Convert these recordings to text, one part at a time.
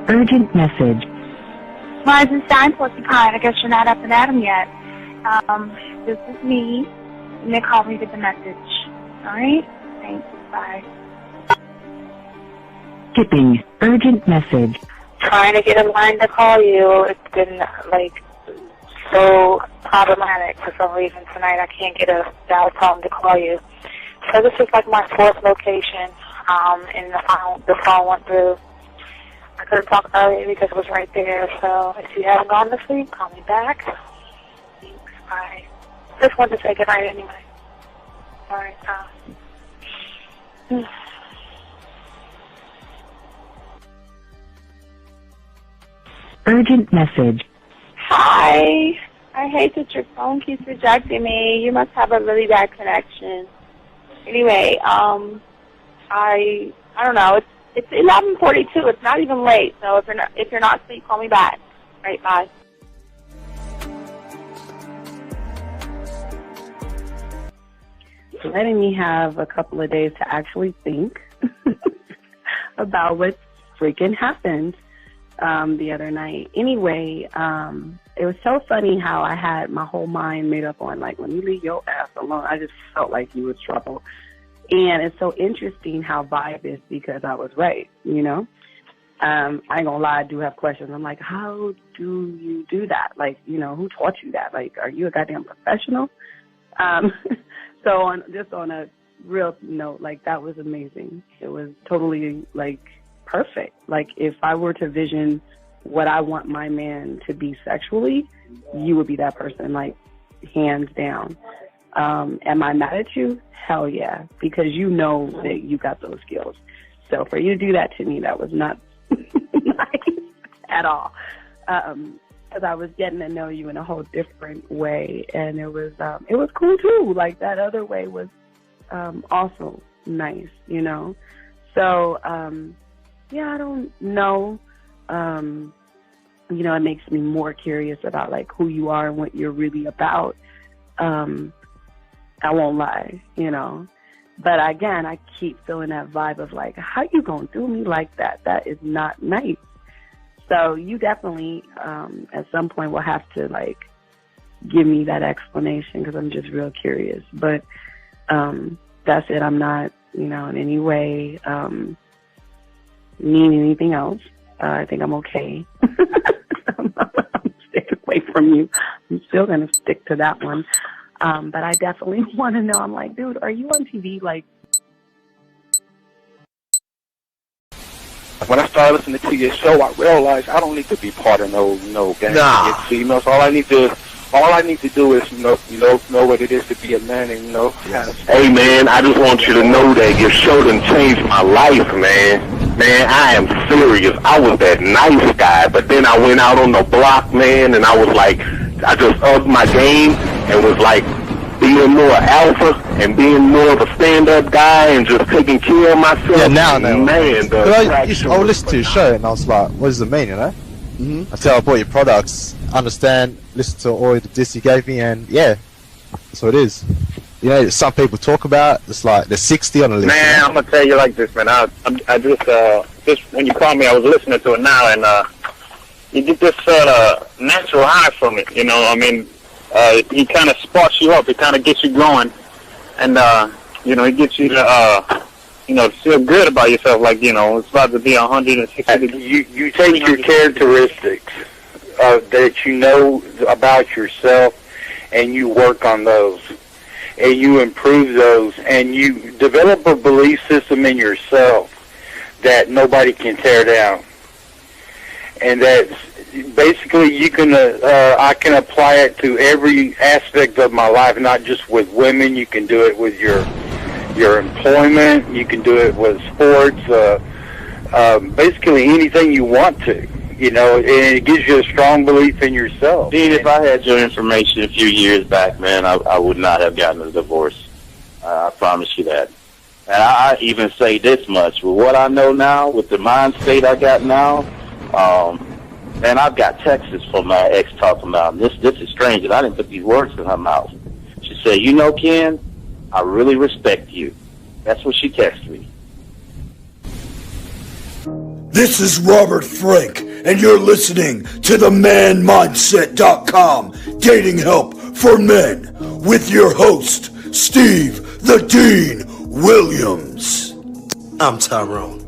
Urgent message. Rise and shine, porcupine. I guess you're not up and at 'em yet. This is me. You may call me with the message. All right? Thanks. Bye. Skipping. Urgent message. Trying to get a line to call you. It's been, so problematic for some reason tonight. I can't get a dial tone to call you. So this is like my fourth location, and the phone went through. I couldn't talk earlier because it was right there. So if you haven't gone to sleep, call me back. Thanks. Bye. Just wanted to say goodnight anyway. All right. Urgent message. Hi. I hate that your phone keeps rejecting me. You must have a really bad connection. Anyway, I don't know. It's 11:42. It's not even late. So if you're not asleep, call me back. All right, bye. Letting me have a couple of days to actually think about what freaking happened the other night. Anyway, it was so funny how I had my whole mind made up on, let me leave your ass alone. I just felt like you was trouble. And it's so interesting how vibe is because I was right, you know? I ain't gonna lie, I do have questions. I'm like, how do you do that? Who taught you that? Are you a goddamn professional? So on a real note, that was amazing. It was totally, perfect. If I were to vision what I want my man to be sexually, you would be that person, hands down. Am I mad at you? Hell yeah, because you know that you got those skills. So for you to do that to me, that was not nice at all. Because I was getting to know you in a whole different way, and it was cool too. That other way was also nice, you know. So yeah, I don't know. It makes me more curious about who you are and what you're really about. I won't lie, you know. But again, I keep feeling that vibe of how you gonna do me like that? That is not nice. So you definitely, at some point, will have to give me that explanation because I'm just real curious. But that's it. I'm not, in any way needing anything else. I think I'm okay. I'm staying away from you. I'm still gonna stick to that one. But I definitely want to know. I'm like, dude, are you on TV? When I started listening to your show, I realized I don't need to be part of no gang against females. All I need to do is know what it is to be a man and Hey man, I just want you to know that your show done changed my life, man. Man, I am serious. I was that nice guy, but then I went out on the block, man, and I was I just upped my game and was being more alpha and being more of a stand-up guy and just taking care of myself. Yeah, now I know. Man, I listened to your show and I was like, what does it mean, you know? Mm-hmm. Until I bought your products, understand, listen to all the diss you gave me, and yeah, that's what it is. You know, some people talk about, it's they're 60 on the list. Man, I'm gonna tell you like this, man. I just when you called me, I was listening to it now, and you get this natural high from it. You know, I mean, he kind of sparks you up. It kind of gets you going, and it gets you to to feel good about yourself. It's about to be 160. You take your characteristics that you know about yourself, and you work on those. And you improve those, and you develop a belief system in yourself that nobody can tear down. And that basically you can, I can apply it to every aspect of my life, not just with women. You can do it with your employment. You can do it with sports. Basically anything you want to. And it gives you a strong belief in yourself. Dean, if I had your information a few years back, man, I would not have gotten a divorce. I promise you that. And I even say this much. With what I know now, with the mind state I got now, and I've got texts from my ex talking about, this is strange, and I didn't put these words in her mouth. She said, Ken, I really respect you. That's what she texted me. This is Robert Frank, and you're listening to the manmindset.com Dating Help for Men with your host, Steve the Dean Williams. I'm Tyrone,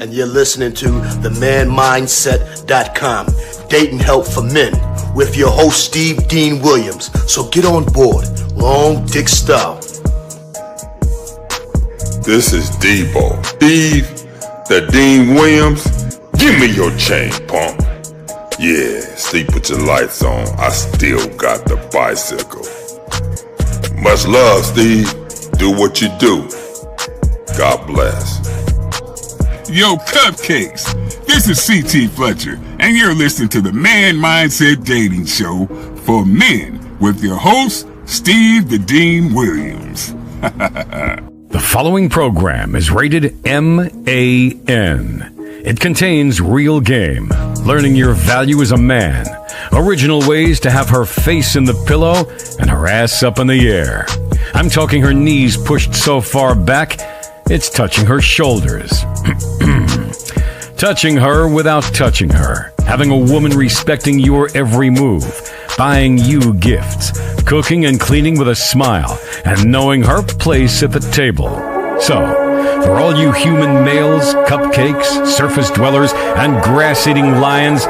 and you're listening to the manmindset.com Dating Help for Men with your host, Steve Dean Williams. So get on board, long dick style. This is Debo, Steve the Dean Williams. Give me your chain, punk. Yeah, Steve, put your lights on. I still got the bicycle. Much love, Steve. Do what you do. God bless. Yo, cupcakes. This is C.T. Fletcher, and you're listening to the Man Mindset Dating Show for Men with your host, Steve the Dean Williams. The following program is rated MAN. It contains real game, learning your value as a man, original ways to have her face in the pillow and her ass up in the air. I'm talking her knees pushed so far back, it's touching her shoulders. Touching her without touching her. Having a woman respecting your every move. Buying you gifts. Cooking and cleaning with a smile. And knowing her place at the table. So, for all you human males, cupcakes, surface dwellers, and grass-eating lions,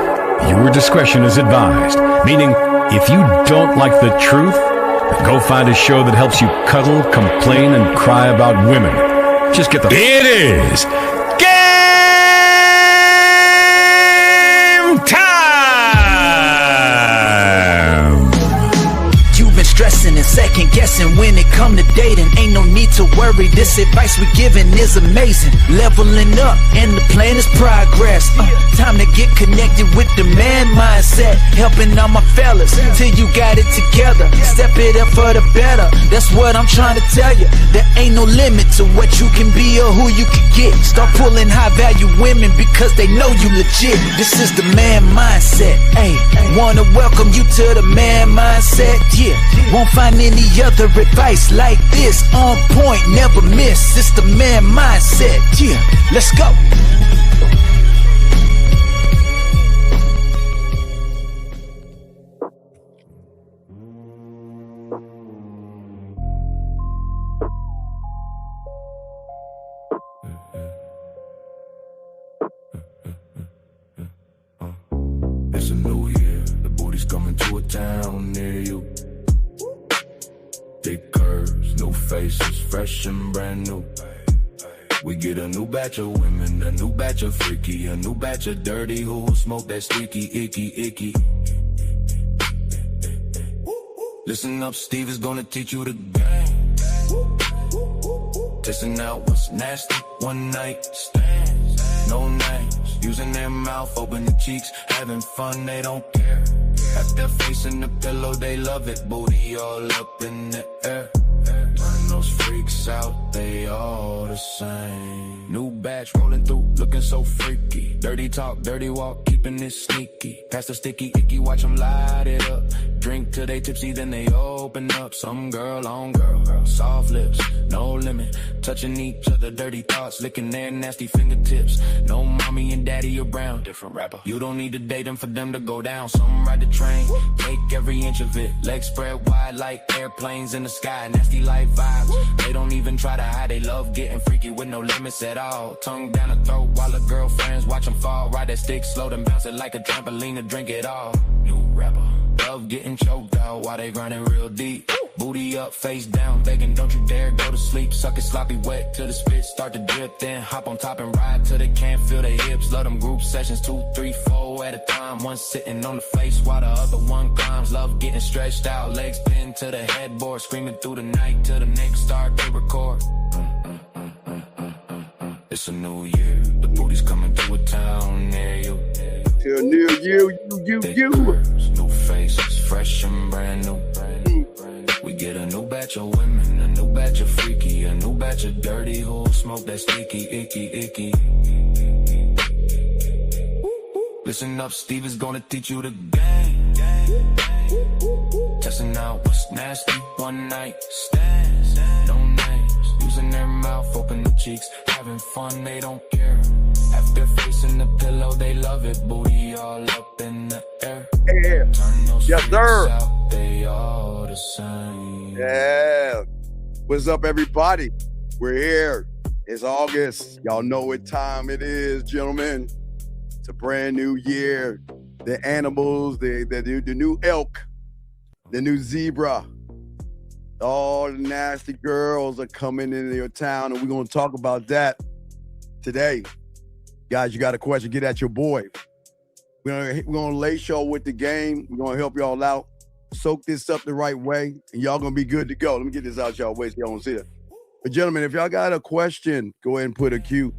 your discretion is advised. Meaning, if you don't like the truth, then go find a show that helps you cuddle, complain, and cry about women. Just get the... It is game time! You've been stressing and second guessing when it come to dating. Ain't no need to worry, this advice we giving is amazing. Leveling up and the plan is progress. Time to get connected with the man mindset. Helping all my fellas till you got it together. Step it up for the better, that's what I'm trying to tell you. There ain't no limit to what you can be or who you can get. Start pulling high value women because they know you legit. This is the man mindset, ayy. Wanna welcome you to the man mindset, yeah. Won't find any other advice like this. On point, never miss. It's the man mindset, yeah. Let's go. It's a new year. The booty's coming to a town near you. Thick curves, new faces, fresh and brand new. We get a new batch of women, a new batch of freaky, a new batch of dirty who smoke that sticky, icky. Listen up, Steve is gonna teach you the game. Testing out what's nasty, one night stands, no names. Using their mouth, open the cheeks, having fun, they don't care. Have their face in the pillow, they love it. Booty all up in the air. Turn those freaks out, they all the same. New batch rolling through, looking so freaky. Dirty talk, dirty walk, keeping it sneaky. Pass the sticky icky, watch them light it up. Drink till they tipsy, then they open up. Some girl on girl, soft lips, no limit. Touching each other, dirty thoughts, licking their nasty fingertips. No mommy and daddy around, different rapper. You don't need to date them for them to go down. Some ride the train, take every inch of it. Legs spread wide like airplanes in the sky. Nasty life vibes, they don't even try to hide. They love getting freaky with no limits at all. Tongue down the throat while the girlfriends watch them fall. Ride that stick slow, then bounce it like a trampoline to drink it all. New rapper, love getting choked out while they grinding real deep. Booty up, face down, begging don't you dare go to sleep. Suck it sloppy wet till the spit start to drip. Then hop on top and ride till they can't feel their hips. Love them group sessions, 2, 3, 4 at a time. One sitting on the face while the other one climbs. Love getting stretched out, legs pinned to the headboard. Screaming through the night till the next start they record. It's a new year, the booty's coming to a town near you. Till near you. New faces, fresh and brand new. We get a new batch of women, a new batch of freaky, a new batch of dirty who smoke that sticky, icky. Listen up, Steve is gonna teach you the game. Testing out what's nasty, one night stands, no names. Using their mouth, open the cheeks, having fun, they don't care. Have their face in the pillow, they love it. Booty all up in the air. Yeah. Turn those Yes, sir. freaks out, they all the same. Yeah. What's up, everybody? We're here. It's August. Y'all know what time it is, gentlemen. It's a brand new year. The animals, the new elk, the new zebra, all the nasty girls are coming into your town, and we're going to talk about that today. Guys, you got a question, get at your boy. We're gonna lace y'all with the game. We're going to help y'all out. Soak this up the right way, and y'all going to be good to go. Let me get this out y'all way so y'all don't see it. But gentlemen, if y'all got a question, go ahead and put a Q.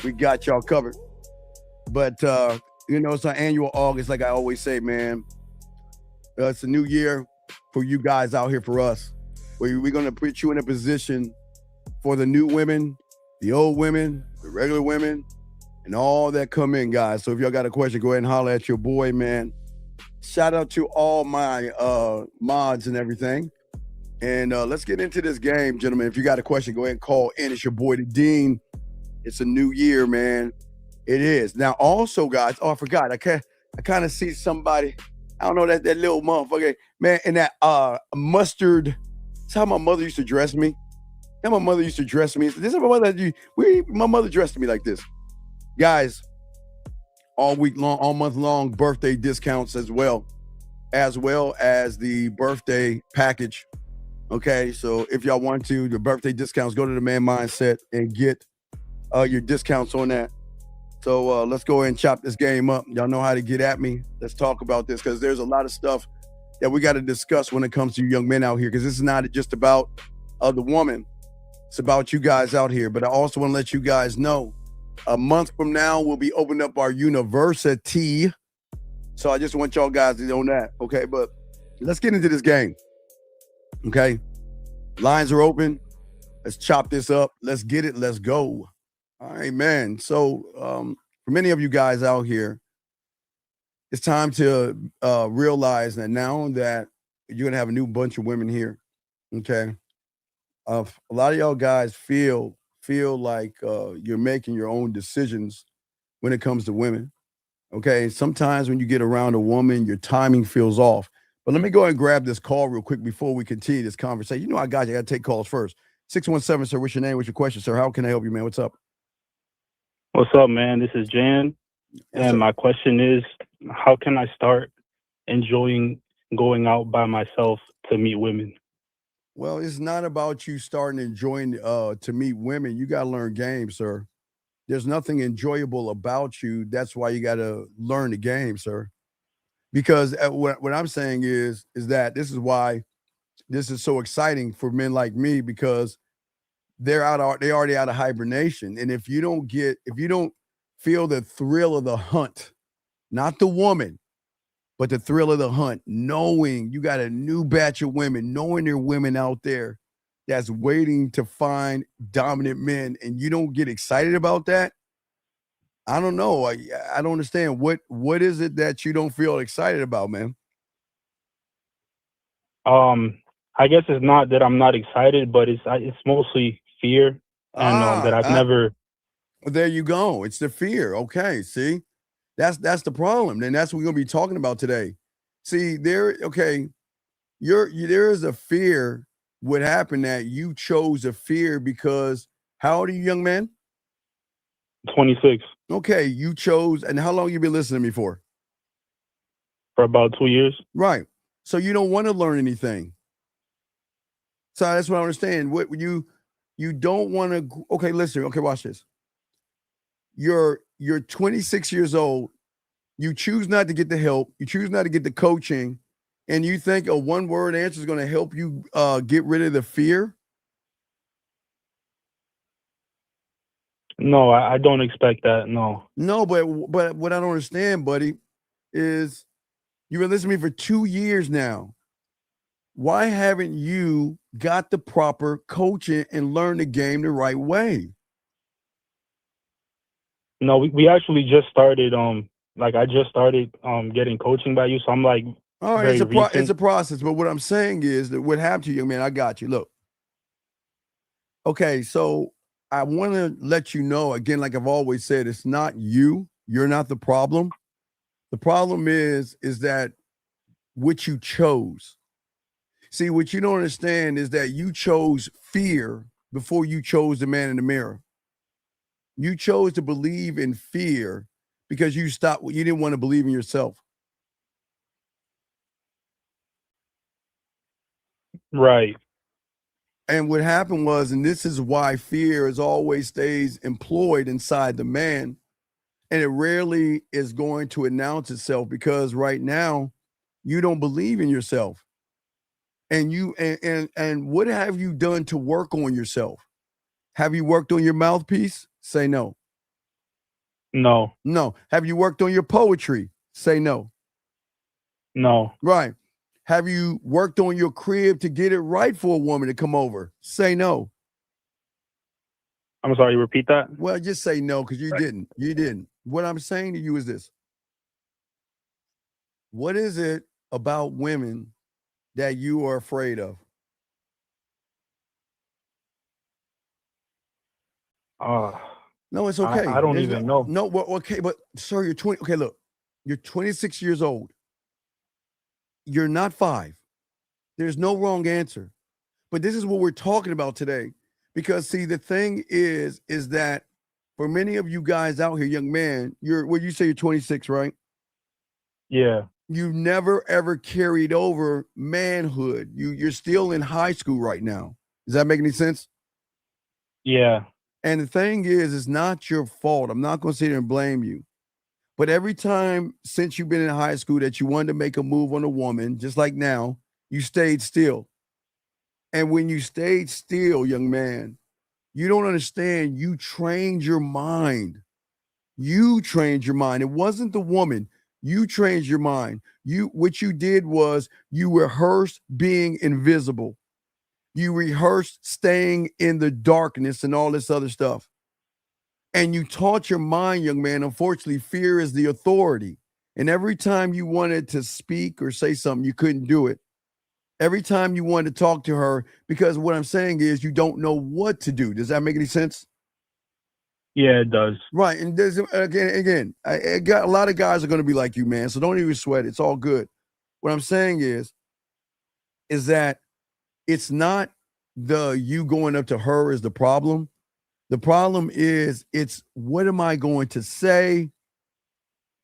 We got y'all covered. But, it's our annual August, like I always say, man. It's a new year for you guys out here for us. We're going to put you in a position for the new women, the old women, the regular women, and all that come in, guys. So if y'all got a question, go ahead and holler at your boy, man. Shout out to all my mods and everything. And let's get into this game, gentlemen. If you got a question, go ahead and call in. It's your boy, the Dean. It's a new year, man. It is. Now, also, guys, I forgot. I kind of see somebody, I don't know, that little motherfucker, man, in that mustard. That's how my mother used to dress me. How my mother used to dress me. This is my mother dressed me like this. Guys, all week long, all month long, birthday discounts as well as the birthday package. Okay, so if y'all want to, the birthday discounts, go to the Man Mindset and get your discounts on that. So let's go ahead and chop this game up. Y'all know how to get at me. Let's talk about this because there's a lot of stuff that we got to discuss when it comes to young men out here, because this is not just about the woman. It's about you guys out here. But I also want to let you guys know, a month from now, we'll be opening up our university. So I just want y'all guys to know that, okay? But let's get into this game, okay? Lines are open. Let's chop this up. Let's get it. Let's go. All right, man. So for many of you guys out here, it's time to realize that now that you're going to have a new bunch of women here, okay? A lot of y'all guys feel like you're making your own decisions when it comes to women, okay? Sometimes when you get around a woman, your timing feels off. But let me go ahead and grab this call real quick before we continue this conversation. You know I got you. I got to take calls first. 617, sir. What's your name? What's your question, sir? How can I help you, man? What's up? What's up, man? This is Jan. And my question is, how can I start enjoying going out by myself to meet women? Well, it's not about you starting enjoying to meet women. You got to learn game, sir. There's nothing enjoyable about you. That's why you got to learn the game, sir. Because what I'm saying is that this is why this is so exciting for men like me, because they already out of hibernation. And if you don't feel the thrill of the hunt, not the woman, but the thrill of the hunt, knowing you got a new batch of women, knowing there are women out there that's waiting to find dominant men, and you don't get excited about that, I don't know. I don't understand. What is it that you don't feel excited about, man? I guess it's not that I'm not excited, but it's mostly fear, and that I've never. Well, there you go. It's the fear. Okay, see, that's the problem, and that's what we're gonna be talking about today. See, there is a fear. What happened that you chose a fear because how old are you, young man? 26. Okay, you chose, and how long you been listening to me for? For about 2 years. Right. So you don't want to learn anything. So that's what I understand. What you don't want to. Okay, listen. Okay, watch this. You're 26 years old. You choose not to get the help. You choose not to get the coaching, and you think a one-word answer is going to help you get rid of the fear. No, I don't expect that. No. No, but what I don't understand, buddy, is you've been listening to me for 2 years now. Why haven't you got the proper coaching and learned the game the right way? No, we actually just started. I just started getting coaching by you, so I'm like, all right, very it's a process. But what I'm saying is that what happened to you, man, I got you. Look, okay, so I want to let you know again, like I've always said, it's not you. You're not the problem. The problem is that what you chose. See, what you don't understand is that you chose fear before you chose the man in the mirror. You chose to believe in fear because you didn't want to believe in yourself. Right. And what happened was, and this is why fear is always stays employed inside the man, and it rarely is going to announce itself because right now you don't believe in yourself. And and what have you done to work on yourself? Have you worked on your mouthpiece? Say no. No. No. Have you worked on your poetry? Say no. No. Right. Have you worked on your crib to get it right for a woman to come over? Say no. I'm sorry, repeat that? Well, just say no because you didn't. You didn't. What I'm saying to you is this. What is it about women that you are afraid of? No, it's okay. I don't even know. No, well, okay, but sir, you're 20. Okay, look, you're 26 years old. You're not 5. There's no wrong answer. But this is what we're talking about today. Because see, the thing is that for many of you guys out here, young man, you say you're 26, right? Yeah. You never ever carried over manhood. You're still in high school right now. Does that make any sense? Yeah. And the thing is, it's not your fault. I'm not going to sit here and blame you. But every time since you've been in high school that you wanted to make a move on a woman, just like now, you stayed still. And when you stayed still, young man, you don't understand. You trained your mind. You trained your mind. It wasn't the woman. You trained your mind. What you did was you rehearsed being invisible. You rehearsed staying in the darkness and all this other stuff. And you taught your mind, young man, unfortunately, fear is the authority. And every time you wanted to speak or say something, you couldn't do it. Every time you wanted to talk to her, because what I'm saying is you don't know what to do. Does that make any sense? Yeah, it does. Right. And there's again, I got a lot of guys are going to be like you, man. So don't even sweat it. It's all good. What I'm saying is that it's not you going up to her is the problem. The problem is it's what am I going to say?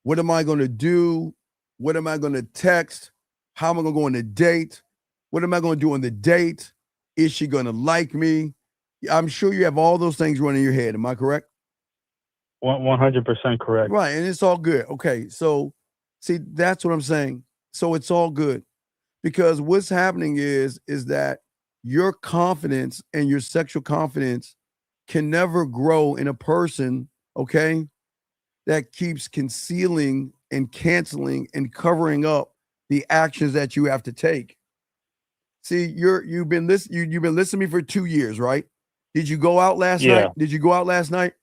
What am I going to do? What am I going to text? How am I going to go on a date? What am I going to do on the date? Is she going to like me? I'm sure you have all those things running in your head. Am I correct? 100% correct. Right. And it's all good. Okay. So see, that's what I'm saying. So it's all good because what's happening is that your confidence and your sexual confidence can never grow in a person, okay, that keeps concealing and canceling and covering up the actions that you have to take. See, you've been listening to me for 2 years, right? Did you go out last night? Did you go out last night?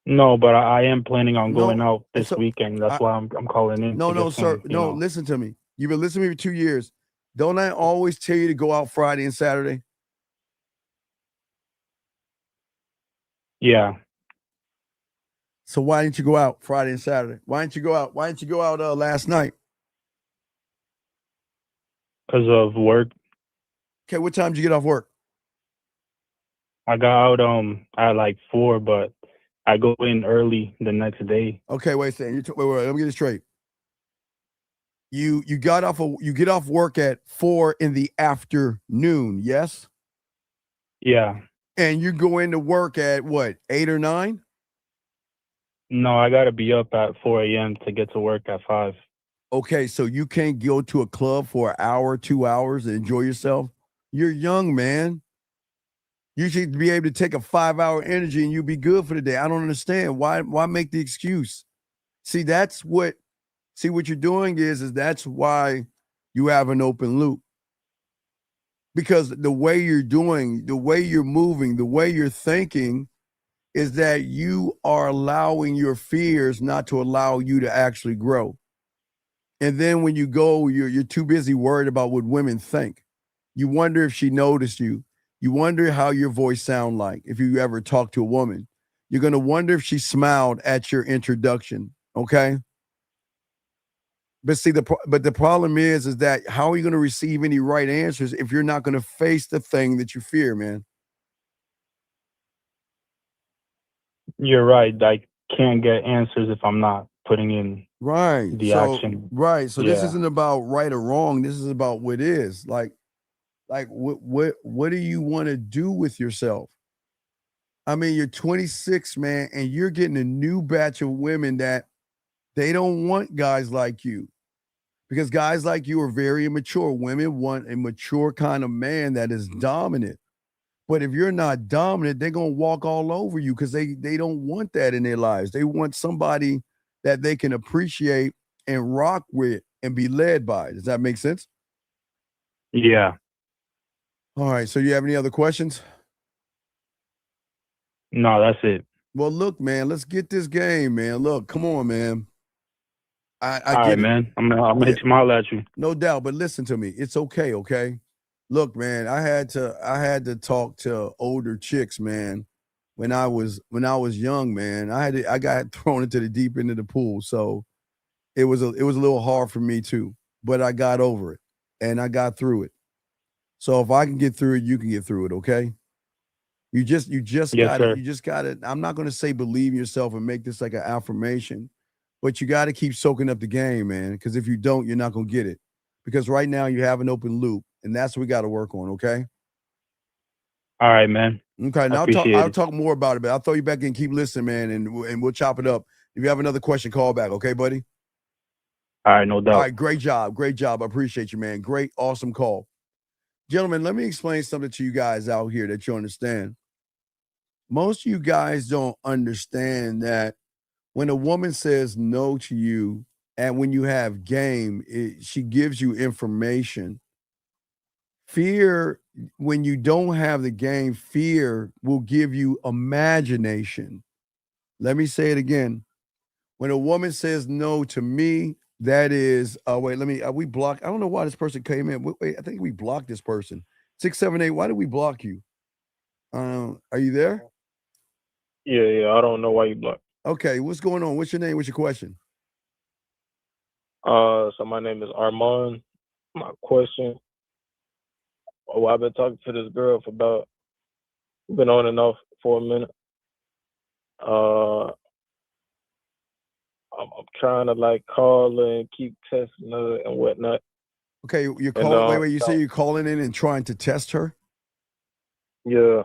No, but I am planning on going out this weekend. That's why I'm calling in. No, sir. No, listen to me. You've been listening to me for 2 years. Don't I always tell you to go out Friday and Saturday? Yeah. So why didn't you go out Friday and Saturday? Why didn't you go out? Why didn't you go out last night? Because of work. Okay, what time did you get off work? I got out at like 4, but I go in early the next day. Okay, wait a second. Wait, let me get this straight. You get off work at 4 in the afternoon, yes? Yeah. And you go into work at what, 8 or 9? No, I gotta be up at 4 a.m. to get to work at 5. Okay, so you can't go to a club for an hour, 2 hours and enjoy yourself? You're young, man. You should be able to take a 5-hour energy and you'll be good for the day. I don't understand. Why make the excuse? See, what you're doing is that's why you have an open loop. Because the way you're doing, the way you're moving, the way you're thinking is that you are allowing your fears not to allow you to actually grow. And then when you go, you're too busy worried about what women think. You wonder if she noticed you. You wonder how your voice sound like if you ever talk to a woman. You're going to wonder if she smiled at your introduction, okay? But see, the problem is that how are you going to receive any right answers if you're not going to face the thing that you fear, man? You're right. I can't get answers if I'm not putting in the action. Right. So this Yeah. isn't about right or wrong. This is about what is. Like what do you want to do with yourself? I mean, you're 26, man, and you're getting a new batch of women that they don't want guys like you. Because guys like you are very immature. Women want a mature kind of man that is dominant. But if you're not dominant, they're gonna walk all over you because they don't want that in their lives. They want somebody that they can appreciate and rock with and be led by. Does that make sense? Yeah. All right. So you have any other questions? No, that's it. Well, look, man, let's get this game, man. Look, come on, man. I All get right, it. man. I'm gonna hit you my at you. No doubt, but listen to me. It's okay, okay? Look, man, I had to talk to older chicks, man. When I was young, man, I got thrown into the deep end of the pool, so it was a little hard for me too. But I got over it and I got through it. So if I can get through it, you can get through it, okay? You just Yes, got sir. it. You just got it. I'm not going to say believe in yourself and make this like an affirmation, but you got to keep soaking up the game, man. Because if you don't, you're not going to get it. Because right now you have an open loop, and that's what we got to work on. Okay. All right, man. Okay. I Now appreciate I'll it. talk more about it, but I'll throw you back in. Keep listening, man, and we'll chop it up. If you have another question, call back. Okay, buddy. All right, no doubt. All right. Great job. Great job. I appreciate you, man. Great, awesome call, gentlemen. Let me explain something to you guys out here that you understand. Most of you guys don't understand that when a woman says no to you and when you have game, she gives you information. Fear, when you don't have the game, fear will give you imagination. Let me say it again. When a woman says no to me, that is, wait, let me, we block. I don't know why this person came in. Wait, I think we blocked this person. 678, why did we block you? Are you there? Yeah, I don't know why you blocked. Okay, what's going on? What's your name? What's your question? So my name is Armand. My question. Well, I've been talking to this girl for been on and off for a minute. I'm trying to like call her and keep testing her and whatnot. Okay, you're calling. Wait. You say you're calling in and trying to test her? Yeah.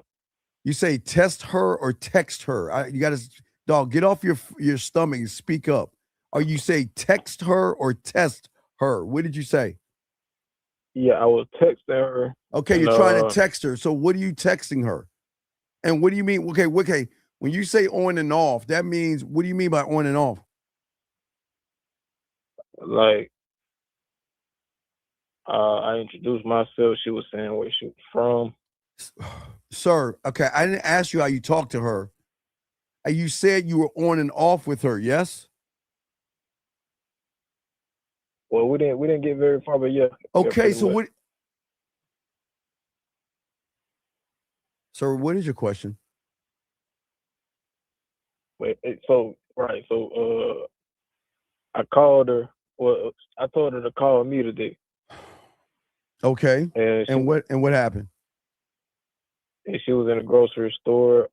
You say test her or text her? You got to, dog. Get off your stomach and speak up. Or you say text her or test her? What did you say? Yeah, I was texting her. Okay, you're trying to text her. So what are you texting her? And what do you mean? Okay. When you say on and off, that means, what do you mean by on and off? Like, I introduced myself. She was saying where she was from. Sir, okay, I didn't ask you how you talked to her. You said you were on and off with her, yes? Well, we didn't get very far, but yeah. Okay, yeah, so much. what? Sir, what is your question? Wait, so I called her. Well, I told her to call me today. Okay. And what happened? And she was in a grocery store.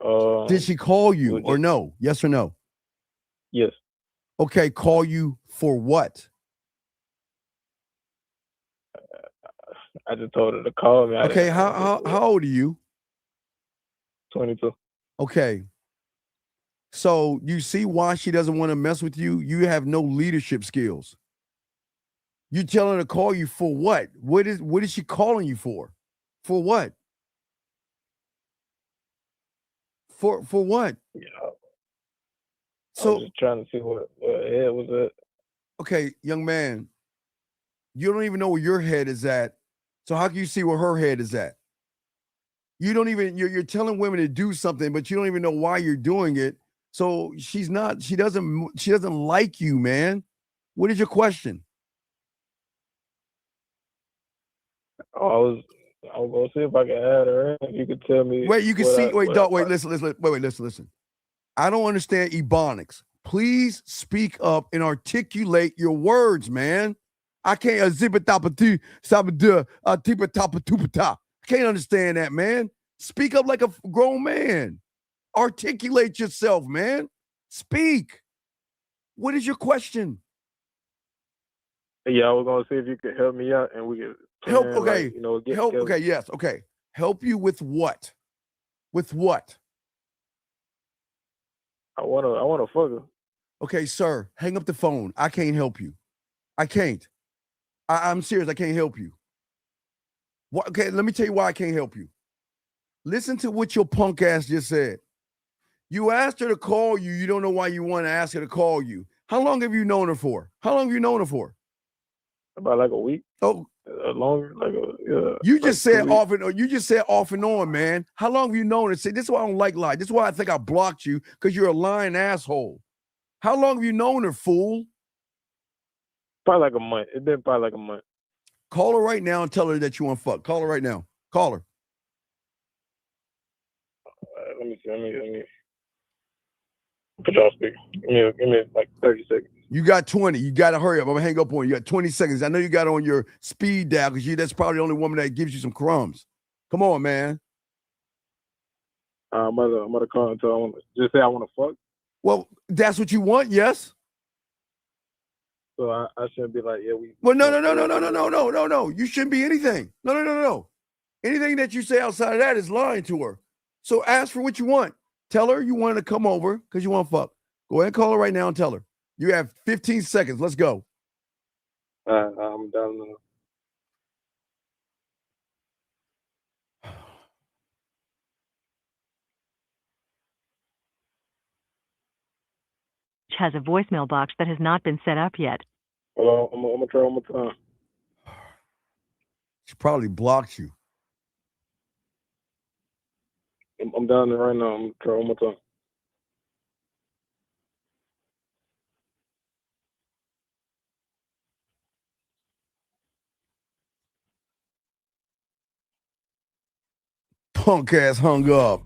Did she call you or no? Yes or no? Yes. Okay, call you for what? I just told her to call me. Okay, how old are you? 22. Okay. So you see why she doesn't want to mess with you? You have no leadership skills. You telling her to call you for what? What is she calling you for? For what? For what? Yeah. So I was just trying to see what head was at. Okay, young man, you don't even know where your head is at. So how can you see where her head is at? You don't even, you're telling women to do something, but you don't even know why you're doing it. So she doesn't like you, man. What is your question? I was I'll go see if I can add her in. You can tell me. Wait, you can see. Listen. I don't understand ebonics. Please speak up and articulate your words, man. I can't I can't understand that, man. Speak up like a grown man. Articulate yourself, man. Speak. What is your question? Yeah, I was gonna see if you could help me out, and we could Help. plan, Okay. like, get help. together. Okay. Yes. Okay. Help you with what? With what? I wanna fuck her. Okay, sir. Hang up the phone. I can't help you. I can't. I'm serious. I can't help you. What? Okay. Let me tell you why I can't help you. Listen to what your punk ass just said. You asked her to call you. You don't know why you want to ask her to call you. How long have you known her for? About like a week. Oh, longer. You just like said 2 weeks. off and you just said off and on, man. How long have you known her? See, this is why I don't like lies. This is why I think I blocked you, because you're a lying asshole. How long have you known her, fool? Probably like a month. It's been probably like a month. Call her right now and tell her that you want to fuck. Call her right now. Call her. Let me see. Let me put y'all speaker. Give me like 30 seconds. You got 20. You got to hurry up. I'm going to hang up on you. You got 20 seconds. I know you got on your speed dial because that's probably the only woman that gives you some crumbs. Come on, man. I'm gonna call until I want to just say I want to fuck. Well, that's what you want, yes? So I shouldn't be like, yeah, we. Well, no. You shouldn't be anything. No. Anything that you say outside of that is lying to her. So ask for what you want. Tell her you want to come over because you want to fuck. Go ahead and call her right now and tell her. You have 15 seconds. Let's go. I'm done now. Has a voicemail box that has not been set up yet. Hello, I'm gonna try one more time. She probably blocked you. I'm down there right now. I'm gonna try one more time. Punk ass hung up.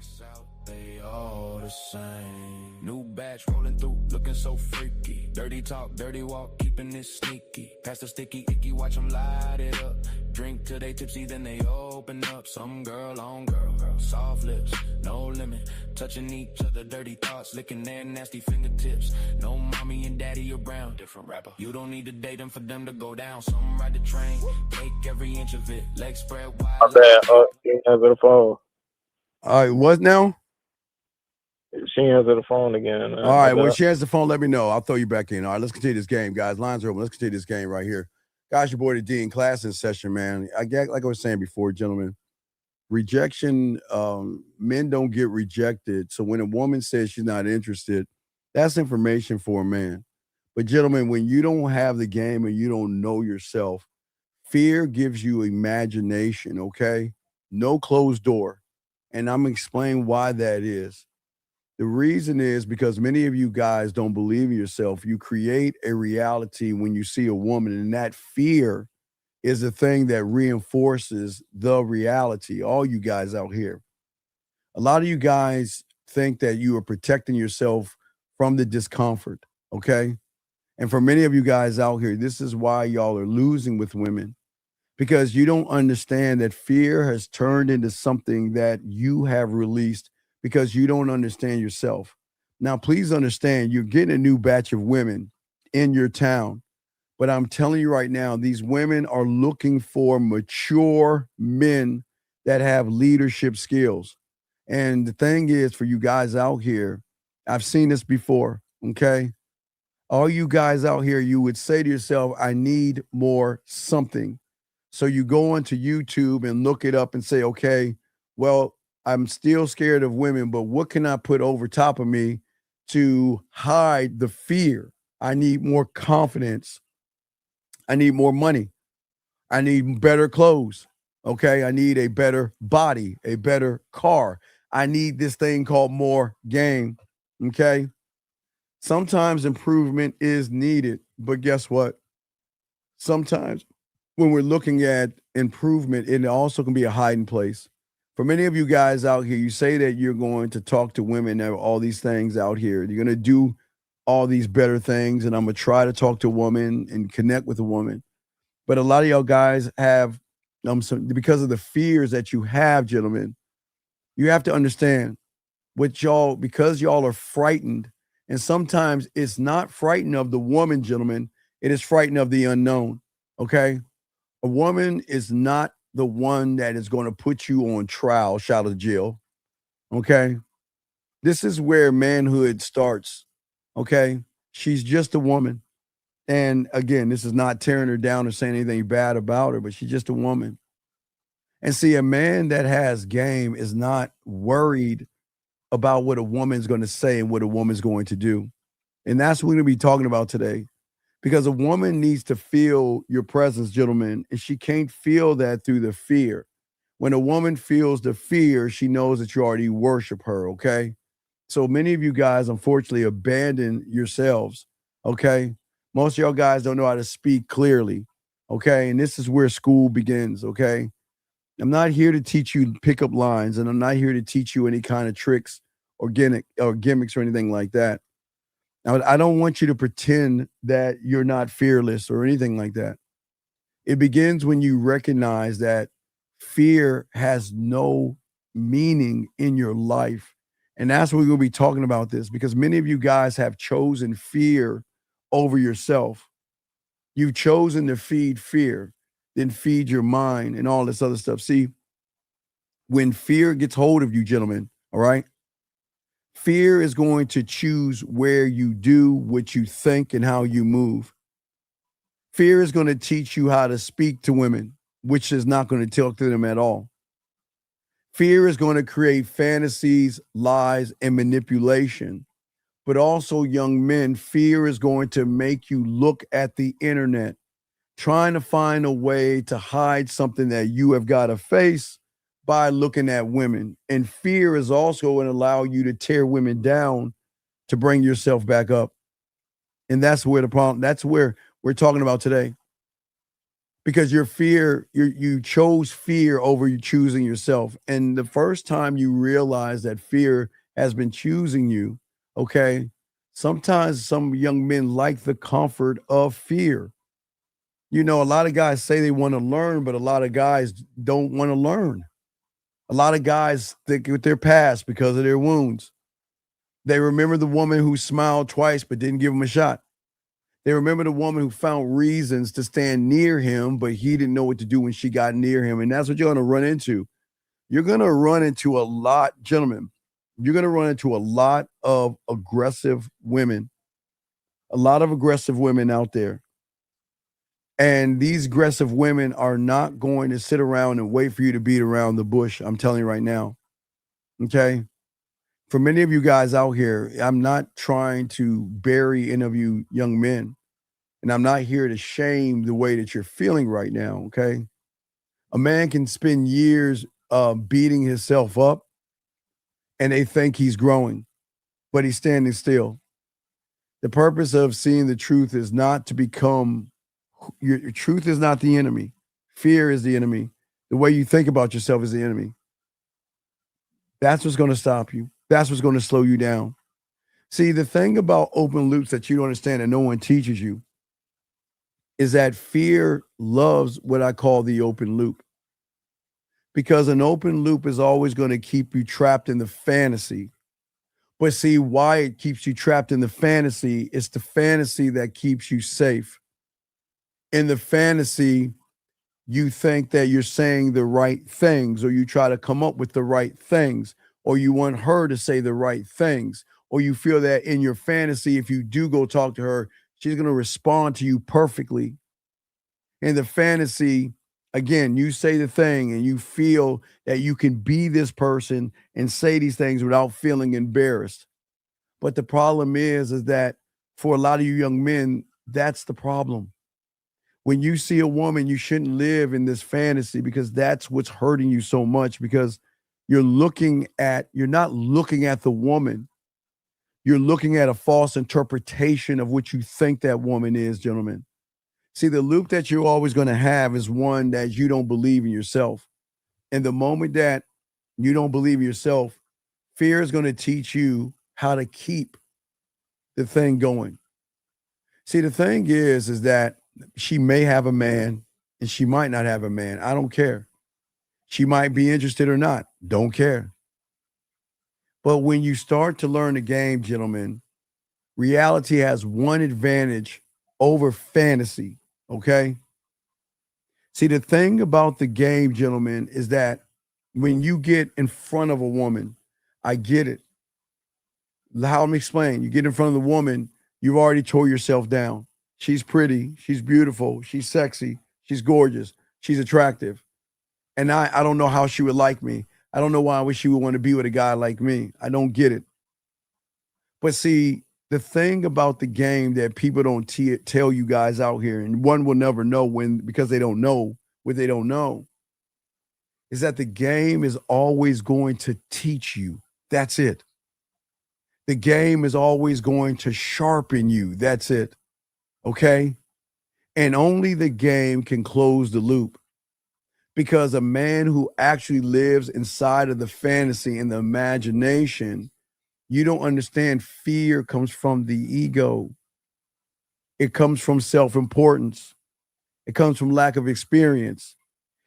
They all the same. New batch rolling through, looking so freaky. Dirty talk, dirty walk, keeping it sneaky. Pass the sticky icky, watch them light it up. Drink till they tipsy, then they open up. Some girl on girl, soft lips, no limit. Touching each other, dirty thoughts, licking their nasty fingertips. No mommy and daddy around, different rapper. You don't need to date them for them to go down. Some ride the train, take every inch of it. Legs spread wide. My bad. She answered the phone. All right, what now? She answered the phone again. All right, when she answers the phone, let me know. I'll throw you back in. All right, let's continue this game, guys. Lines are open. Let's continue this game right here. Guys, your boy, the Dean, class in session, man. I get, like I was saying before, gentlemen, rejection, men don't get rejected. So when a woman says she's not interested, that's information for a man. But gentlemen, when you don't have the game and you don't know yourself, fear gives you imagination, okay? No closed door. And I'm going to explain why that is. The reason is because many of you guys don't believe in yourself. You create a reality when you see a woman, and that fear is the thing that reinforces the reality. All you guys out here. A lot of you guys think that you are protecting yourself from the discomfort, okay? And for many of you guys out here, this is why y'all are losing with women, because you don't understand that fear has turned into something that you have released because you don't understand yourself. Now, please understand, you're getting a new batch of women in your town. But I'm telling you right now, these women are looking for mature men that have leadership skills. And the thing is, for you guys out here, I've seen this before, okay? All you guys out here, you would say to yourself, I need more something. So you go onto YouTube and look it up and say, okay, well, I'm still scared of women, but what can I put over top of me to hide the fear? I need more confidence. I need more money. I need better clothes. Okay. I need a better body, a better car. I need this thing called more game. Okay. Sometimes improvement is needed, but guess what? Sometimes when we're looking at improvement, it also can be a hiding place. For many of you guys out here, you say that you're going to talk to women and all these things out here. You're going to do all these better things, and I'm going to try to talk to a woman and connect with a woman. But a lot of y'all guys have, because of the fears that you have, gentlemen, you have to understand because y'all are frightened. And sometimes it's not frightened of the woman, gentlemen. It is frightened of the unknown. Okay. A woman is not the one that is going to put you on trial, shot of jail. Okay. This is where manhood starts. Okay. She's just a woman. And again, this is not tearing her down or saying anything bad about her, but she's just a woman. And see, a man that has game is not worried about what a woman's going to say and what a woman's going to do. And that's what we're going to be talking about today. Because a woman needs to feel your presence, gentlemen, and she can't feel that through the fear. When a woman feels the fear, she knows that you already worship her, okay? So many of you guys, unfortunately, abandon yourselves, okay? Most of y'all guys don't know how to speak clearly, okay? And this is where school begins, okay? I'm not here to teach you pickup lines, and I'm not here to teach you any kind of tricks or gimmicks or anything like that. Now, I don't want you to pretend that you're not fearless or anything like that. It begins when you recognize that fear has no meaning in your life. And that's what we're going to be talking about this, because many of you guys have chosen fear over yourself. You've chosen to feed fear, then feed your mind and all this other stuff. See, when fear gets hold of you, gentlemen, all right, fear is going to choose where you do, what you think, and how you move. Fear is going to teach you how to speak to women, which is not going to talk to them at all. Fear is going to create fantasies, lies, and manipulation. But also, young men, fear is going to make you look at the internet, trying to find a way to hide something that you have got to face by looking at women. And fear is also going to allow you to tear women down to bring yourself back up. And that's where the problem, that's where we're talking about today. Because your fear, you chose fear over you choosing yourself. And the first time you realize that fear has been choosing you, okay, sometimes some young men like the comfort of fear. You know, a lot of guys say they want to learn, but a lot of guys don't want to learn. A lot of guys think with their past because of their wounds. They remember the woman who smiled twice but didn't give him a shot. They remember the woman who found reasons to stand near him, but he didn't know what to do when she got near him. And that's what you're going to run into. You're going to run into a lot, gentlemen, you're going to run into a lot of aggressive women, out there. And these aggressive women are not going to sit around and wait for you to beat around the bush. I'm telling you right now. Okay. For many of you guys out here, I'm not trying to bury any of you young men. And I'm not here to shame the way that you're feeling right now. Okay. A man can spend years beating himself up and they think he's growing, but he's standing still. The purpose of seeing the truth is not to become your truth is not the enemy. Fear is the enemy. The way you think about yourself is the enemy. That's what's going to stop you. That's what's going to slow you down. See, the thing about open loops that you don't understand and no one teaches you is that fear loves what I call the open loop. Because an open loop is always going to keep you trapped in the fantasy. But see, why it keeps you trapped in the fantasy, it's the fantasy that keeps you safe. In the fantasy, you think that you're saying the right things, or you try to come up with the right things, or you want her to say the right things, or you feel that in your fantasy, if you do go talk to her, she's going to respond to you perfectly. In the fantasy, again, you say the thing and you feel that you can be this person and say these things without feeling embarrassed. But the problem is that for a lot of you young men, that's the problem. When you see a woman, you shouldn't live in this fantasy, because that's what's hurting you so much, because you're not looking at the woman. You're looking at a false interpretation of what you think that woman is, gentlemen. See, the loop that you're always going to have is one that you don't believe in yourself. And the moment that you don't believe in yourself, fear is going to teach you how to keep the thing going. See, the thing is that she may have a man and she might not have a man. I don't care. She might be interested or not. Don't care. But when you start to learn the game, gentlemen, reality has one advantage over fantasy, okay? See, the thing about the game, gentlemen, is that when you get in front of a woman, I get it. How me explain? You get in front of the woman, you've already tore yourself down. She's pretty, she's beautiful, she's sexy, she's gorgeous, she's attractive. And I don't know how she would like me. I don't know why she would want to be with a guy like me. I don't get it. But see, the thing about the game that people don't tell you guys out here, and one will never know because they don't know what they don't know, is that the game is always going to teach you. That's it. The game is always going to sharpen you. That's it. Okay? And only the game can close the loop. Because a man who actually lives inside of the fantasy and the imagination, you don't understand, fear comes from the ego. It comes from self-importance. It comes from lack of experience.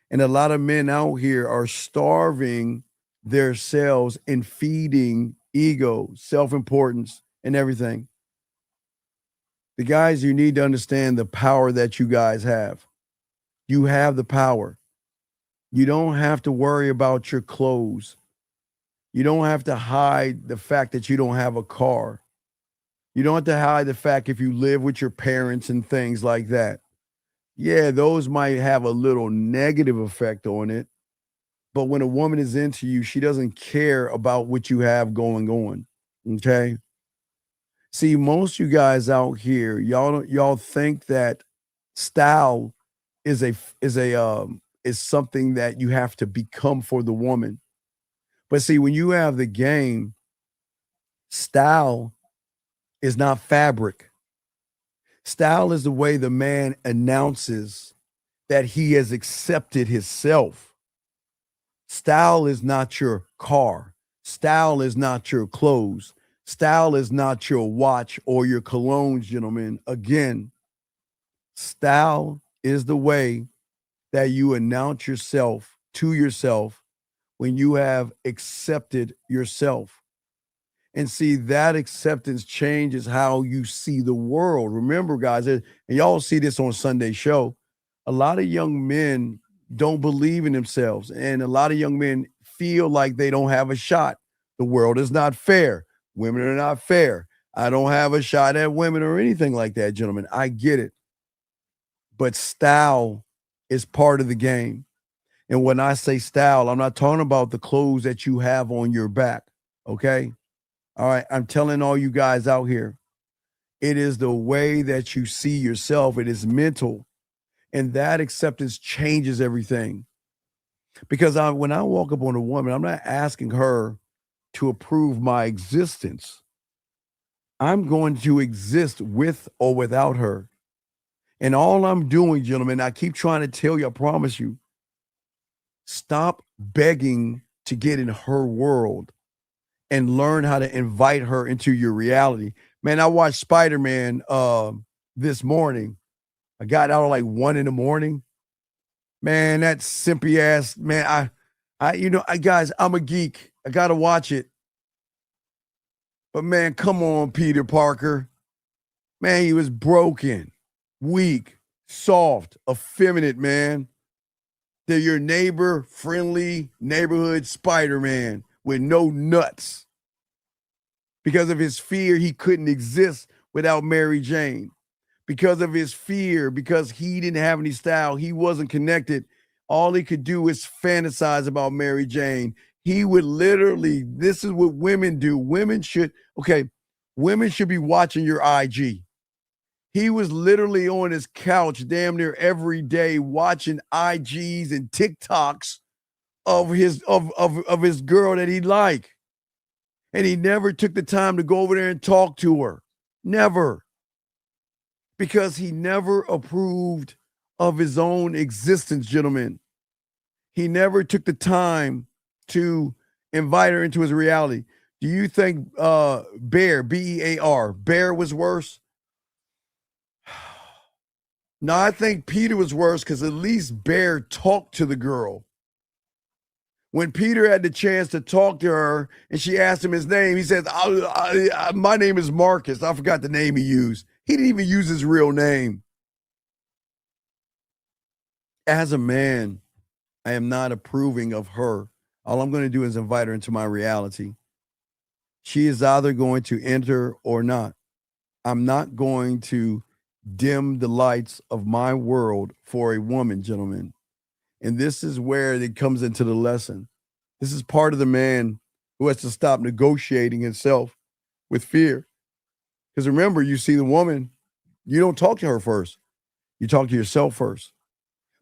And a lot of men out here are starving themselves and feeding ego, self-importance, and everything. The guys, you need to understand the power that you guys have. You have the power. You don't have to worry about your clothes. You don't have to hide the fact that you don't have a car. You don't have to hide the fact if you live with your parents and things like that. Yeah, those might have a little negative effect on it. But when a woman is into you, she doesn't care about what you have going on. Okay? See, most of you guys out here, y'all think that style is something that you have to become for the woman. But see, when you have the game, style is not fabric. Style is the way the man announces that he has accepted himself. Style is not your car. Style is not your clothes. Style is not your watch or your cologne, gentlemen. Again, style is the way that you announce yourself to yourself when you have accepted yourself. And see, that acceptance changes how you see the world. Remember, guys, and y'all see this on Sunday show, a lot of young men don't believe in themselves. And a lot of young men feel like they don't have a shot. The world is not fair. Women are not fair. I don't have a shot at women or anything like that, gentlemen. I get it. But style is part of the game. And when I say style, I'm not talking about the clothes that you have on your back, okay? All right, I'm telling all you guys out here, it is the way that you see yourself. It is mental. And that acceptance changes everything. Because when I walk up on a woman, I'm not asking her to approve my existence. I'm going to exist with or without her. And all I'm doing, gentlemen, I keep trying to tell you, I promise you, stop begging to get in her world and learn how to invite her into your reality. Man, I watched Spider-Man this morning. I got out at like 1 a.m. Man, that simpy ass, man, guys, I'm a geek. I got to watch it. But man, come on, Peter Parker. Man, he was broken, weak, soft, effeminate, man. They're your neighbor, friendly neighborhood Spider-Man with no nuts. Because of his fear, he couldn't exist without Mary Jane. Because of his fear, because he didn't have any style, he wasn't connected. All he could do is fantasize about Mary Jane. He would literally, this is what women do. Women should be watching your IG. He was literally on his couch damn near every day watching IGs and TikToks of his girl that he liked. And he never took the time to go over there and talk to her. Never. because he never approved of his own existence, gentlemen. He never took the time to invite her into his reality. Do you think Bear, B-E-A-R, Bear was worse? No, I think Peter was worse because at least Bear talked to the girl. When Peter had the chance to talk to her and she asked him his name, he says, my name is Marcus. I forgot the name he used. He didn't even use his real name. As a man, I am not approving of her. All I'm going to do is invite her into my reality. She is either going to enter or not. I'm not going to dim the lights of my world for a woman, gentlemen. And this is where it comes into the lesson. This is part of the man who has to stop negotiating himself with fear. Because remember, you see the woman, you don't talk to her first. You talk to yourself first.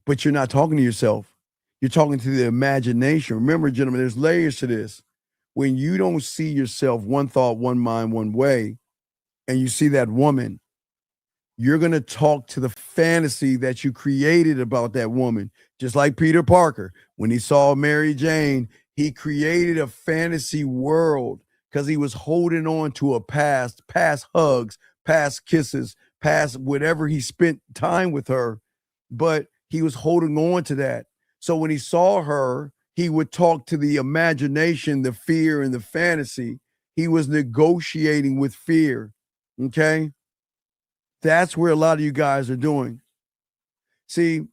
But you're not talking to yourself. You're talking to the imagination. Remember, gentlemen, there's layers to this. When you don't see yourself one thought, one mind, one way, and you see that woman, you're going to talk to the fantasy that you created about that woman. Just like Peter Parker, when he saw Mary Jane, he created a fantasy world because he was holding on to a past hugs, past kisses, past whatever he spent time with her. But he was holding on to that. So when he saw her, he would talk to the imagination, the fear, and the fantasy. He was negotiating with fear. Okay? That's where a lot of you guys are doing. See,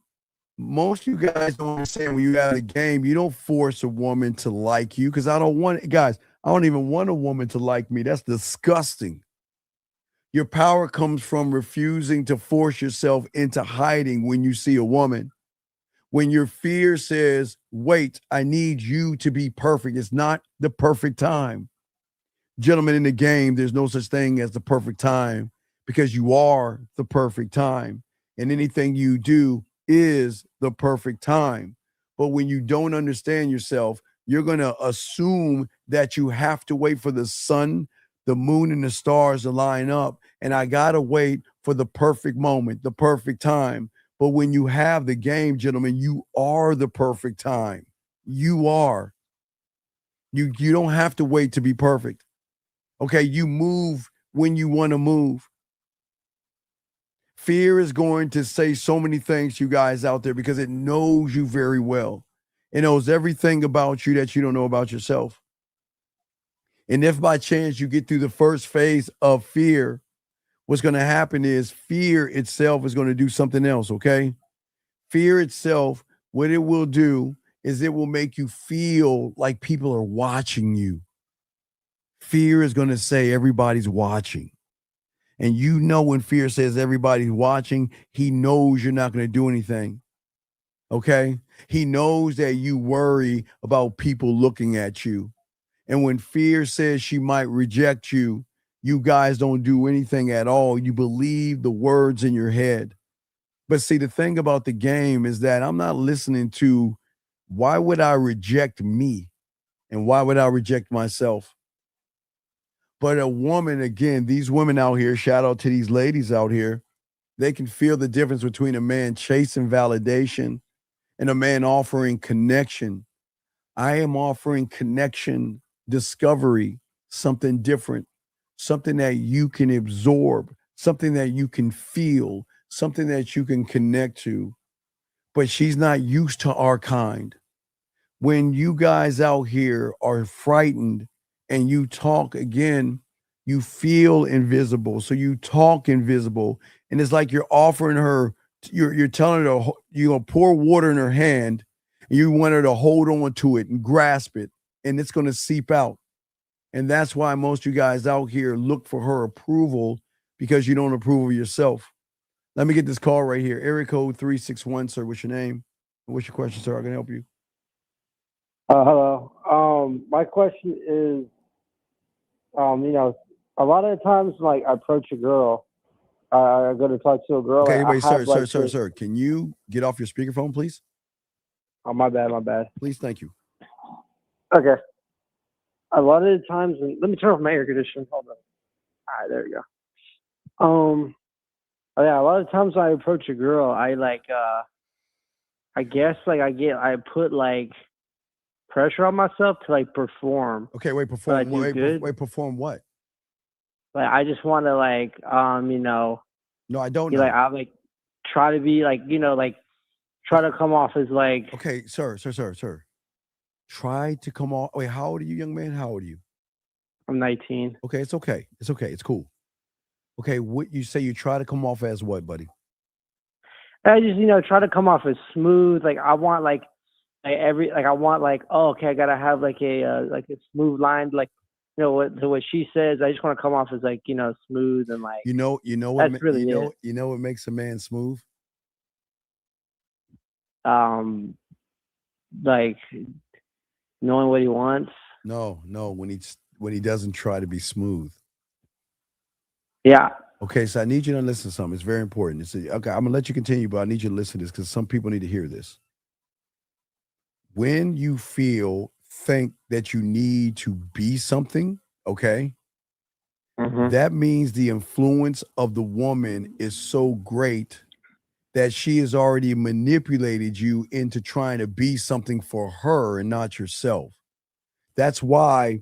most of you guys don't understand when you have a game, you don't force a woman to like you because I don't even want a woman to like me. That's disgusting. Your power comes from refusing to force yourself into hiding when you see a woman. When your fear says, wait, I need you to be perfect. It's not the perfect time. Gentlemen, in the game, there's no such thing as the perfect time because you are the perfect time. And anything you do is the perfect time. But when you don't understand yourself, you're going to assume that you have to wait for the sun, the moon, and the stars to line up. And I got to wait for the perfect moment, the perfect time. But when you have the game, gentlemen, you are the perfect time. You are. You don't have to wait to be perfect. Okay, you move when you want to move. Fear is going to say so many things to you guys out there because it knows you very well. It knows everything about you that you don't know about yourself. And if by chance you get through the first phase of fear, what's going to happen is fear itself is going to do something else, okay? Fear itself, what it will do is it will make you feel like people are watching you. Fear is going to say everybody's watching. And you know when fear says everybody's watching, he knows you're not going to do anything. Okay? He knows that you worry about people looking at you. And when fear says she might reject you, you guys don't do anything at all. You believe the words in your head. But see, the thing about the game is that I'm not listening to why would I reject me and why would I reject myself? But a woman, again, these women out here, shout out to these ladies out here, they can feel the difference between a man chasing validation and a man offering connection. I am offering connection, discovery, something different, something that you can absorb, something that you can feel, something that you can connect to. But she's not used to our kind. When you guys out here are frightened and you talk again, you feel invisible. So you talk invisible. And it's like you're offering her, you're telling her, you're going to pour water in her hand and you want her to hold on to it and grasp it. And it's going to seep out. And that's why most of you guys out here look for her approval because you don't approve of yourself. Let me get this call right here. Area code 361, sir. What's your name? What's your question, sir? I can help you. Hello. My question is, a lot of the times, like, I approach a girl, I go to talk to a girl. Okay, wait, I have, sir. Can you get off your speakerphone, please? Oh, my bad. Please, thank you. Okay. A lot of the times, let me turn off my air conditioning. Hold on. All right, there we go. Oh yeah, a lot of times when I approach a girl, I like I guess like I put like pressure on myself to like perform. Okay, wait, But I perform. do good. Wait, perform what? Like I just want to like No, I don't be know. like I like try to be like like try to come off as like Okay, sir. Try to come off. Wait, how old are you, young man? How old are you? I'm 19. Okay, it's okay. It's okay. It's cool. Okay, what you say you try to come off as what, buddy? I just try to come off as smooth. Like I want like I want like, oh, okay, I gotta have like a smooth line, like what she says. I just want to come off as like smooth and like You know what that's really it. you know what makes a man smooth? Like knowing what he wants. No, when he doesn't try to be smooth. Yeah. Okay, so I need you to listen to something. It's very important. Okay, I'm gonna let you continue, but I need you to listen to this because some people need to hear this. When you think that you need to be something, okay, that means the influence of the woman is so great that she has already manipulated you into trying to be something for her and not yourself. That's why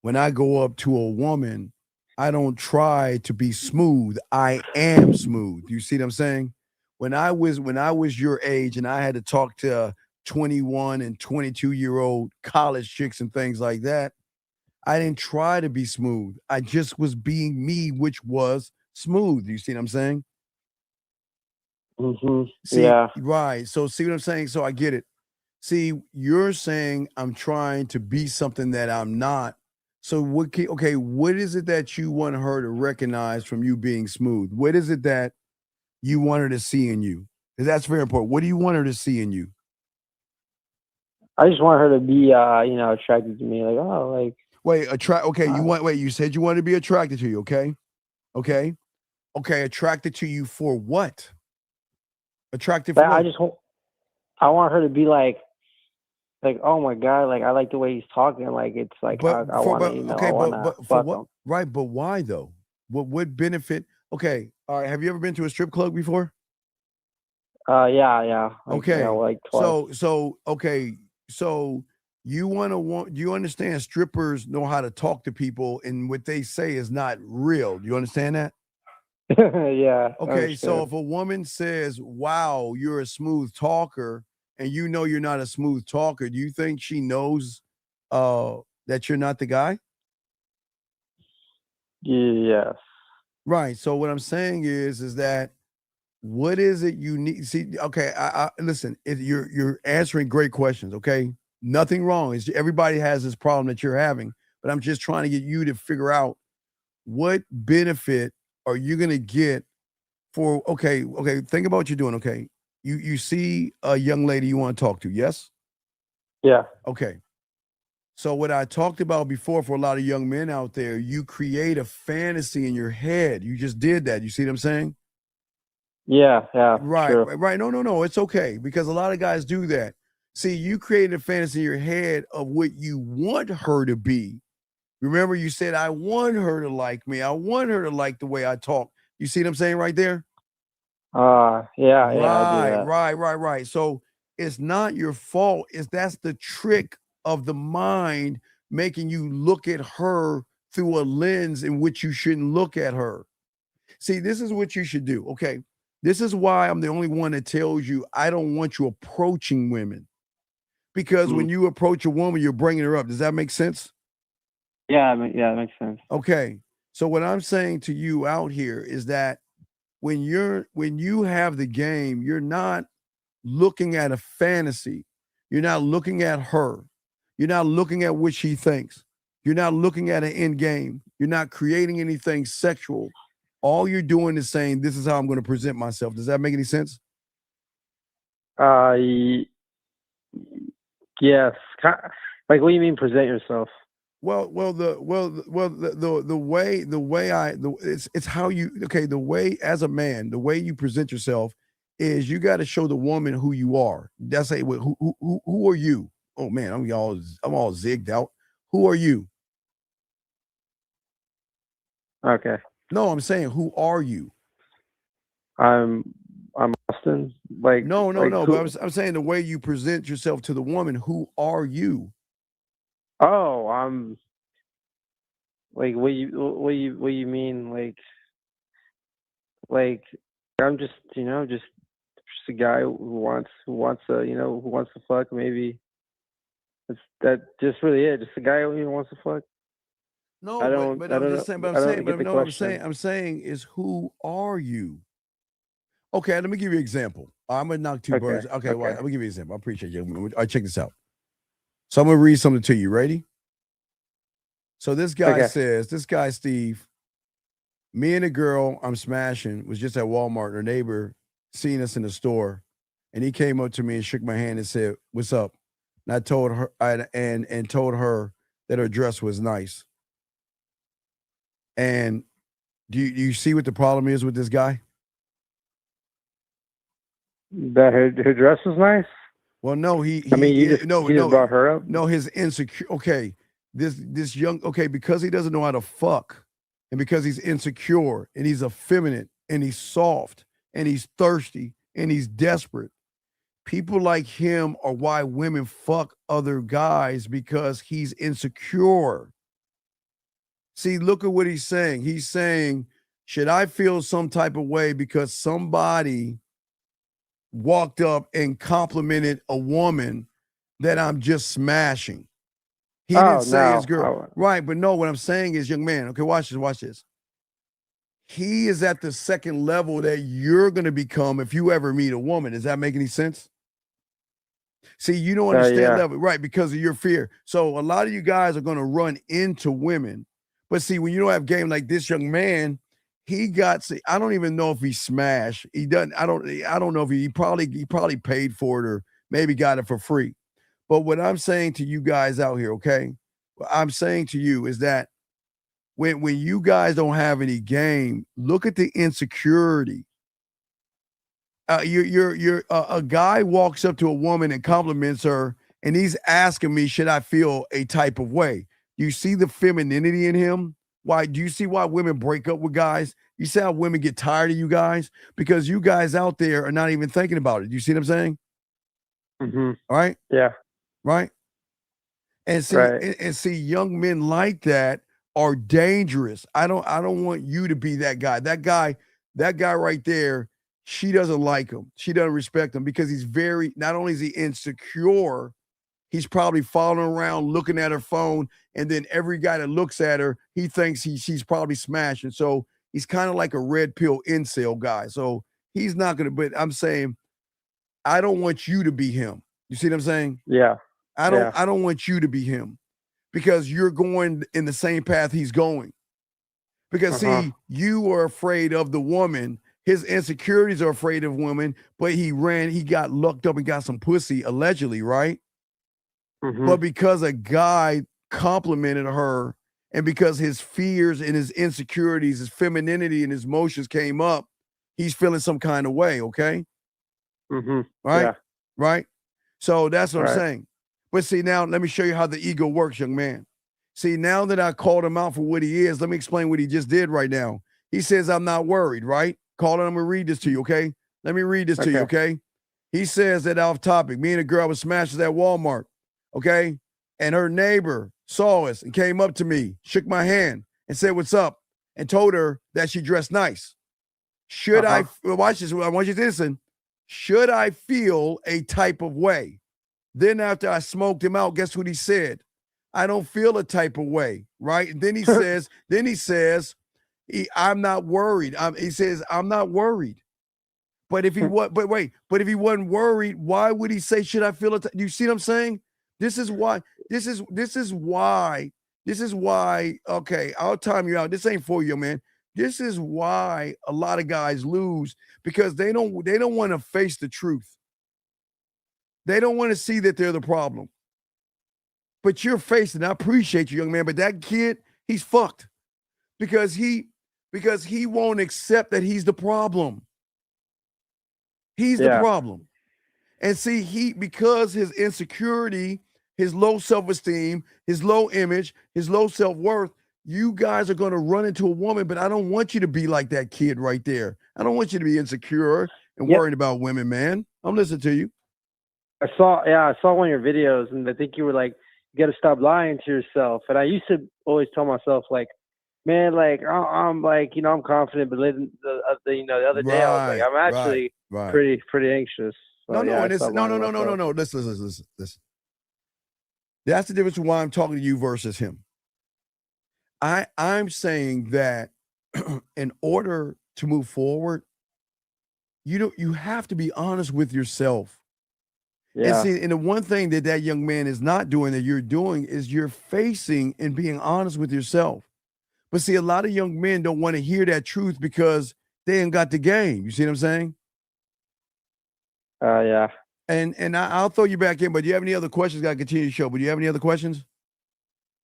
when I go up to a woman, I don't try to be smooth. I am smooth. You see what I'm saying? When I was your age and I had to talk to 21 and 22-year-old college chicks and things like that, I didn't try to be smooth. I just was being me, which was smooth. You see what I'm saying? See, yeah. right. So see what I'm saying? So I get it. See, you're saying I'm trying to be something that I'm not. So what is it that you want her to recognize from you being smooth? What is it that you want her to see in you? Because that's very important. What do you want her to see in you? I just want her to be attracted to me. Like, oh, like you said you want to be attracted to you, okay? Okay, attracted to you for what? Attracted for what? I want her to be like, oh my god, like I like the way he's talking. Like it's like I want to for what? Right, but why though? What benefit? Okay, all right. Have you ever been to a strip club before? Yeah. Okay, like twice. So you understand strippers know how to talk to people, and what they say is not real. Do you understand that? Yeah. Okay, so if a woman says, "Wow, you're a smooth talker," and you know you're not a smooth talker, do you think she knows that you're not the guy? Yes. Right. So what I'm saying is that what is it you need? See, okay, I listen. You're answering great questions. Okay, nothing wrong. Everybody has this problem that you're having, but I'm just trying to get you to figure out what benefit are you going to get for. Okay. Think about what you're doing. Okay, you see a young lady you want to talk to. Yes. Yeah. Okay. So what I talked about before for a lot of young men out there, you create a fantasy in your head. You just did that. You see what I'm saying? Yeah. Right, true. right. No. It's okay because a lot of guys do that. See, you created a fantasy in your head of what you want her to be. Remember, you said, I want her to like me. I want her to like the way I talk. You see what I'm saying right there? Yeah, I do that. Right. So it's not your fault. That's the trick of the mind making you look at her through a lens in which you shouldn't look at her. See, this is what you should do. Okay. This is why I'm the only one that tells you I don't want you approaching women. Because when you approach a woman, you're bringing her up. Does that make sense? Yeah, that makes sense. Okay. So what I'm saying to you out here is that when you have the game, you're not looking at a fantasy. You're not looking at her. You're not looking at what she thinks. You're not looking at an end game. You're not creating anything sexual. All you're doing is saying, this is how I'm going to present myself. Does that make any sense? Yes. Like, what do you mean present yourself? It's how you, the way as a man, the way you present yourself is you got to show the woman who you are. That's who are you? Oh man, I'm all zigged out. Who are you? Okay. No, I'm saying, who are you? I'm Austin. Like No. who, But I'm saying the way you present yourself to the woman. Who are you? oh, I'm like what you mean like I'm just just a guy who wants to fuck maybe. That's just really it. Just a guy who wants to fuck. No, I but don't I'm know. just saying. I don't get the question. I'm saying is who are you? Okay, let me give you an example. I'm gonna knock two birds. Okay, well, I'm gonna give you an example. I appreciate you. All right, check this out. So I'm gonna read something to you. Ready? So this guy says, this guy Steve, me and a girl I'm smashing was just at Walmart. Her neighbor seen us in the store, and he came up to me and shook my hand and said, "What's up?" And I told her, and told her that her dress was nice. And do you see what the problem is with this guy? That her dress was nice. Well, no, he just brought her up. No, his insecure. Okay, this young. Okay, because he doesn't know how to fuck, and because he's insecure and he's effeminate and he's soft and he's thirsty and he's desperate. People like him are why women fuck other guys, because he's insecure. See, look at what he's saying. He's saying, should I feel some type of way because somebody walked up and complimented a woman that I'm just smashing? He didn't say his girl. Right, but no, what I'm saying is, young man, okay, watch this. He is at the second level that you're going to become if you ever meet a woman. Does that make any sense? See, you don't understand level, right, because of your fear. So a lot of you guys are going to run into women. But see, when you don't have game like this young man, I don't even know if he smashed. He doesn't, I don't know if he probably paid for it or maybe got it for free. But what I'm saying to you guys out here, okay? What I'm saying to you is that when you guys don't have any game, look at the insecurity. A guy walks up to a woman and compliments her, and he's asking me, should I feel a type of way? You see the femininity in him? Why do you see why women break up with guys? You see how women get tired of you guys? Because you guys out there are not even thinking about it. You see what I'm saying? Mm-hmm. Right? Yeah. Right? And see, and see, young men like that are dangerous. I don't want you to be that guy. That guy right there, she doesn't like him. She doesn't respect him because he's not only is he insecure, he's probably following around looking at her phone, and then every guy that looks at her, he thinks she's probably smashing. So he's kind of like a red pill incel guy. So he's not gonna, but I'm saying, I don't want you to be him. You see what I'm saying? Yeah. I don't want you to be him, because you're going in the same path he's going. Because see, you are afraid of the woman. His insecurities are afraid of women, but he got locked up and got some pussy, allegedly, right? Mm-hmm. But because a guy complimented her, and because his fears and his insecurities, his femininity and his emotions came up, he's feeling some kind of way, okay? Mm-hmm. Right? Yeah. Right? So that's what I'm saying. But see, now let me show you how the ego works, young man. See, now that I called him out for what he is, let me explain what he just did right now. He says, I'm not worried, right? I'm going to read this to you, okay? Let me read this to you, okay? He says that off topic. Me and a girl was smashes at Walmart, okay? And her neighbor saw us and came up to me, shook my hand, and said, what's up? And told her that she dressed nice. Should I, watch this, I want you to listen. Should I feel a type of way? Then after I smoked him out, guess what he said? I don't feel a type of way, right? And then he says, I'm not worried. He says, I'm not worried. But if he if he wasn't worried, why would he say, should I feel it? You see what I'm saying? This is why, okay, I'll time you out. This ain't for you, man. This is why a lot of guys lose, because they don't want to face the truth. They don't want to see that they're the problem. But you're facing, I appreciate you, young man, but that kid, he's fucked. Because he won't accept that he's the problem. He's the problem. And see, because his insecurity, his low self-esteem, his low image, his low self-worth, you guys are going to run into a woman, but I don't want you to be like that kid right there. I don't want you to be insecure and worried about women, man. I'm listening to you. I saw one of your videos, and I think you were like, you got to stop lying to yourself. And I used to always tell myself, like, man, like I'm like, I'm confident, but the other day I was like, I'm actually pretty anxious. So, No. Listen. That's the difference why I'm talking to you versus him. I'm saying that in order to move forward, you have to be honest with yourself. Yeah. And the one thing that young man is not doing that you're doing is you're facing and being honest with yourself. But see, a lot of young men don't want to hear that truth because they ain't got the game. You see what I'm saying? Yeah. And I'll throw you back in, but do you have any other questions? Got to continue the show, but do you have any other questions?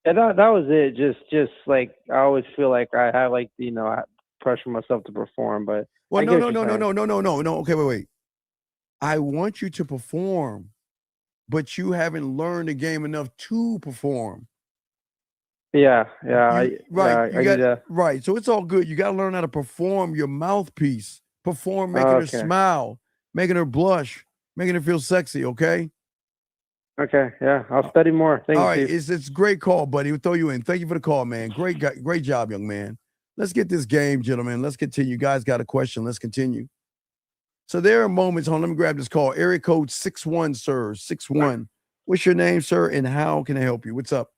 Yeah, that was it. Just like I always feel like I have like I pressure myself to perform, but Well, no. Okay, wait. I want you to perform, but you haven't learned the game enough to perform. Yeah. Right. So it's all good. You got to learn how to perform your mouthpiece. Perform, making her smile, making her blush, making her feel sexy. Okay. Okay. Yeah, I'll study more. Thank you. All right. It's great call, buddy. We'll throw you in. Thank you for the call, man. Great job, young man. Let's get this game, gentlemen. Let's continue. You guys got a question. Let's continue. So there are moments. Hold on, let me grab this call. Area code 61, sir. 61. What's your name, sir, and how can I help you? What's up?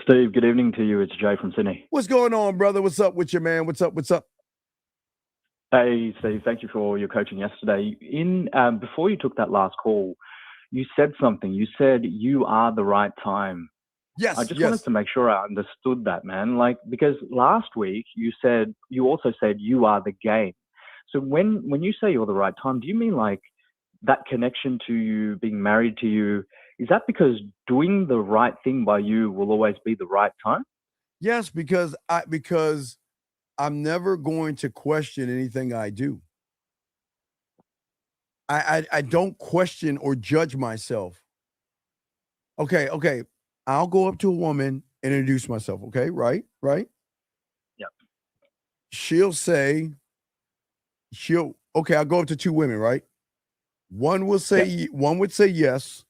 Steve, good evening to you. It's Jay from Sydney. What's going on, brother? What's up with you, man? What's up? Hey, Steve, thank you for your coaching yesterday. Before you took that last call, you said something. You said you are the right time. Yes. I just wanted to make sure I understood that, man. Like, because last week you also said you are the game. So when you say you're the right time, do you mean like that connection to you, being married to you? Is that because doing the right thing by you will always be the right time? Yes, because I'm never going to question anything I do. I don't question or judge myself. Okay. I'll go up to a woman and introduce myself. Okay, right? Yep. She'll say, I'll go up to two women, right? One would say yes,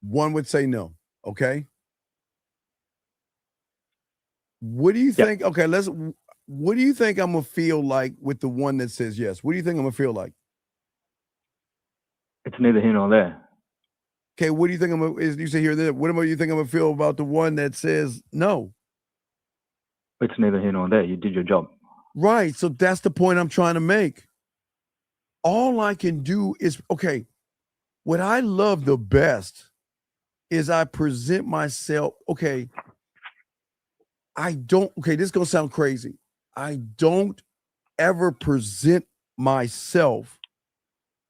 one would say no. Okay. What do you think? Okay, what do you think I'm gonna feel like with the one that says yes? What do you think I'm gonna feel like? It's neither here nor there. Okay, what do you think you say here that? What do you think I'm gonna feel about the one that says no? It's neither here nor there. You did your job. Right. So that's the point I'm trying to make. All I can do is, what I love the best is I present myself. This is going to sound crazy. I don't ever present myself,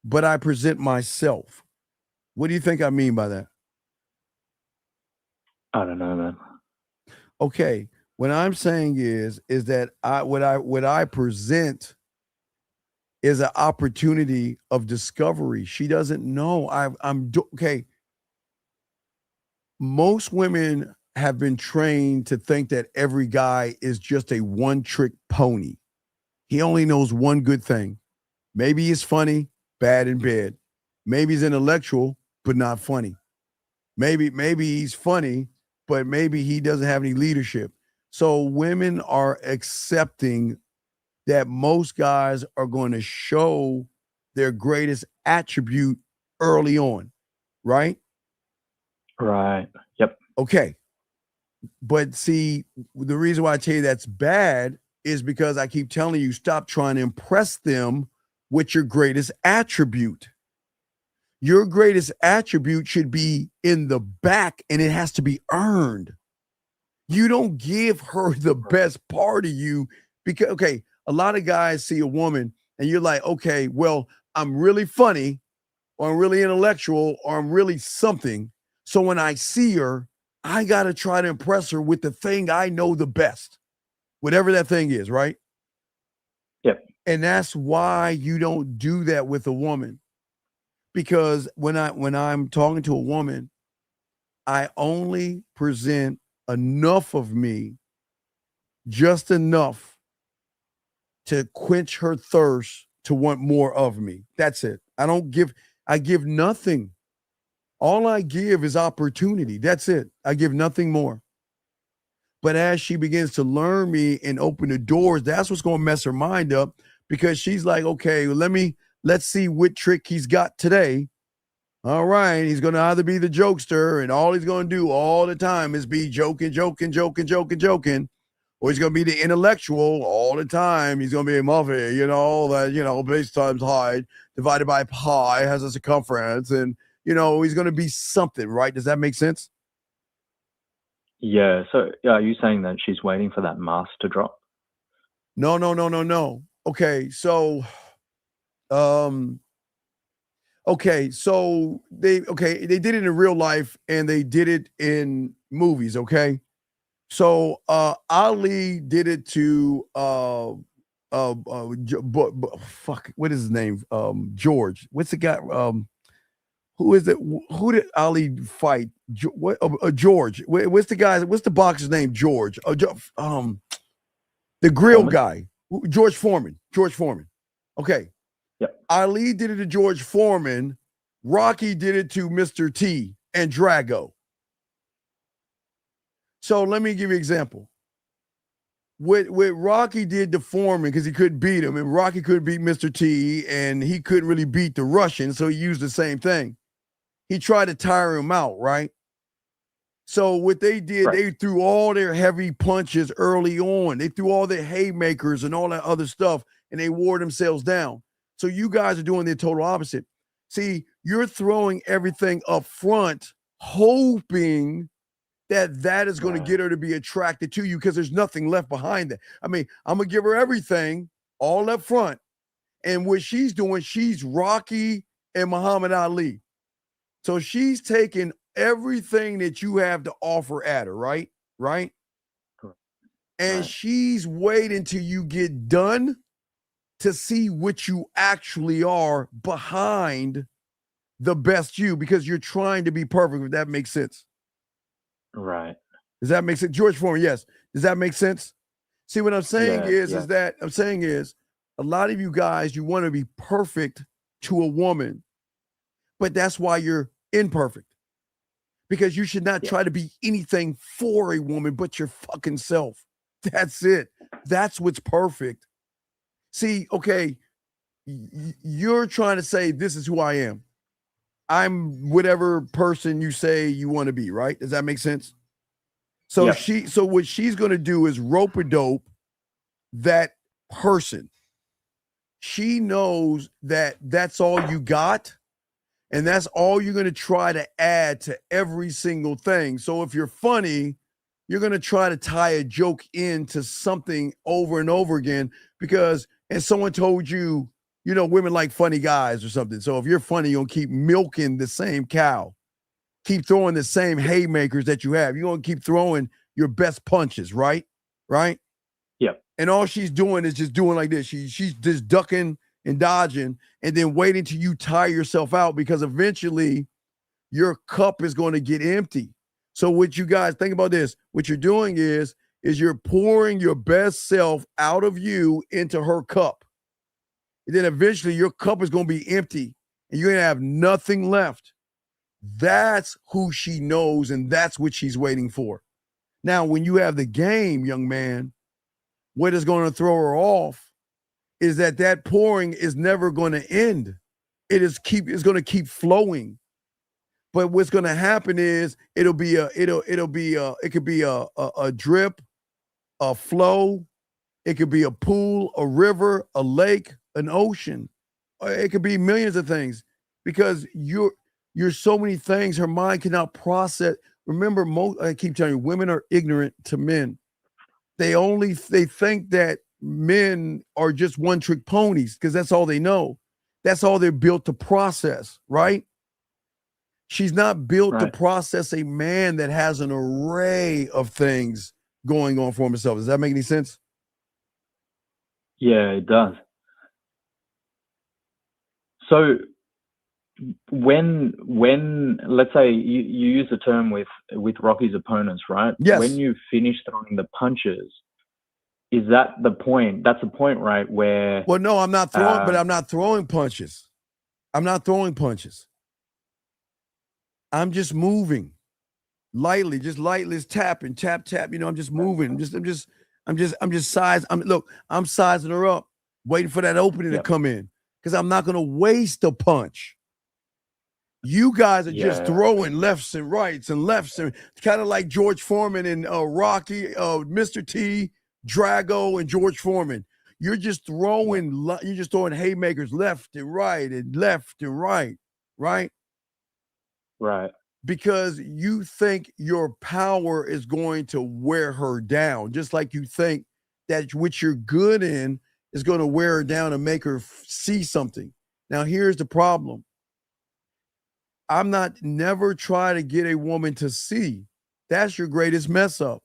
but I present myself. What do you think I mean by that? I don't know, man. Okay. What I'm saying is that what I present is an opportunity of discovery. She doesn't know. Most women have been trained to think that every guy is just a one-trick pony. He only knows one good thing. Maybe he's funny, bad in bed. Maybe he's intellectual, but not funny. Maybe he's funny, but maybe he doesn't have any leadership. So women are accepting that most guys are going to show their greatest attribute early on, right? Right. Yep. Okay. But see, the reason why I tell you that's bad is because I keep telling you, stop trying to impress them with your greatest attribute. Your greatest attribute should be in the back and it has to be earned. You don't give her the best part of you because, a lot of guys see a woman and you're like, okay, well, I'm really funny or I'm really intellectual or I'm really something. So when I see her, I got to try to impress her with the thing I know the best, whatever that thing is, right? Yep. And that's why you don't do that with a woman. Because when I'm talking to a woman, I only present enough of me, just enough to quench her thirst to want more of me. That's it. I give nothing. All I give is opportunity. That's it. I give nothing more. But as she begins to learn me and open the doors, that's what's going to mess her mind up, because she's like, okay, let's see what trick he's got today. All right, he's going to either be the jokester, and all he's going to do all the time is be joking, or he's going to be the intellectual all the time. He's going to be a muffin, that, base times height divided by pi has a circumference, and, he's going to be something, right? Does that make sense? Yeah. So are you saying that she's waiting for that mask to drop? No. Okay, so they did it in real life and they did it in movies, okay? So Ali did it to fuck, what is his name? George. What's the guy? Who is it? Who did Ali fight? George. What's the guy? What's the boxer's name? George. The grill Foreman? guy. George Foreman. Okay. Yep. Ali did it to George Foreman. Rocky did it to Mr. T and Drago. So let me give you an example. What Rocky did to Foreman, because he couldn't beat him, and Rocky couldn't beat Mr. T, and he couldn't really beat the Russian, so he used the same thing. He tried to tire him out, right? So what they did, They threw all their heavy punches early on. They threw all their haymakers and all that other stuff, and they wore themselves down. So you guys are doing the total opposite. See, you're throwing everything up front, hoping that is going to get her to be attracted to you, because there's nothing left behind that. I mean, I'm going to give her everything all up front. And what she's doing, she's Rocky and Muhammad Ali. So she's taking everything that you have to offer at her, right? Right? And she's waiting till you get done to see what you actually are behind the best you, because you're trying to be perfect, if that makes sense. Right. Does that make sense? George Foreman, yes. Does that make sense? See, what I'm saying is a lot of you guys, you want to be perfect to a woman, but that's why you're imperfect. Because you should not try to be anything for a woman but your fucking self. That's it. That's what's perfect. See, okay, you're trying to say, this is who I am. I'm whatever person you say you want to be, right? Does that make sense? So what she's going to do is rope-a-dope that person. She knows that that's all you got, and that's all you're going to try to add to every single thing. So if you're funny, you're going to try to tie a joke into something over and over again, because, and someone told you, women like funny guys or something. So if you're funny, you're going to keep milking the same cow. Keep throwing the same haymakers that you have. You're going to keep throwing your best punches, right? Right? Yeah. And all she's doing is just doing like this. She's just ducking and dodging and then waiting till you tire yourself out, because eventually your cup is going to get empty. So what you guys think about this, what you're doing is you're pouring your best self out of you into her cup. And then eventually your cup is going to be empty and you're going to have nothing left. That's who she knows, and that's what she's waiting for. Now, when you have the game, young man, what is going to throw her off is that pouring is never going to end. It's going to keep flowing. But what's going to happen is it could be a drip, a flow, it could be a pool, a river, a lake, an ocean. It could be millions of things, because you're so many things her mind cannot process. Remember, I keep telling you, women are ignorant to men. They think that men are just one-trick ponies, because that's all they know. That's all they're built to process, right? She's not built to process a man that has an array of things going on for himself. Does that make any sense? Yeah, it does. So when let's say you use the term with Rocky's opponents, right? Yes. When you finish throwing the punches, is that the point? That's the point, right? Where Well, no, I'm not throwing, but I'm not throwing punches. I'm not throwing punches. I'm just moving lightly, just tapping, tap. You know, I'm just moving. I'm just I'm sizing her up, waiting for that opening to come in, because I'm not gonna waste a punch. You guys are just throwing lefts and rights and lefts, and kind of like George Foreman and Rocky, Mr. T, Drago, and George Foreman. You're just throwing, haymakers left and right and left and right, right? Right. Because you think your power is going to wear her down, just like you think that what you're good in is going to wear her down and make her see something. Now, here's the problem. I'm not never try to get a woman to see. That's your greatest mess up.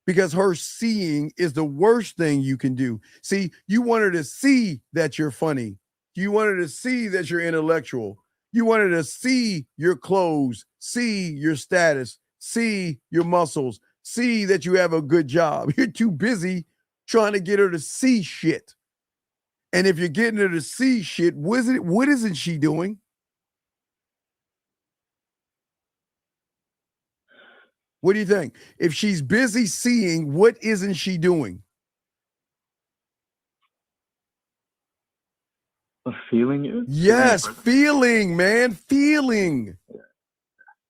Because her seeing is the worst thing you can do. See, you want her to see that you're funny. You want her to see that you're intellectual. You want her to see your clothes, see your status, see your muscles, see that you have a good job. You're too busy trying to get her to see shit. And if you're getting her to see shit, what isn't she doing? What do you think? If she's busy seeing, what isn't she doing? Feeling you? Yes, feeling, man, feeling.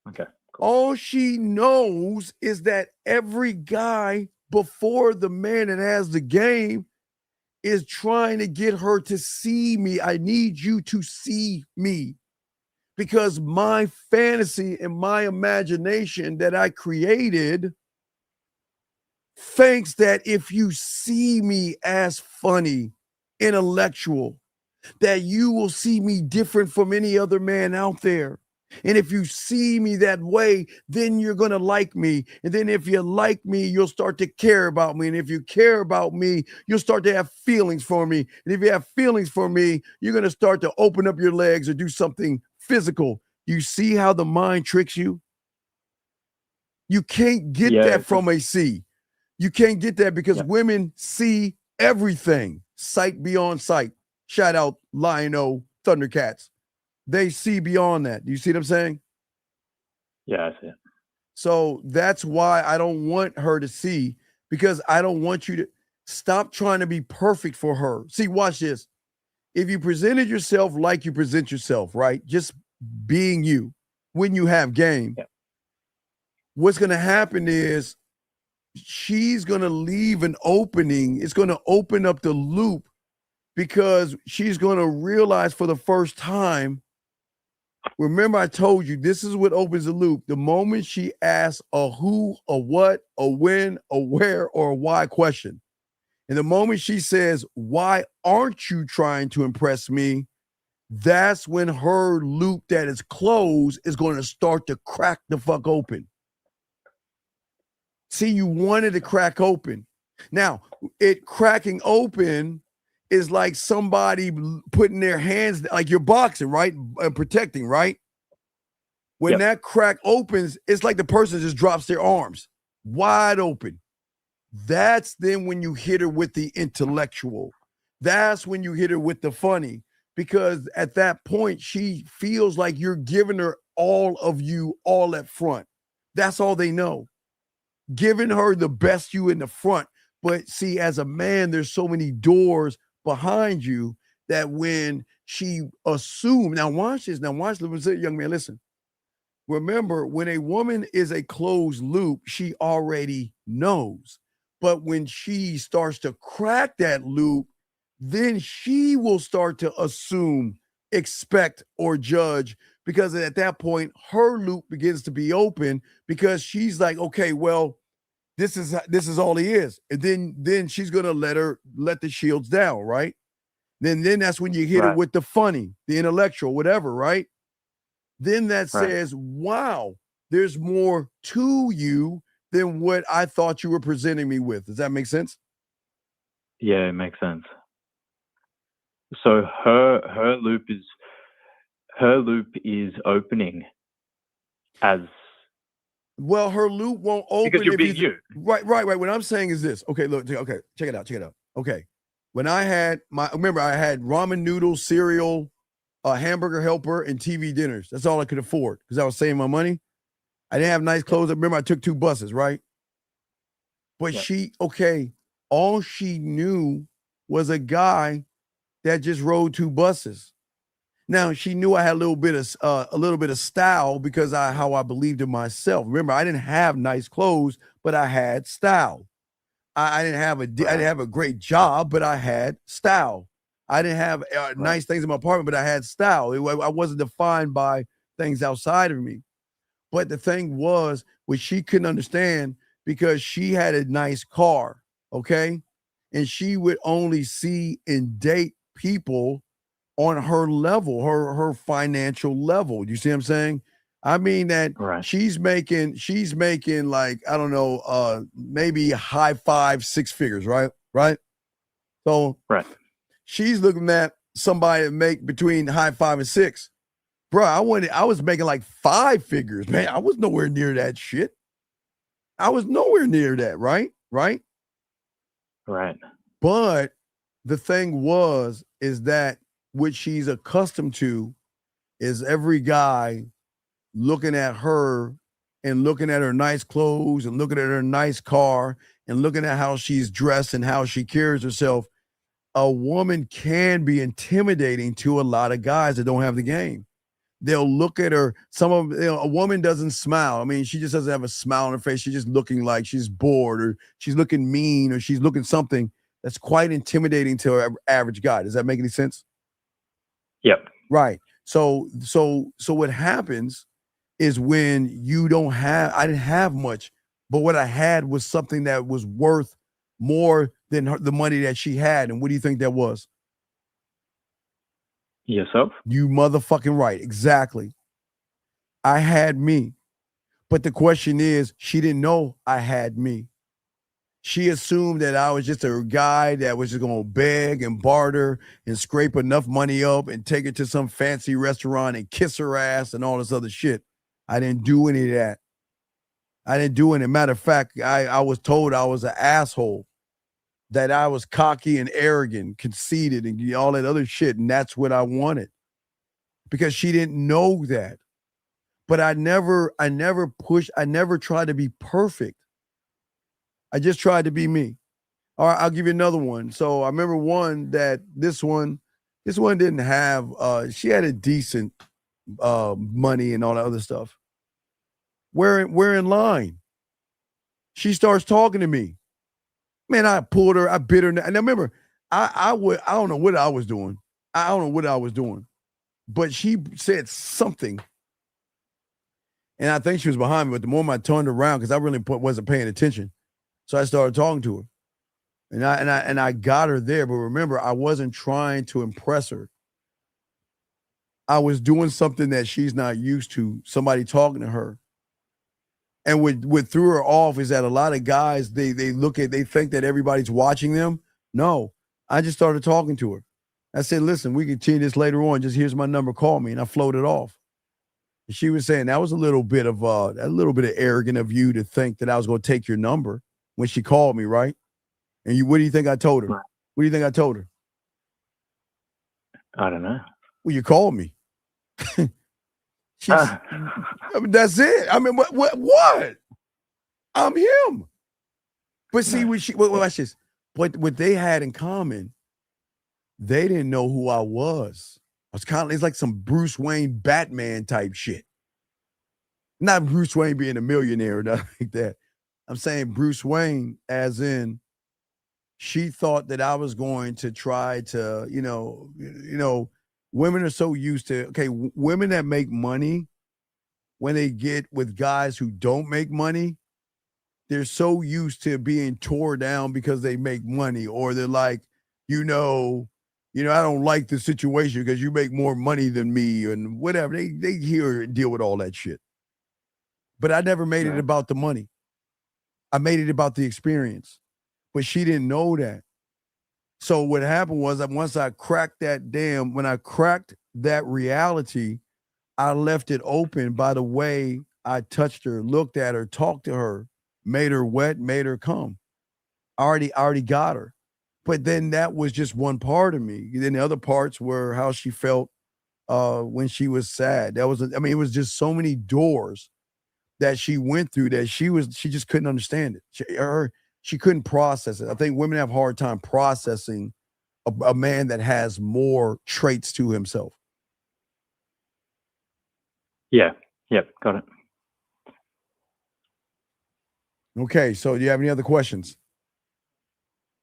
Okay. Cool. All she knows is that every guy before the man that has the game is trying to get her to see me. I need you to see me. Because my fantasy and my imagination that I created thinks that if you see me as funny, intellectual, that you will see me different from any other man out there. And if you see me that way, then you're going to like me. And then if you like me, you'll start to care about me. And if you care about me, you'll start to have feelings for me. And if you have feelings for me, you're going to start to open up your legs or do something physical. You see how the mind tricks you? You can't get that from a C. You can't get that because women see everything. Sight beyond sight. Shout out Lion-O, Thundercats. They see beyond that. Do you see what I'm saying? Yeah, I see it. So that's why I don't want her to see, because I don't want you to stop trying to be perfect for her. See, watch this. If you presented yourself like you present yourself, right? Just being you when you have game, what's going to happen is she's going to leave an opening. It's going to open up the loop because she's going to realize for the first time. Remember, I told you this is what opens the loop. The moment she asks a who, a what, a when, a where, or a why question. And the moment she says, why aren't you trying to impress me? That's when her loop that is closed is going to start to crack the fuck open. See, you wanted to crack open. Now, it cracking open is like somebody putting their hands, like you're boxing, right? Protecting, right? When that crack opens, it's like the person just drops their arms wide open. That's then when you hit her with the intellectual. That's when you hit her with the funny, because at that point, she feels like you're giving her all of you all up front. That's all they know. Giving her the best you in the front. But see, as a man, there's so many doors behind you that when she assumes, now watch this, listen, young man, listen. Remember, when a woman is a closed loop, she already knows. But when she starts to crack that loop, then she will start to assume, expect, or judge, because at that point, her loop begins to be open because she's like, okay, well, this is all he is. And then she's gonna let the shields down, right? Then that's when you hit her with the funny, the intellectual, whatever, right? Then that says, wow, there's more to you than what I thought you were presenting me with. Does that make sense? Yeah, it makes sense. So her loop is her loop is opening as well, her loop won't open because you're if being you. Right. What I'm saying is this. Okay, look. Okay, check it out. Okay, when I had remember I had ramen noodles, cereal, a hamburger helper, and TV dinners. That's all I could afford because I was saving my money. I didn't have nice clothes. I remember I took 2 buses, right? But all she knew was a guy that just rode 2 buses. Now she knew I had a little bit of style because how I believed in myself. Remember, I didn't have nice clothes, but I had style. I didn't have a great job, but I had style. I didn't have nice things in my apartment, but I had style. I wasn't defined by things outside of me. But the thing was, what she couldn't understand because she had a nice car, okay, and she would only see and date people on her level, her financial level. You see what I'm saying? I mean that she's making like, I don't know, maybe high 5, 6 figures, right? So she's looking at somebody that make between high 5 and 6. Bro, I was making like 5 figures, man. I was nowhere near that shit. I was nowhere near that, right? Right. But the thing is that what she's accustomed to is every guy looking at her and looking at her nice clothes and looking at her nice car and looking at how she's dressed and how she carries herself. A woman can be intimidating to a lot of guys that don't have the game. They'll look at her. A woman doesn't smile. I mean, she just doesn't have a smile on her face. She's just looking like she's bored or she's looking mean or she's looking something that's quite intimidating to an average guy. Does that make any sense? Yep. Right. So what happens is when you don't have, I didn't have much, but what I had was something that was worth more than the money that she had. And what do you think that was? Yourself? You motherfucking right. Exactly. I had me. But the question is, she didn't know I had me. She assumed that I was just a guy that was just going to beg and barter and scrape enough money up and take it to some fancy restaurant and kiss her ass and all this other shit. I didn't do any of that. I didn't do any. Matter of fact, I was told I was an asshole, that I was cocky and arrogant, conceited, and all that other shit. And that's what I wanted because she didn't know that. But I never tried to be perfect. I just tried to be me. All right, I'll give you another one. So I remember this one didn't have, she had a decent money and all that other stuff. We're in line. She starts talking to me. Man, I pulled her, I bit her. And I remember, I don't know what I was doing. But she said something. And I think she was behind me. But the moment I turned around, because I really wasn't paying attention. So I started talking to her. And I got her there. But remember, I wasn't trying to impress her. I was doing something that she's not used to, somebody talking to her. And what threw her off is that a lot of guys, they think that everybody's watching them. No, I just started talking to her. I said, listen, we can continue this later on. Just here's my number, call me. And I floated off. And she was saying that was a little bit of arrogant of you to think that I was going to take your number when she called me, right? And what do you think I told her? What do you think I told her? I don't know. Well, you called me. I mean, that's it. I mean, what? I'm him. But see, watch this. What they had in common, they didn't know who I was. It's like some Bruce Wayne Batman type shit. Not Bruce Wayne being a millionaire or nothing like that. I'm saying Bruce Wayne as in she thought that I was going to try to, women are so used to, women that make money, when they get with guys who don't make money, they're so used to being tore down because they make money, or they're like, I don't like the situation because you make more money than me and whatever. They hear and deal with all that shit. But I never made it about the money. I made it about the experience. But she didn't know that. So what happened was that once I cracked that reality, I left it open by the way I touched her, looked at her, talked to her, made her wet, made her come. I already got her. But then that was just one part of me. Then the other parts were how she felt when she was sad. That was, I mean, it was just so many doors that she went through that she just couldn't understand it. She couldn't process it. I think women have a hard time processing a man that has more traits to himself. Yeah. Yep. Got it. Okay. So do you have any other questions?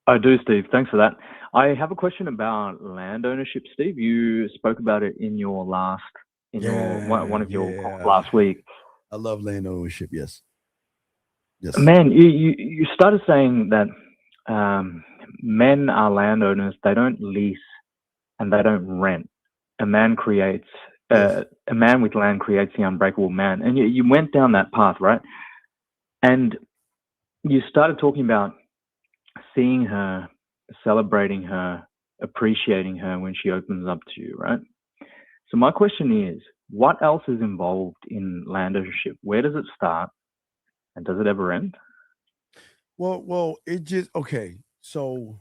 I do, Steve. Thanks for that. I have a question about land ownership, Steve. You spoke about it in your last, one of your calls last week. I love land ownership. Yes. Yes. Man, you started saying that men are landowners. They don't lease and they don't rent. A man with land creates the unbreakable man. And you went down that path, right? And you started talking about seeing her, celebrating her, appreciating her when she opens up to you, right? So my question is, what else is involved in land ownership? Where does it start? And does it ever end? Well, it just, okay. So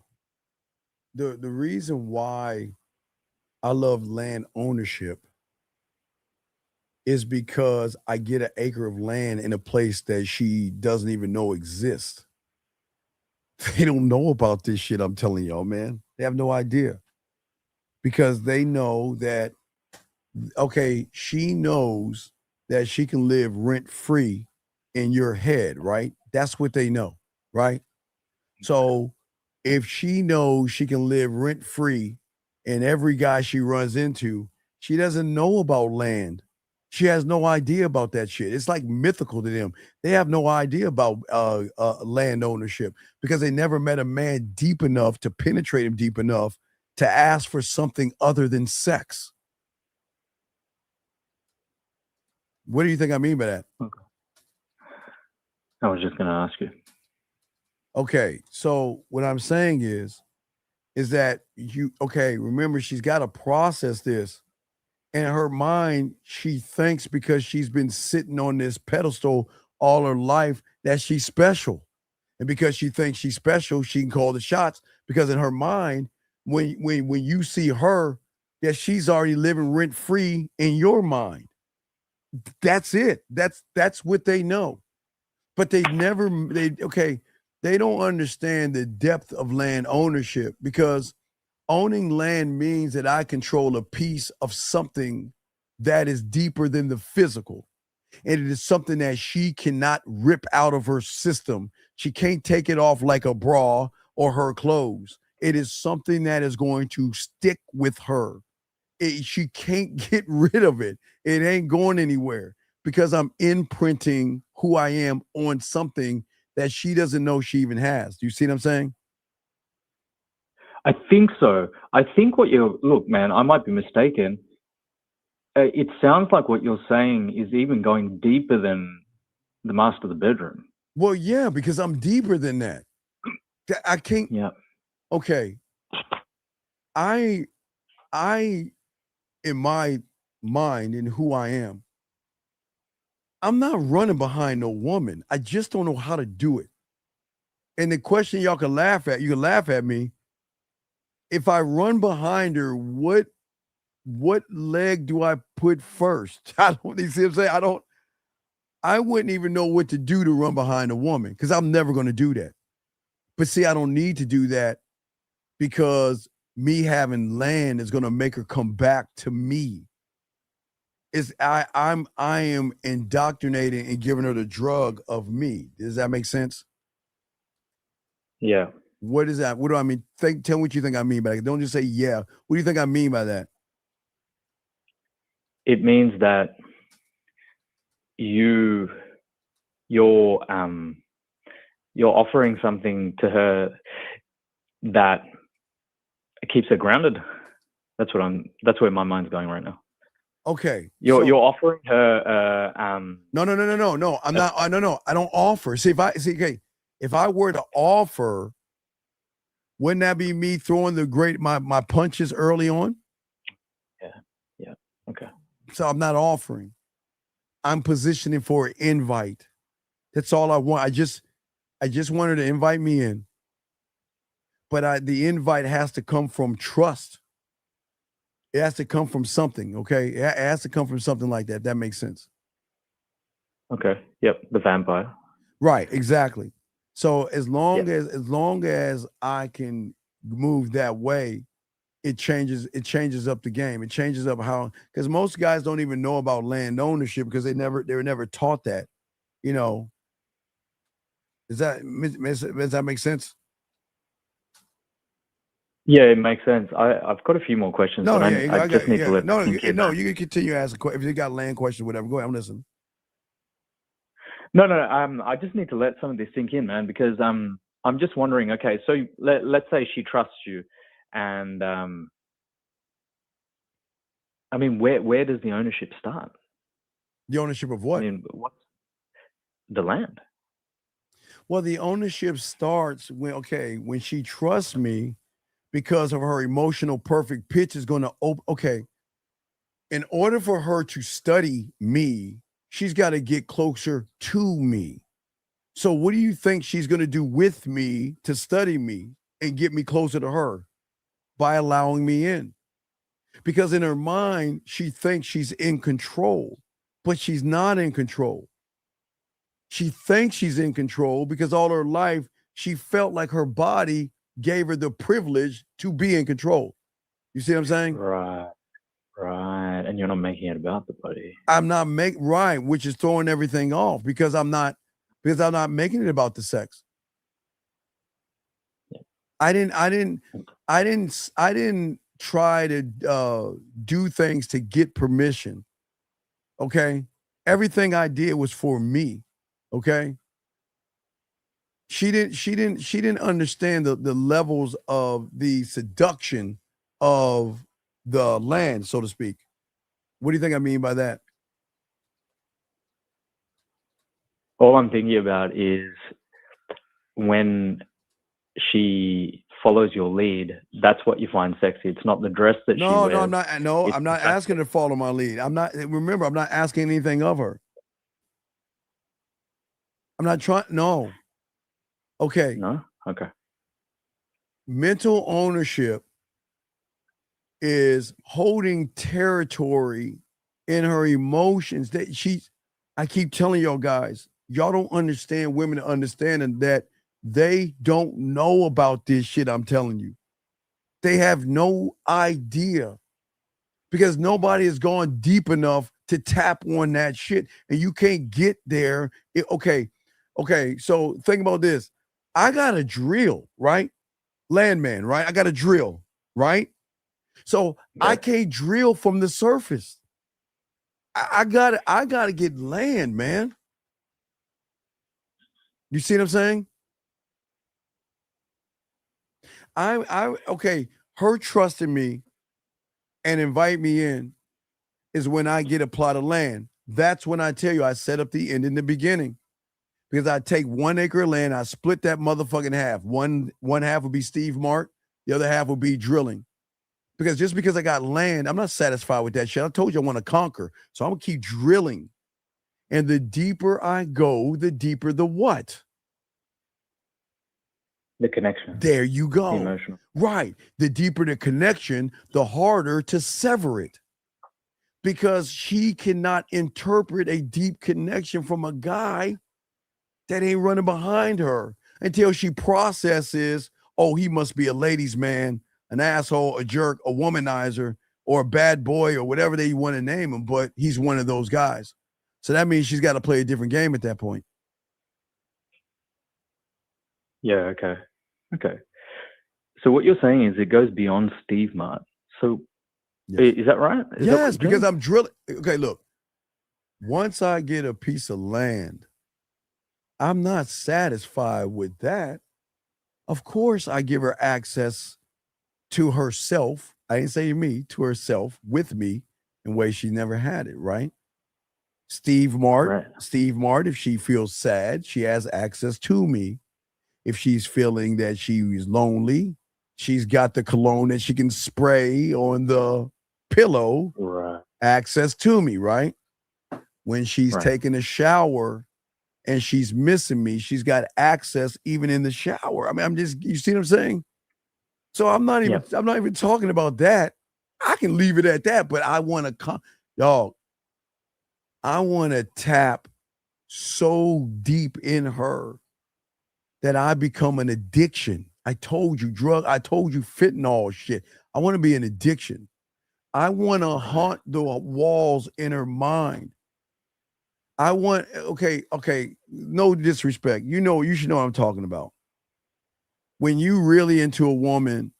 the reason why I love land ownership is because I get an acre of land in a place that she doesn't even know exists. They don't know about this shit I'm telling y'all, man. They have no idea. Because they know that, okay, she knows that she can live rent-free in your head, right? That's what they know, right? So if she knows she can live rent-free in every guy she runs into, she doesn't know about land. She has no idea about that shit. It's like mythical to them. They have no idea about land ownership because they never met a man deep enough to penetrate him deep enough to ask for something other than sex. What do you think I mean by that? Okay. I was just going to ask you. Okay, so what I'm saying is that remember, she's got to process this. In her mind, she thinks because she's been sitting on this pedestal all her life that she's special. And because she thinks she's special, she can call the shots. Because in her mind, when you see her, that she's already living rent-free in your mind. That's it. That's what they know. But they don't understand the depth of land ownership, because owning land means that I control a piece of something that is deeper than the physical. And it is something that she cannot rip out of her system. She can't take it off like a bra or her clothes. It is something that is going to stick with her. She can't get rid of it. It ain't going anywhere because I'm imprinting who I am on something that she doesn't know she even has. Do you see what I'm saying? I think so. I think look, man, I might be mistaken. It sounds like what you're saying is even going deeper than the master of the bedroom. Well, yeah, because I'm deeper than that. I can't. Yeah. Okay. I, in my mind and who I am, I'm not running behind no woman. I just don't know how to do it. And the question y'all can laugh at, you can laugh at me. If I run behind her, what leg do I put first? You see what I'm saying? I wouldn't even know what to do to run behind a woman because I'm never going to do that. But see, I don't need to do that because me having land is going to make her come back to me. I am indoctrinating and giving her the drug of me. Does that make sense? Yeah. What is that? What do I mean? Tell me what you think I mean by that. Don't just say yeah. What do you think I mean by that? It means that you're offering something to her that keeps her grounded. That's where my mind's going right now. Okay. You're offering her No. I'm not. No. I don't offer. If I were to offer, wouldn't that be me throwing my punches early on? Yeah. Okay. So I'm not offering. I'm positioning for an invite. That's all I want. I just want her to invite me in. But the invite has to come from trust. It has to come from something, okay? It has to come from something like that. That makes sense. Okay. Yep. The vampire. Right, exactly. So as long as I can move that way, it changes up the game. It changes up how, because most guys don't even know about land ownership because they were never taught that. You know, does that make sense? Yeah, it makes sense. I've got a few more questions, No, but yeah, I just need to let no, that sink in. no. You can continue asking questions if you got land questions, whatever. Go ahead, I'm listening. No. I just need to let some of this sink in, man, because I'm just wondering. Okay, so let's say she trusts you, and I mean, where does the ownership start? The ownership of what? I mean, what's the land? Well, the ownership starts when she trusts me because of her emotional perfect pitch is going to open. Okay, in order for her to study me, she's got to get closer to me. So what do you think she's going to do with me to study me and get me closer to her? By allowing me in. Because in her mind, she thinks she's in control, but she's not in control. She thinks she's in control because all her life she felt like her body gave her the privilege to be in control. You see what I'm saying? Right. And you're not making it about the body. I'm not which is throwing everything off because I'm not making it about the sex. I didn't try to do things to get permission. Okay? Everything I did was for me. Okay? She didn't understand the levels of the seduction of the land, so to speak. What do you think I mean by that? All I'm thinking about is when she follows your lead, that's what you find sexy. It's not the dress that she wears. I'm not. No, I'm not asking her to follow my lead. Remember, I'm not asking anything of her. I'm not trying. No. Okay. No? Okay. Mental ownership is holding territory in her emotions I keep telling y'all guys, y'all don't understand women understanding that they don't know about this shit I'm telling you. They have no idea because nobody has gone deep enough to tap on that shit and you can't get there. Okay, so think about this. I got a drill, right? Landman, right? I got a drill, right? So I can't drill from the surface. I gotta get land, man. You see what I'm saying? Her trusting me and invite me in is when I get a plot of land. That's when I tell you I set up the end in the beginning. Because I take 1 acre of land, I split that motherfucking half. One half would be Steve Mark, the other half would be drilling. Because just because I got land, I'm not satisfied with that shit. I told you I want to conquer. So I'm gonna keep drilling. And the deeper I go, the deeper the what? The connection. There you go. The emotional. Right. The deeper the connection, the harder to sever it. Because she cannot interpret a deep connection from a guy that ain't running behind her until she processes, oh, he must be a ladies' man, an asshole, a jerk, a womanizer, or a bad boy, or whatever they want to name him, but he's one of those guys. So that means she's got to play a different game at that point. Yeah, okay. So what you're saying is it goes beyond Steve Mart. So is that right? Yes, because I'm drilling. Okay, look. Once I get a piece of land, I'm not satisfied with that. Of course, I give her access to herself. I didn't say me, to herself, with me, in ways she never had it, right? Steve Mart, if she feels sad, she has access to me. If she's feeling that she's lonely, she's got the cologne that she can spray on the pillow, Right. access to me, right? When she's Right. taking a shower and she's missing me, she's got access even in the shower. I mean, I'm just, you see what I'm saying? So I'm not even talking about that. I can leave it at that, but I want to y'all, I want to tap so deep in her that I become an addiction. I told you I told you fentanyl shit. I want to be an addiction. I want to haunt the walls in her mind. I want, okay, no disrespect. You should know what I'm talking about. When you really into a woman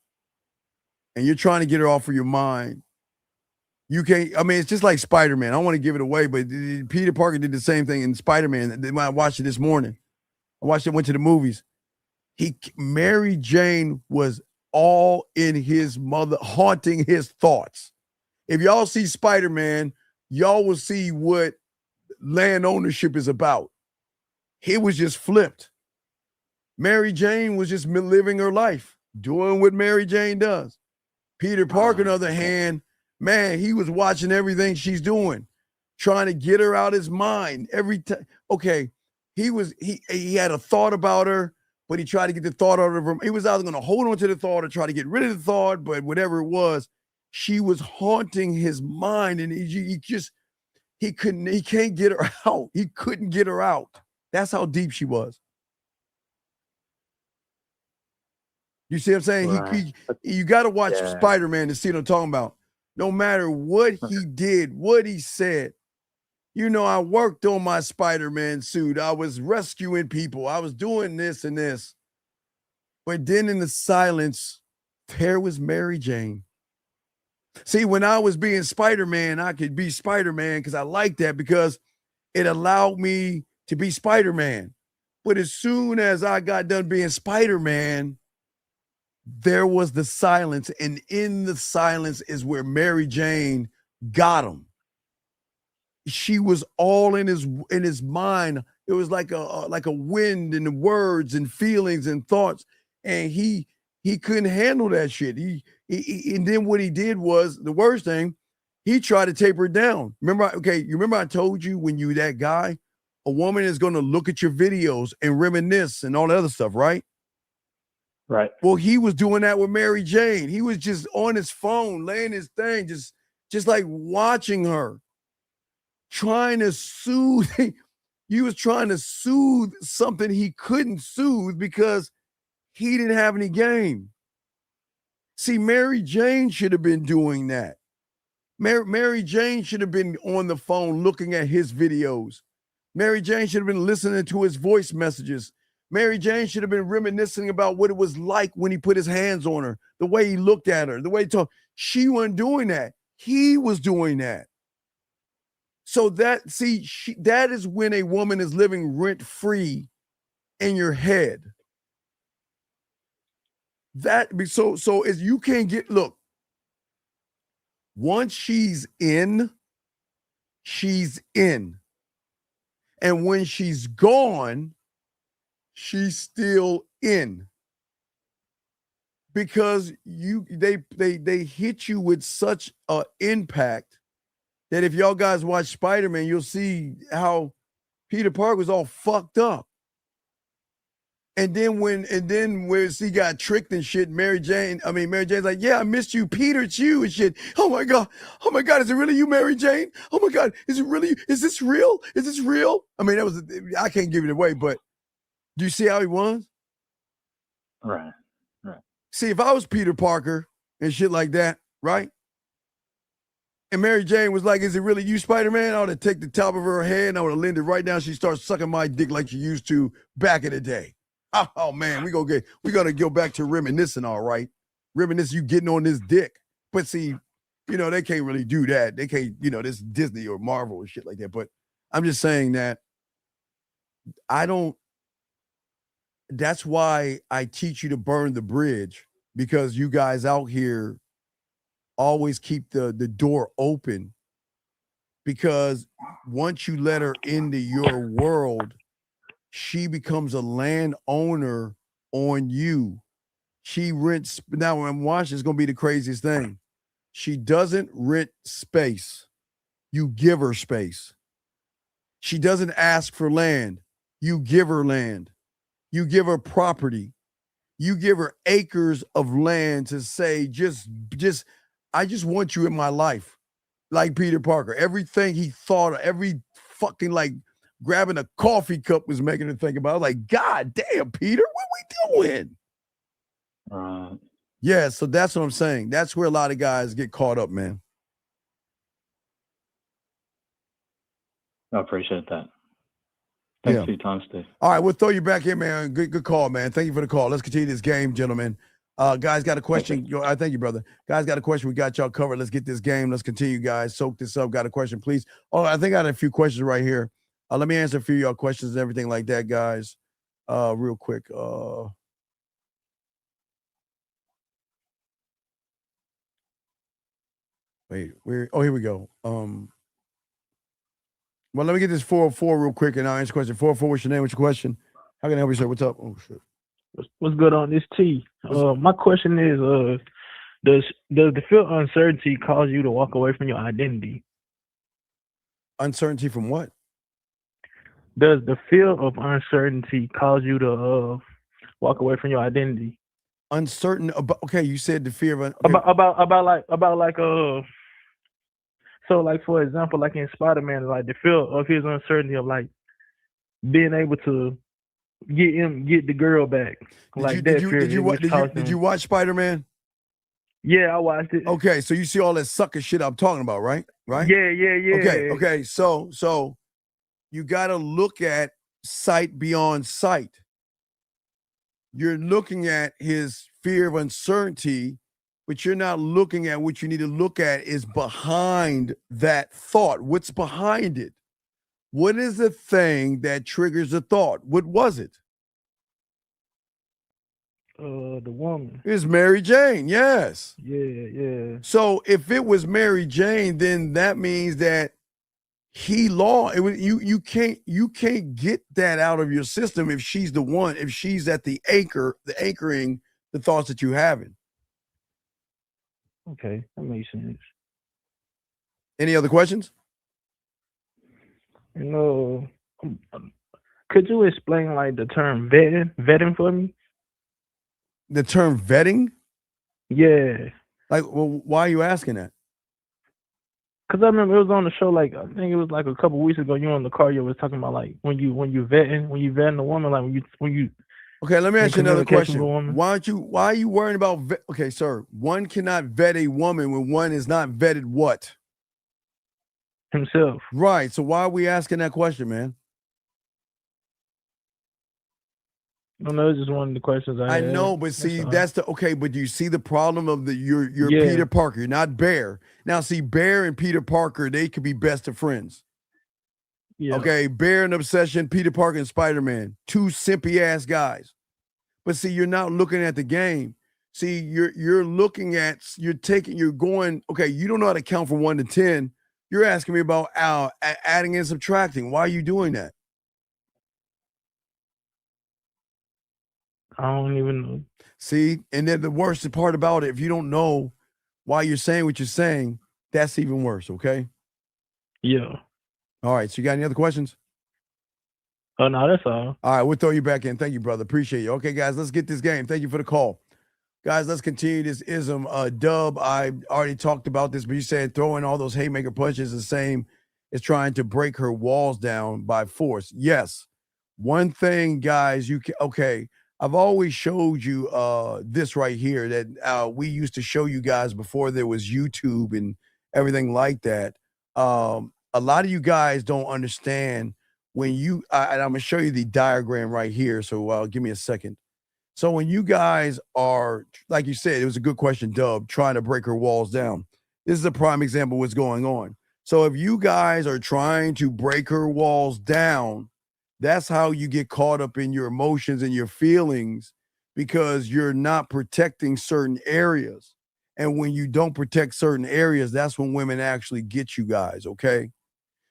and you're trying to get her off of your mind, you can't, I mean, it's just like Spider-Man. I don't want to give it away, but Peter Parker did the same thing in Spider-Man. I watched it this morning. Went to the movies. Mary Jane was all in his mother, haunting his thoughts. If y'all see Spider-Man, y'all will see what land ownership is about. He was just flipped. Mary Jane was just living her life, doing what Mary Jane does. Peter Parker, on the other hand, man, he was watching everything she's doing, trying to get her out his mind every time. Okay, he had a thought about her, but he tried to get the thought out of him. He was either going to hold on to the thought or try to get rid of the thought, but whatever it was, she was haunting his mind, and he can't get her out. He couldn't get her out. That's how deep she was. You see what I'm saying? Right. You got to watch Spider-Man to see what I'm talking about. No matter what he did, what he said. I worked on my Spider-Man suit. I was rescuing people. I was doing this and this. But then in the silence, there was Mary Jane. See, when I was being Spider-Man, I could be Spider-Man because I liked that because it allowed me to be Spider-Man. But as soon as I got done being Spider-Man, there was the silence. And in the silence is where Mary Jane got him. She was all in his mind. It was like a wind in the words and feelings and thoughts. And he couldn't handle that shit. And then what he did was the worst thing. He tried to taper it down. You remember I told you when you that guy, a woman is going to look at your videos and reminisce and all that other stuff, right? Right. Well, he was doing that with Mary Jane. He was just on his phone, laying his thing, just like watching her, trying to soothe. He was trying to soothe something he couldn't soothe because he didn't have any game. See, Mary Jane should have been doing that. Mary Jane should have been on the phone looking at his videos. Mary Jane should have been listening to his voice messages. Mary Jane should have been reminiscing about what it was like when he put his hands on her, the way he looked at her, the way he talked. She wasn't doing that. He was doing that. So that is when a woman is living rent-free in your head. So as you can't look, once she's in. And when she's gone, she's still in. Because they hit you with such an impact that if y'all guys watch Spider-Man, you'll see how Peter Parker was all fucked up. And then when he got tricked and shit, Mary Jane's like, yeah, I missed you, Peter, it's you and shit. Oh my God, is it really you, Mary Jane? Oh my God, is this real? Is this real? I mean, I can't give it away, but do you see how he was? Right. See, if I was Peter Parker and shit like that, right? And Mary Jane was like, is it really you, Spider-Man? I would have taken the top of her head and I would have leaned it right down. She starts sucking my dick like she used to back in the day. Oh man, we gotta go back to reminiscing, all right. Reminisce you getting on this dick. But see, they can't really do that. They can't, this Disney or Marvel or shit like that. But I'm just saying that that's why I teach you to burn the bridge, because you guys out here always keep the door open, because once you let her into your world, she becomes a landowner on you. She rents. Now, when I'm watching, it's going to be the craziest thing. She doesn't rent space. You give her space. She doesn't ask for land. You give her land. You give her property. You give her acres of land to say, I just want you in my life. Like Peter Parker. Everything he thought of, every fucking like grabbing a coffee cup was making her think about. I was like, God damn, Peter, what we doing? Yeah, so that's what I'm saying. That's where a lot of guys get caught up, man. I appreciate that. Thanks for your time, Steve. All right, we'll throw you back in, man. Good call, man. Thank you for the call. Let's continue this game, gentlemen. Guys got a question. I thank you, brother. Guys got a question. We got y'all covered. Let's get this game. Let's continue, guys. Soak this up. Got a question, please. Oh, I think I got a few questions right here. Let me answer a few of y'all questions and everything like that, guys. Real quick. Wait, here we go. Well, let me get this 404 real quick and I'll answer the question. 404, what's your name? What's your question? How can I help you, sir? What's up? Oh, shit. What's good on this T? My question is, does the fear of uncertainty cause you to walk away from your identity? Uncertainty from what? Does the fear of uncertainty cause you to walk away from your identity? Uncertain about? Okay, you said the fear of So like for example, like in Spider-Man, like the fear of his uncertainty of like being able to get the girl back. Did you watch Spider-Man? Yeah, I watched it. Okay, so you see all that sucker shit I'm talking about, right? Right? Yeah. Okay. So you got to look at sight beyond sight. You're looking at his fear of uncertainty, but you're not looking at what you need to look at is behind that thought. What's behind it? What is the thing that triggers the thought? What was it? The woman. It's Mary Jane, yes. Yeah. So if it was Mary Jane, then that means that he lost. You can't get that out of your system if she's the one, if she's at the anchoring the thoughts that you having. Okay, that makes sense. Any other questions? No. Could you explain like the term vetting for me? The term vetting? Yeah. Like, well, why are you asking that? Because I remember it was on the show, like I think it was like a couple weeks ago. You on the car, you was talking about like when you vetting a woman, like when you. Okay, let me ask you another question. Why are you worrying about? Okay, sir. One cannot vet a woman when one is not vetted. What? Himself. Right. So why are we asking that question, man? No, it's just one of the questions I had. know, but see, that's okay. But do you see the problem of you're Peter Parker, you're not Bear. Now, see, Bear and Peter Parker, they could be best of friends. Yeah. Okay, Bear and Obsession, Peter Parker and Spider-Man, two simpy ass guys. But see, you're not looking at the game. See, you're looking at, you're going, okay, you don't know how to count from 1 to 10. You're asking me about adding and subtracting. Why are you doing that? I don't even know. See, and then the worst part about it, if you don't know why you're saying what you're saying, that's even worse, okay? Yeah. All right, so you got any other questions? Oh, no, that's all. All right, we'll throw you back in. Thank you, brother. Appreciate you. Okay, guys, let's get this game. Thank you for the call. Guys, let's continue this ism. Dub, I already talked about this, but you said throwing all those haymaker punches the same as trying to break her walls down by force. Yes. One thing, guys, I've always showed you this right here that we used to show you guys before there was YouTube and everything like that. A lot of you guys don't understand when and I'm going to show you the diagram right here. So give me a second. So when you guys are, like you said, it was a good question, Dub, trying to break her walls down. This is a prime example of what's going on. So if you guys are trying to break her walls down, that's how you get caught up in your emotions and your feelings because you're not protecting certain areas. And when you don't protect certain areas, that's when women actually get you guys, okay?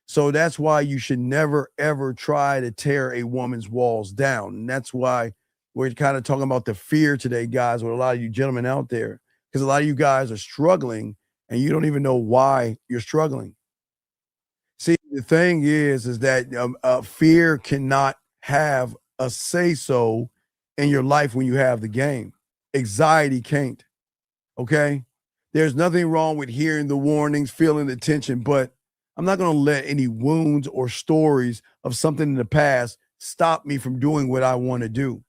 So that's why you should never, ever try to tear a woman's walls down. And that's why we're kind of talking about the fear today, guys, with a lot of you gentlemen out there, because a lot of you guys are struggling and you don't even know why you're struggling. See, the thing is that fear cannot have a say-so in your life when you have the game. Anxiety can't, okay? There's nothing wrong with hearing the warnings, feeling the tension, but I'm not going to let any wounds or stories of something in the past stop me from doing what I want to do.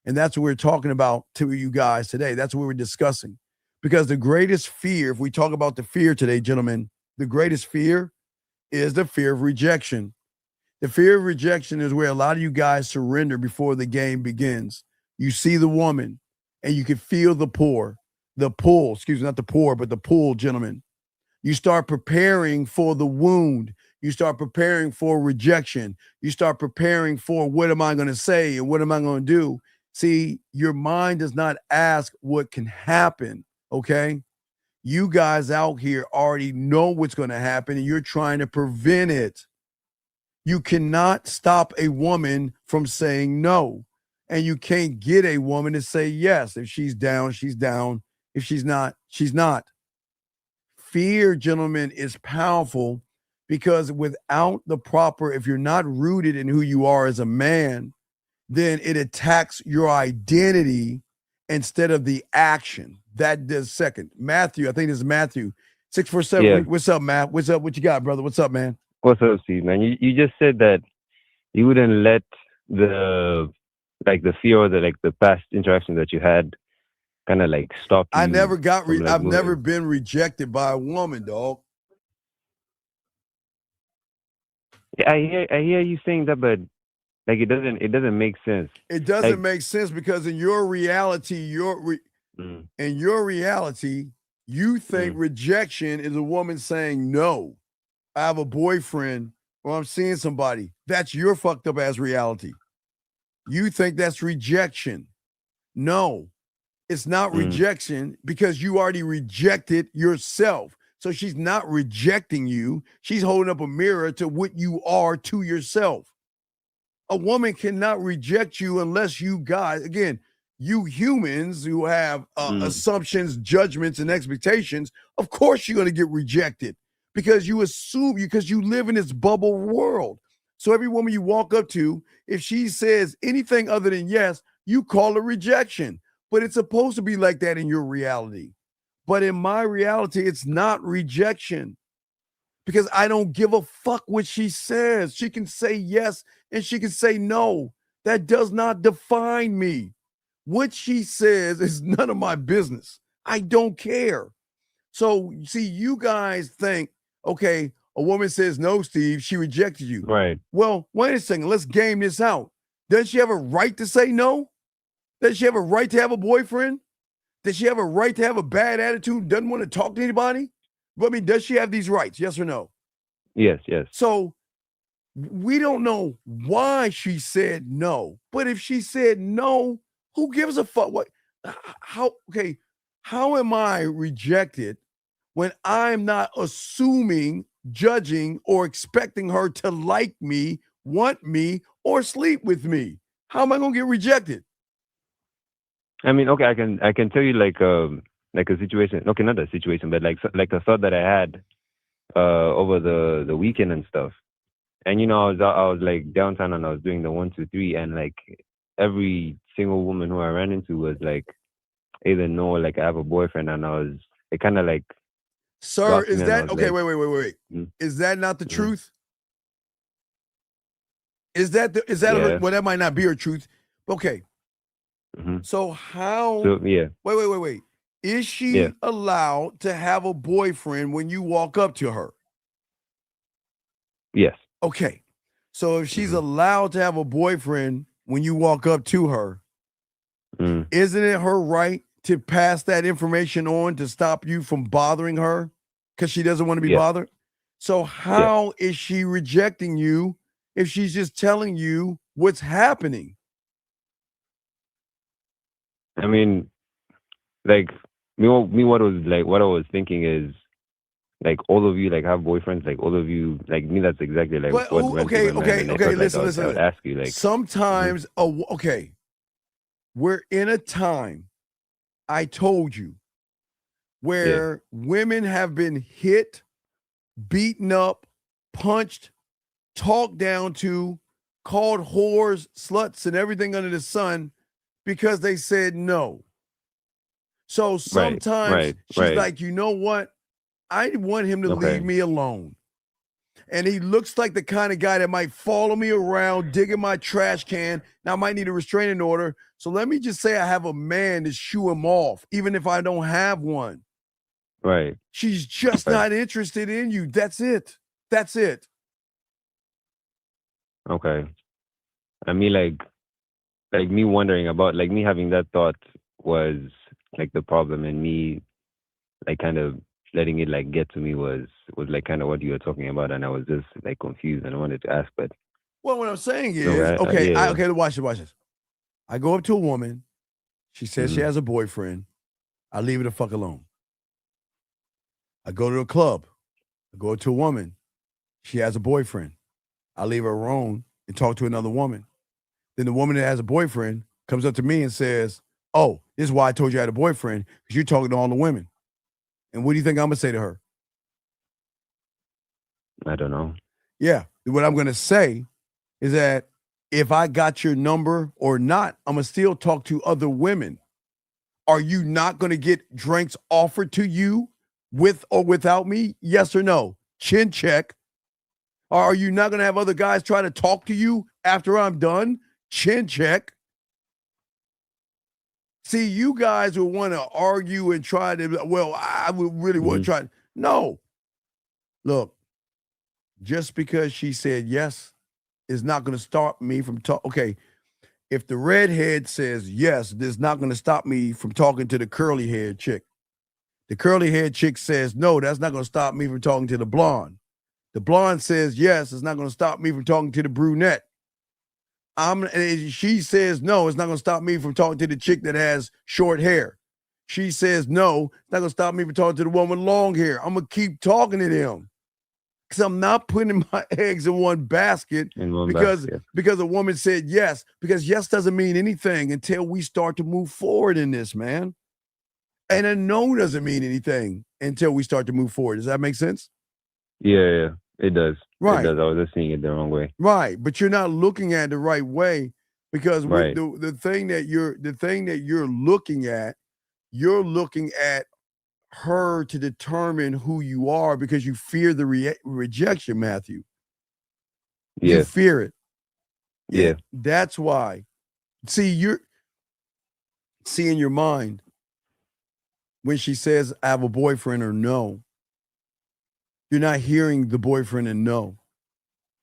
And that's what we're talking about to you guys today. That's what we're discussing. Because the greatest fear, if we talk about the fear today, gentlemen, the greatest fear is the fear of rejection. The fear of rejection is where a lot of you guys surrender before the game begins. You see the woman and you can feel the pull, not the pour, but the pull, gentlemen. You start preparing for the wound. You start preparing for rejection. You start preparing for what am I going to say and what am I going to do? See, your mind does not ask what can happen, okay? You guys out here already know what's going to happen and you're trying to prevent it. You cannot stop a woman from saying no. And you can't get a woman to say yes. If she's down, she's down. If she's not, she's not. Fear, gentlemen, is powerful because without the proper, if you're not rooted in who you are as a man, then it attacks your identity instead of the action. That does second. Matthew, I think this is Matthew. 647. Yeah. What's up, Matt? What's up? What you got, brother? What's up, man? What's up, Steve, man? You just said that you wouldn't let the fear or the past interaction that you had kind of stop you. I never got from, I've moving. never been rejected by a woman, dog. Yeah, I hear you saying that, but it doesn't make sense. It doesn't make sense because in your reality, in your reality, you think rejection is a woman saying no. I have a boyfriend or I'm seeing somebody. That's your fucked up ass reality. You think that's rejection. No, it's not rejection because you already rejected yourself. So she's not rejecting you. She's holding up a mirror to what you are to yourself. A woman cannot reject you unless you guys, again, you humans who have assumptions, judgments, and expectations, of course you're going to get rejected because you assume, because you live in this bubble world. So every woman you walk up to, if she says anything other than yes, you call it rejection. But it's supposed to be like that in your reality. But in my reality, it's not rejection because I don't give a fuck what she says. She can say yes and she can say no. That does not define me. What she says is none of my business. I don't care. So, see, you guys think, okay, a woman says no, Steve, she rejected you. Right. Well, wait a second. Let's game this out. Does she have a right to say no? Does she have a right to have a boyfriend? Does she have a right to have a bad attitude, doesn't want to talk to anybody? I mean, does she have these rights? Yes or no? Yes, yes. So we don't know why she said no. But if she said no, who gives a fuck? What? How am I rejected when I'm not assuming, judging, or expecting her to like me, want me, or sleep with me? How am I gonna get rejected? I mean, okay, I can tell you a situation. Okay, not a situation, but like a thought that I had over the weekend and stuff. And I was like downtown and I was doing the 1, 2, 3, and every single woman who I ran into was either no, I have a boyfriend, and it kind of Sir, is that okay? Wait. Is that not the truth? Is that Yeah. well, that might not be her truth. Okay. So how? So, yeah. Wait. Is she allowed to have a boyfriend when you walk up to her? Yes. Okay. So if she's allowed to have a boyfriend when you walk up to her, isn't it her right to pass that information on to stop you from bothering her because she doesn't want to be bothered? So how is she rejecting you if she's just telling you what's happening? I mean, what I was thinking is, all of you have boyfriends, all of you, me, that's exactly what okay, listen. I would ask you, sometimes, we're in a time, I told you, where women have been hit, beaten up, punched, talked down to, called whores, sluts, and everything under the sun because they said no. So sometimes she's like, you know what? I want him to leave me alone. And he looks like the kind of guy that might follow me around, digging my trash can. Now I might need a restraining order. So let me just say I have a man to shoo him off, even if I don't have one. Right. She's just not interested in you. That's it. That's it. Okay. I mean, like me wondering about, like me having that thought was like the problem, and me like kind of letting it like get to me was like kind of what you were talking about, and I was just like confused and I wanted to ask, but Well, what I'm saying is, yeah. okay, watch this. I go up to a woman. She says she has a boyfriend. I leave her the fuck alone. I go to a club. I go to a woman. She has a boyfriend. I leave her alone and talk to another woman. Then the woman that has a boyfriend comes up to me and says, oh, this is why I told you I had a boyfriend, because you're talking to all the women. And what do you think I'm going to say to her? I don't know. Yeah. What I'm going to say is that if I got your number or not, I'm going to still talk to other women. Are you not going to get drinks offered to you with or without me? Yes or no? Chin check. Or are you not going to have other guys try to talk to you after I'm done? Chin check. See, you guys will want to argue and try to, well, I would really want to try. No. Look, just because she said yes is not going to stop me from talking. Okay, if the redhead says yes, this is not going to stop me from talking to the curly haired chick. The curly haired chick says no, that's not going to stop me from talking to the blonde. The blonde says yes, it's not going to stop me from talking to the brunette. She says no, it's not going to stop me from talking to the chick that has short hair. She says no, it's not going to stop me from talking to the one with long hair. I'm going to keep talking to them because I'm not putting my eggs in one basket because a woman said yes, because yes doesn't mean anything until we start to move forward in this, man. And a no doesn't mean anything until we start to move forward. Does that make sense? Yeah, it does. Right. It does. I was just seeing it the wrong way. Right, but you're not looking at it the right way because the thing that you're looking at her to determine who you are because you fear the rejection, Matthew. Yeah. You fear it. Yeah. That's why. See, in your mind when she says I have a boyfriend or no, you're not hearing the boyfriend and no.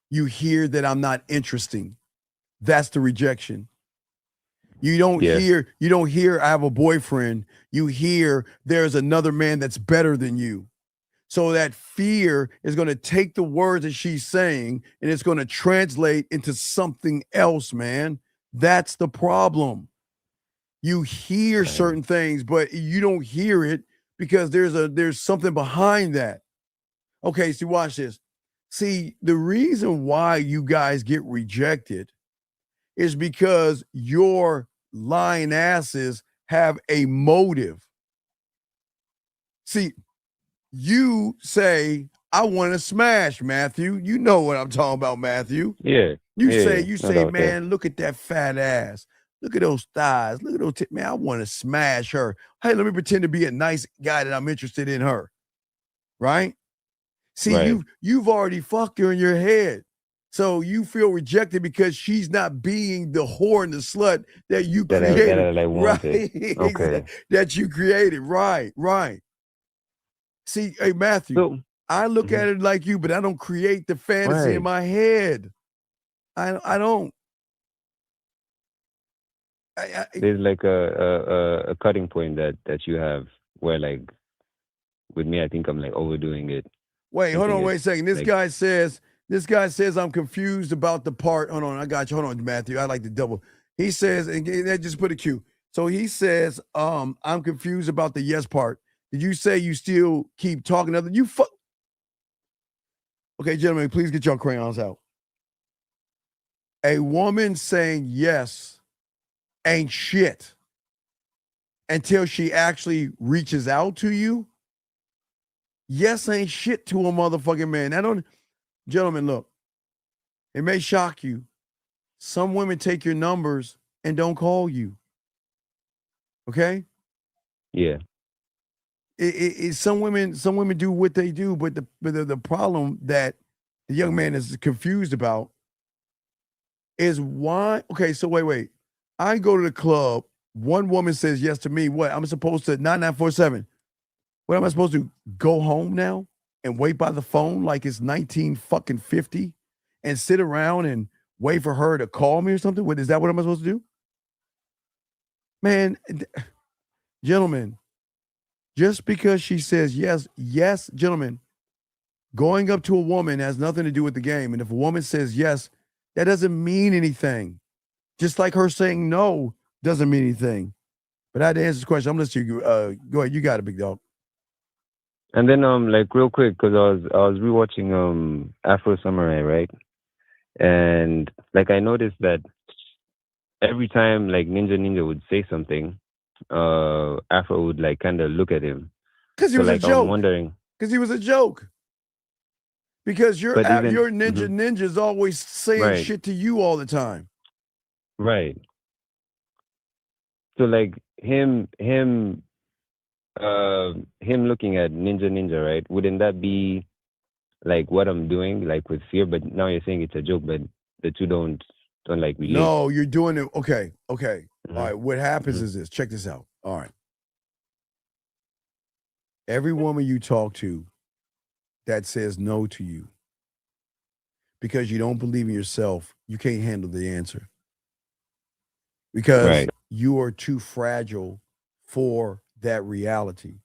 You hear that I'm not interesting. That's the rejection. You don't hear I have a boyfriend. You hear there's another man that's better than you. So that fear is going to take the words that she's saying and it's going to translate into something else, man. That's the problem. You hear certain things, but you don't hear it because there's something behind that. Okay, see, watch this. See, the reason why you guys get rejected is because your lying asses have a motive. See, you say, I want to smash, Matthew. You know what I'm talking about, Matthew. Yeah. You say, man, look at that fat ass. Look at those thighs. Look at those tits. Man, I want to smash her. Hey, let me pretend to be a nice guy that I'm interested in her. Right? See, you've already fucked her in your head. So you feel rejected because she's not being the whore and the slut that you created. That I wanted. Right? Okay. That you created. Right. See, hey, Matthew, I look at it like you, but I don't create the fantasy in my head. I don't. There's like a cutting point that you have where, like, with me, I think I'm like overdoing it. Wait a second. This guy says I'm confused about the part. Hold on, I got you. Hold on, Matthew. I like to double. He says, and just put a Q. So he says, I'm confused about the yes part. Did you say you still keep talking to you? Okay, gentlemen, please get your crayons out. A woman saying yes ain't shit until she actually reaches out to you Yes ain't shit to a motherfucking man. Gentlemen, look, it may shock you. Some women take your numbers and don't call you. Okay? Yeah. Some women do what they do, but the problem that the young man is confused about is why. Okay, so wait. I go to the club. One woman says yes to me. What? I'm supposed to 9947. What am I supposed to go home now and wait by the phone like it's 1950 and sit around and wait for her to call me or something? What is that? What am I supposed to do? Man, gentlemen, just because she says yes, gentlemen, going up to a woman has nothing to do with the game. And if a woman says yes, that doesn't mean anything. Just like her saying no doesn't mean anything. But I had to answer this question. I'm listening to you. Go ahead. You got it, big dog. And then like real quick, because I was rewatching Afro Samurai, right? And like I noticed that every time like Ninja would say something, Afro would like kind of look at him. Because he was like, a joke. I'm wondering. Because he was a joke. Because your ninja's always saying shit to you all the time. Right. So like him looking at Ninja, right? Wouldn't that be like what I'm doing, like with fear? But now you're saying it's a joke, but the two don't like relate. No, you're doing it. Okay. All right. What happens is this. Check this out. All right. Every woman you talk to that says no to you because you don't believe in yourself, you can't handle the answer. Because you are too fragile for that reality.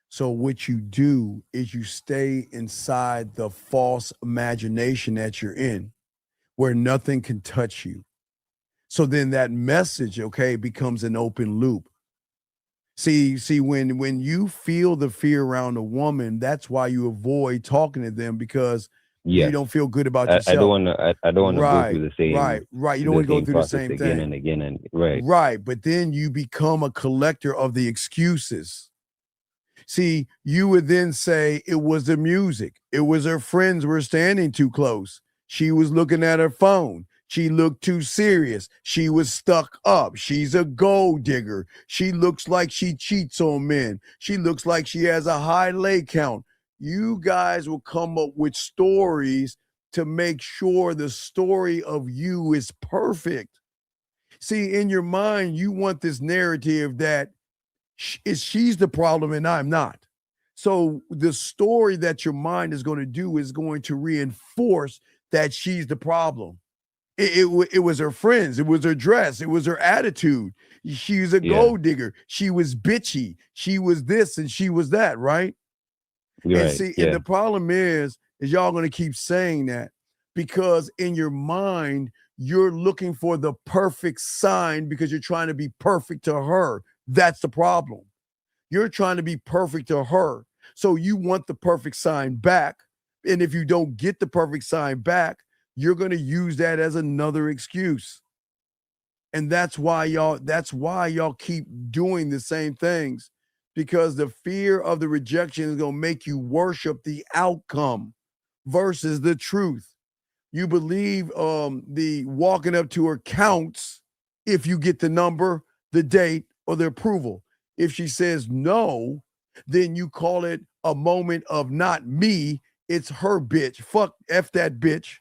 So what you do is you stay inside the false imagination that you're in where nothing can touch you. So then that message, becomes an open loop. See, when you feel the fear around a woman, that's why you avoid talking to them because you don't feel good about yourself. I don't want to go through the same. Right. You don't want to go through the same again thing. And again and right. Right. But then you become a collector of the excuses. See, you would then say it was the music. It was her friends were standing too close. She was looking at her phone. She looked too serious. She was stuck up. She's a gold digger. She looks like she cheats on men. She looks like she has a high lay count. You guys will come up with stories to make sure the story of you is perfect. See, in your mind, you want this narrative that she's the problem and I'm not. So the story that your mind is going to do is going to reinforce that she's the problem. It was her friends. It was her dress. It was her attitude. She was a gold digger. She was bitchy. She was this and she was that, right? And and the problem is y'all going to keep saying that because in your mind, you're looking for the perfect sign because you're trying to be perfect to her. That's the problem. You're trying to be perfect to her. So you want the perfect sign back. And if you don't get the perfect sign back, you're going to use that as another excuse. And that's why y'all keep doing the same things because the fear of the rejection is going to make you worship the outcome versus the truth. You believe the walking up to her counts if you get the number, the date, or the approval. If she says no, then you call it a moment of not me, it's her bitch. Fuck F that bitch.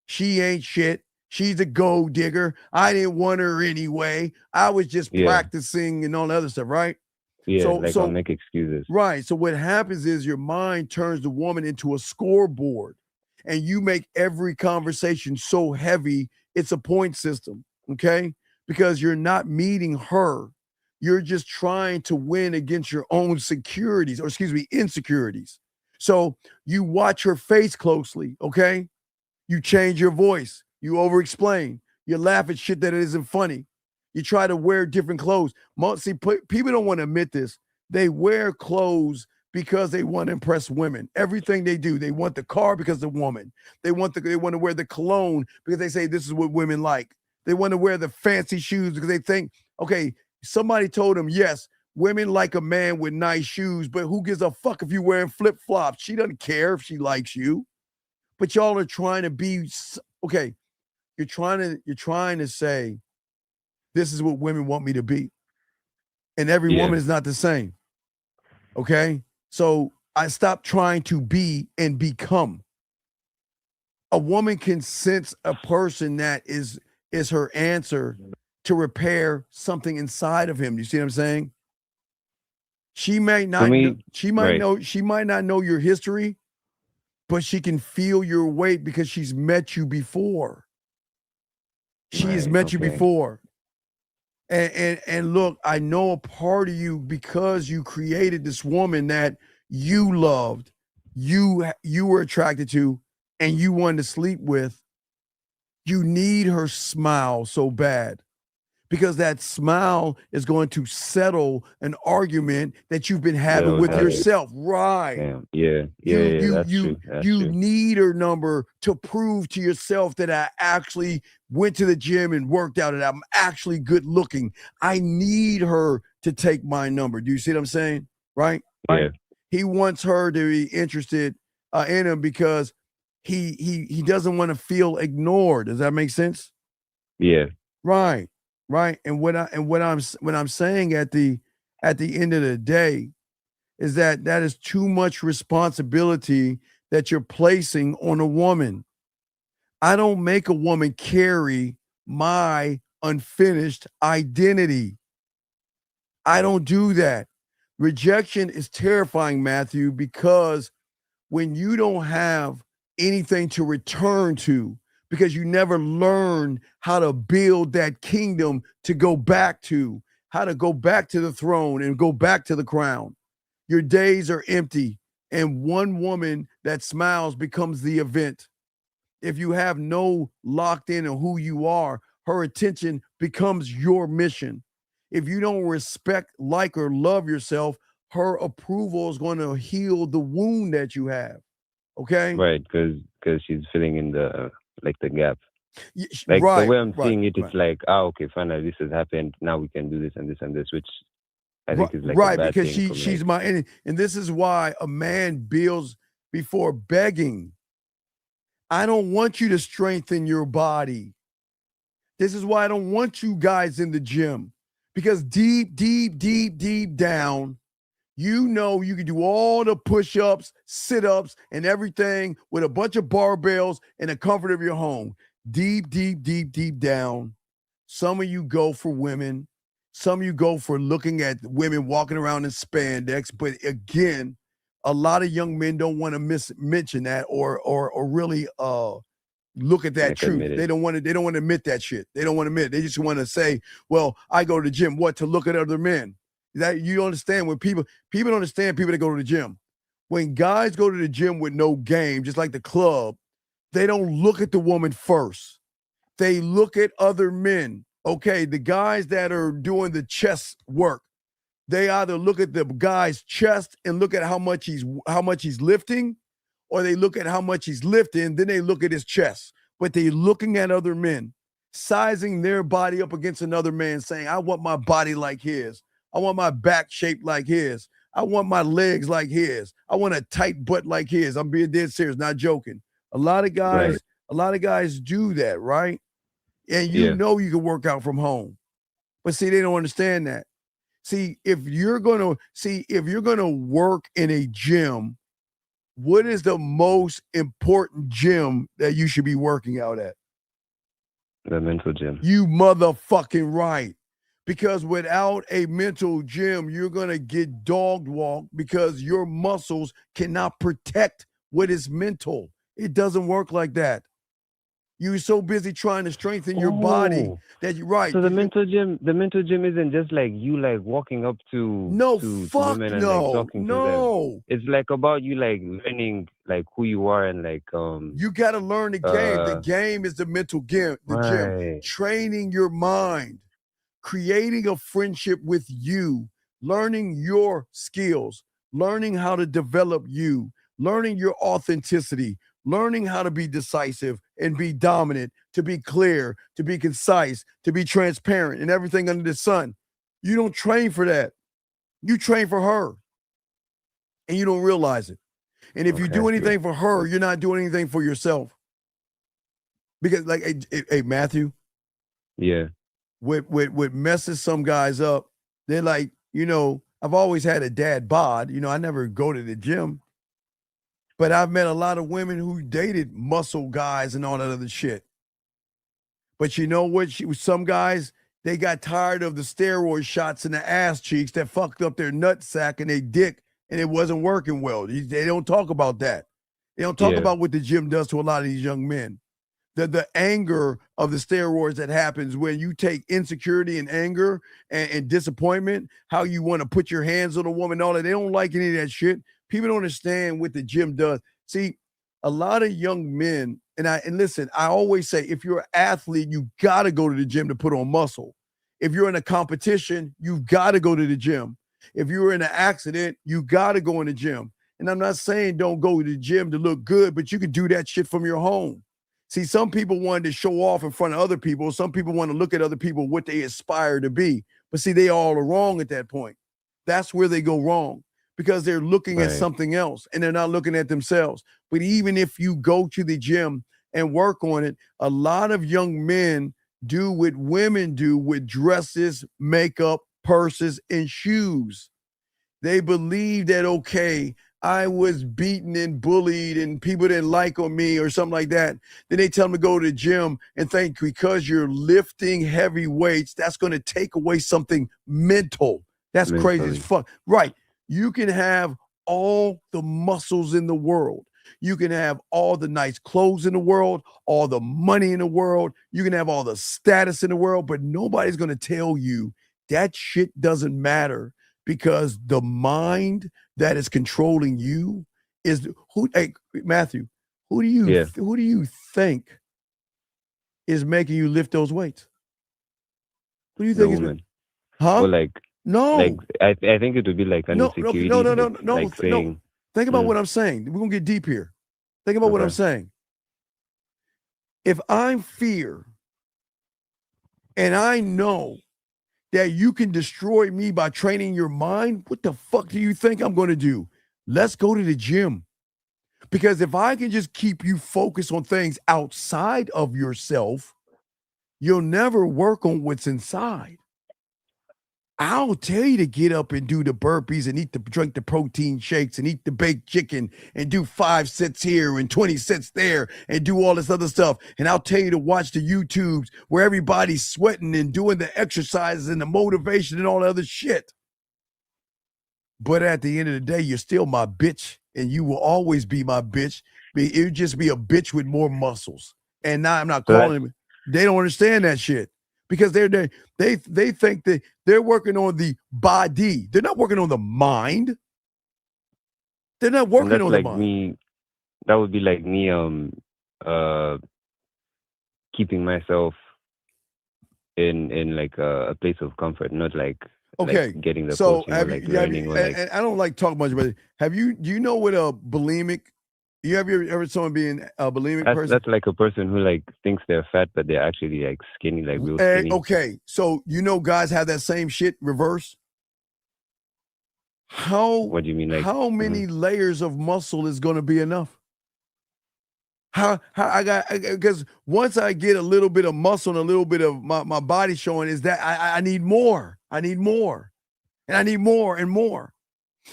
She ain't shit. She's a gold digger. I didn't want her anyway. I was just practicing and all the other stuff, right? Yeah, I'll make excuses. Right. So what happens is your mind turns the woman into a scoreboard and you make every conversation so heavy, it's a point system, okay? Because you're not meeting her. You're just trying to win against your own insecurities. So you watch her face closely, okay? You change your voice. You over-explain. You laugh at shit that isn't funny. You try to wear different clothes. See, people don't want to admit this. They wear clothes because they want to impress women. Everything they do, they want the car because of the woman. They want to wear the cologne because they say this is what women like. They want to wear the fancy shoes because they think, okay, somebody told them, yes, Women like a man with nice shoes, but who gives a fuck if you're wearing flip-flops? She doesn't care if she likes you. But y'all are trying to be okay. You're trying to say this is what women want me to be. And every woman is not the same. Okay? So I stopped trying to be and become. A woman can sense a person that is her answer to repair something inside of him. You see what I'm saying? She might not she might not know your history, but she can feel your weight because she's met you before. She has met you before. And look, I know a part of you because you created this woman that you loved, you were attracted to, and you wanted to sleep with. You need her smile so bad because that smile is going to settle an argument that you've been having with yourself. Right. Damn. Yeah. That's true. That's you true. need her number to prove to yourself that I actually went to the gym and worked out and I'm actually good looking. I need her to take my number. Do you see what I'm saying? Right? Yeah. He wants her to be interested in him because he doesn't want to feel ignored. Does that make sense? Yeah. Right. Right. And what I'm saying at the end of the day is that is too much responsibility that you're placing on a woman. I don't make a woman carry my unfinished identity. I don't do that. Rejection is terrifying, Matthew, because when you don't have anything to return to, because you never learned how to build that kingdom to go back to, how to go back to the throne and go back to the crown. Your days are empty, and one woman that smiles becomes the event. If you have no locked in on who you are, her attention becomes your mission. If you don't respect, like, or love yourself, her approval is going to heal the wound that you have. Okay? Right, because she's filling in the the gap. Right, the way I'm seeing it, right. it's like, okay, finally this has happened. Now we can do this and this and this, which I think is like right, a bad because thing she's my enemy. And this is why a man builds before begging. I don't want you to strengthen your body. This is why I don't want you guys in the gym. Because deep down, you know you can do all the push-ups, sit-ups, and everything with a bunch of barbells in the comfort of your home. Deep down, some of you go for women. Some of you go for looking at women walking around in spandex. But again, a lot of young men don't want to mention that or really look at that truth. They don't want to admit that shit. They don't want to admit it. They just want to say, well, I go to the gym. What? To look at other men. That you understand when people don't understand people that go to the gym. When guys go to the gym with no game, just like the club, they don't look at the woman first. They look at other men. Okay, the guys that are doing the chest work, they either look at the guy's chest and look at how much he's lifting, or they look at how much he's lifting, then they look at his chest. But they're looking at other men, sizing their body up against another man, saying, I want my body like his. I want my back shaped like his. I want my legs like his. I want a tight butt like his. I'm being dead serious, not joking. A lot of guys do that, right? And you know you can work out from home. But see, they don't understand that. See, if you're gonna work in a gym, what is the most important gym that you should be working out at? The mental gym. You motherfucking right. Because without a mental gym, you're going to get dog walked because your muscles cannot protect what is mental. It doesn't work like that. You're so busy trying to strengthen your body that you're right. So the mental gym isn't just like you like walking up to women and like talking to them. It's like about you like learning like who you are and like you got to learn the game. The game is the mental game, gym. Training your mind, creating a friendship with you, learning your skills, learning how to develop you, learning your authenticity, learning how to be decisive and be dominant, to be clear, to be concise, to be transparent, and everything under the sun. You don't train for that. You train for her, and you don't realize it. And if you do anything for her, you're not doing anything for yourself. Because, like, hey Matthew. Yeah. What messes some guys up, they're like, I've always had a dad bod. I never go to the gym. But I've met a lot of women who dated muscle guys and all that other shit. But you know what? Some guys, they got tired of the steroid shots in the ass cheeks that fucked up their nut sack and their dick, and it wasn't working well. They don't talk about that. They don't talk about what the gym does to a lot of these young men. The anger of the steroids that happens when you take insecurity and anger and disappointment, how you want to put your hands on a woman, all that. They don't like any of that shit. People don't understand what the gym does. See, a lot of young men, and listen, I always say, if you're an athlete, you got to go to the gym to put on muscle. If you're in a competition, you've got to go to the gym. If you're in an accident, you got to go in the gym. And I'm not saying don't go to the gym to look good, but you can do that shit from your home. See, some people wanted to show off in front of other people. Some people want to look at other people, what they aspire to be. But see, they all are wrong at that point. That's where they go wrong, because they're looking at something else and they're not looking at themselves. But even if you go to the gym and work on it, a lot of young men do what women do with dresses, makeup, purses, and shoes. They believe that, okay, I was beaten and bullied and people didn't like on me or something like that. Then they tell them to go to the gym and think because you're lifting heavy weights, that's going to take away something mental. That's crazy as fuck. Right. You can have all the muscles in the world. You can have all the nice clothes in the world, all the money in the world. You can have all the status in the world, but nobody's going to tell you that shit doesn't matter, because the mind that is controlling you is who. Hey, Matthew, who do you think is making you lift those weights? Who do you think is? Huh? Or no. Like I think it would be like an insecurity. No. Like saying, Think about what I'm saying. We're gonna get deep here. Think about what I'm saying. If I'm fear, and I know that you can destroy me by training your mind, what the fuck do you think I'm going to do? Let's go to the gym. Because if I can just keep you focused on things outside of yourself, you'll never work on what's inside. I'll tell you to get up and do the burpees and drink the protein shakes and eat the baked chicken and do 5 sets here and 20 sets there and do all this other stuff. And I'll tell you to watch the YouTubes where everybody's sweating and doing the exercises and the motivation and all the other shit. But at the end of the day, you're still my bitch, and you will always be my bitch. It would just be a bitch with more muscles. And now I'm not calling them. They don't understand that shit. Because they think that they're working on the body. They're not working on the mind. They're not working on the mind. That would be like me keeping myself in like a place of comfort, not like getting the coaching or learning. And I don't like talk much about it. Do you know what a bulimic? You ever heard someone being a bulimic person? That's like a person who like thinks they're fat, but they're actually like skinny, like real skinny. Okay, so guys have that same shit reverse. What do you mean? Like how many layers of muscle is going to be enough? Because once I get a little bit of muscle and a little bit of my body showing, is that I need more. I need more, and I need more and more.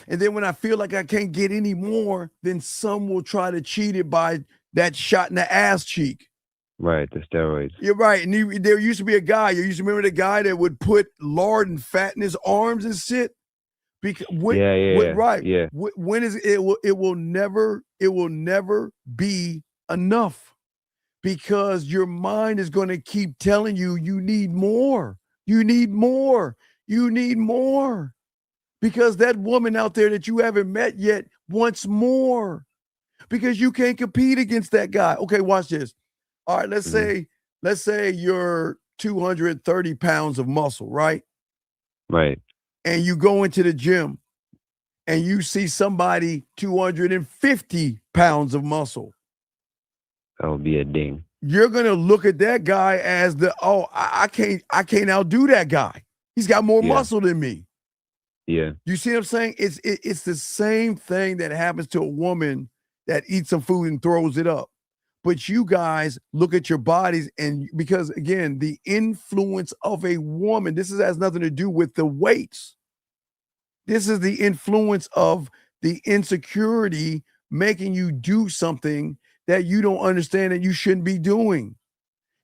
And then when I feel like I can't get any more, then some will try to cheat it by that shot in the ass cheek. Right, the steroids. You're right. And there used to be a guy, you used to remember the guy that would put lard and fat in his arms and shit? Because right. Yeah. When is it will never be enough, because your mind is going to keep telling you need more. You need more. You need more. Because that woman out there that you haven't met yet wants more, because you can't compete against that guy. Okay, watch this. All right, let's say you're 230 pounds of muscle, right? Right. And you go into the gym and you see somebody 250 pounds of muscle. That would be a ding. You're gonna look at that guy as I can't outdo that guy. He's got more muscle than me. Yeah. You see what I'm saying? It's the same thing that happens to a woman that eats some food and throws it up. But you guys look at your bodies, and because again, the influence of a woman, has nothing to do with the weights. This is the influence of the insecurity making you do something that you don't understand that you shouldn't be doing.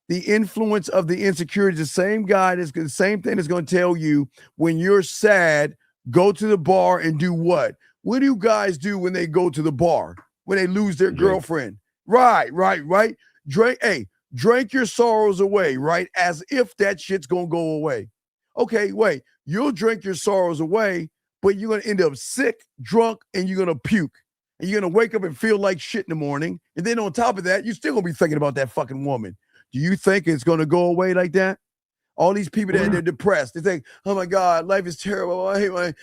The influence of the insecurity is the same guy that's the same thing that's going to tell you when you're sad, go to the bar and do what? What do you guys do when they go to the bar? When they lose their girlfriend? Right. Drink your sorrows away, right? As if that shit's going to go away. Okay, wait. You'll drink your sorrows away, but you're going to end up sick, drunk, and you're going to puke. And you're going to wake up and feel like shit in the morning. And then on top of that, you're still going to be thinking about that fucking woman. Do you think it's going to go away like that? All these people that they're depressed. They think, oh my God, life is terrible. I hate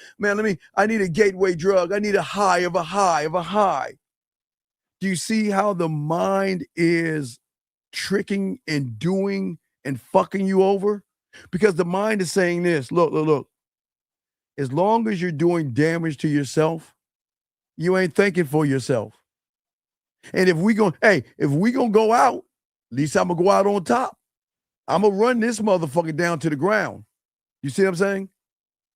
I need a gateway drug. I need a high of a high of a high. Do you see how the mind is tricking and doing and fucking you over? Because the mind is saying this, look. As long as you're doing damage to yourself, you ain't thinking for yourself. And if we gonna go out, at least I'm gonna go out on top. I'm gonna run this motherfucker down to the ground. You see what I'm saying?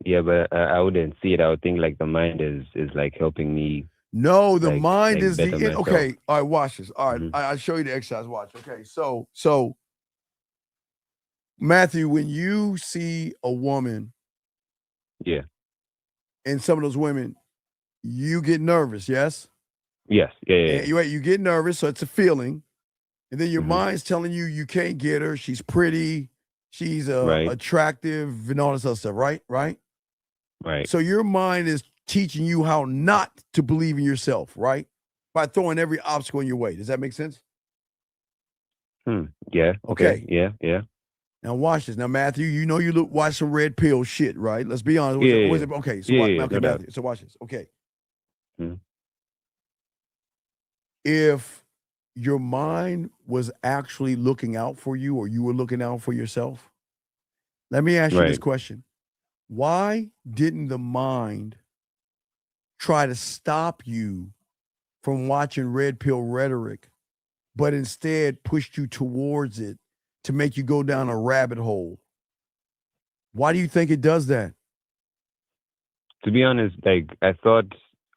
Yeah, but I wouldn't see it. I would think like the mind is like helping me. No, the mind is better myself. okay. All right, watch this. All right, I'll show you the exercise. Watch. Okay, so Matthew, when you see a woman, yeah, and some of those women, you get nervous. Yes. Yes. Yeah. You get nervous, so it's a feeling. And then your mind's telling you can't get her. She's pretty. She's attractive and all this other stuff, right? Right. So your mind is teaching you how not to believe in yourself, right? By throwing every obstacle in your way. Does that make sense? Yeah. Okay. Yeah. Now watch this. Now, Matthew, you know watch some red pill shit, right? Let's be honest. Okay. So Matthew. So watch this. Okay. If your mind was actually looking out for you or you were looking out for yourself, let me ask you this question. Why didn't the mind try to stop you from watching red pill rhetoric, but instead pushed you towards it to make you go down a rabbit hole? Why do you think it does that? To be honest, like I thought,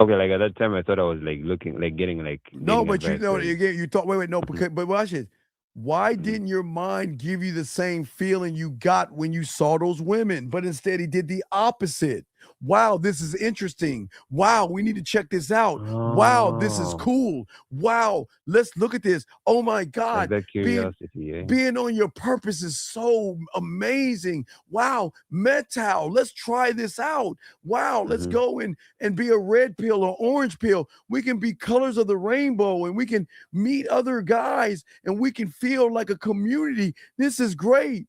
like at that time I thought I was like looking, like getting like no, but you know, you thought no, but watch it. Why didn't your mind give you the same feeling you got when you saw those women? But instead, he did the opposite. Wow, this is interesting. Wow, we need to check this out. Wow, this is cool. Wow, let's look at this. Oh my God. Like that curiosity, being on your purpose is so amazing. Wow, metal, let's try this out. Wow, let's go and be a red pill or orange pill. We can be colors of the rainbow and we can meet other guys and we can feel like a community. This is great.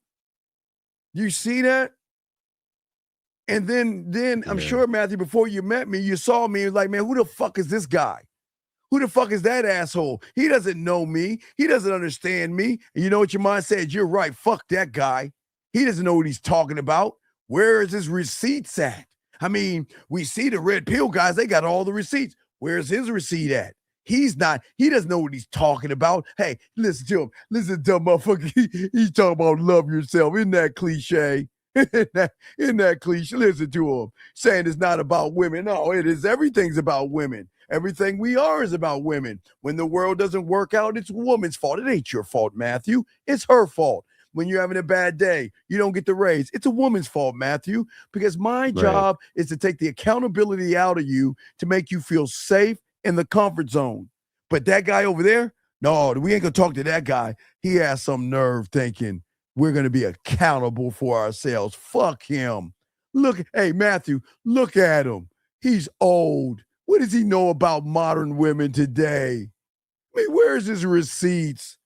You see that? And then I'm sure, Matthew, before you met me, you saw me and was like, man, who the fuck is this guy? Who the fuck is that asshole? He doesn't know me. He doesn't understand me. And you know what your mind said? You're right. Fuck that guy. He doesn't know what he's talking about. Where is his receipts at? I mean, we see the red pill guys, they got all the receipts. Where's his receipt at? He doesn't know what he's talking about. Hey, listen to him. Listen to him, motherfucker. He's talking about love yourself. Isn't that cliche? Isn't that cliche? Listen to him saying it's not about women. No, it is. Everything's about women. Everything we are is about women. When the world doesn't work out, it's a woman's fault. It ain't your fault, Matthew. It's her fault. When you're having a bad day, you don't get the raise. It's a woman's fault, Matthew, because my job is to take the accountability out of you to make you feel safe in the comfort zone. But that guy over there, no, we ain't gonna talk to that guy. He has some nerve thinking we're gonna be accountable for ourselves. Fuck him. Look, hey, Matthew, look at him. He's old. What does he know about modern women today? I mean, where's his receipts?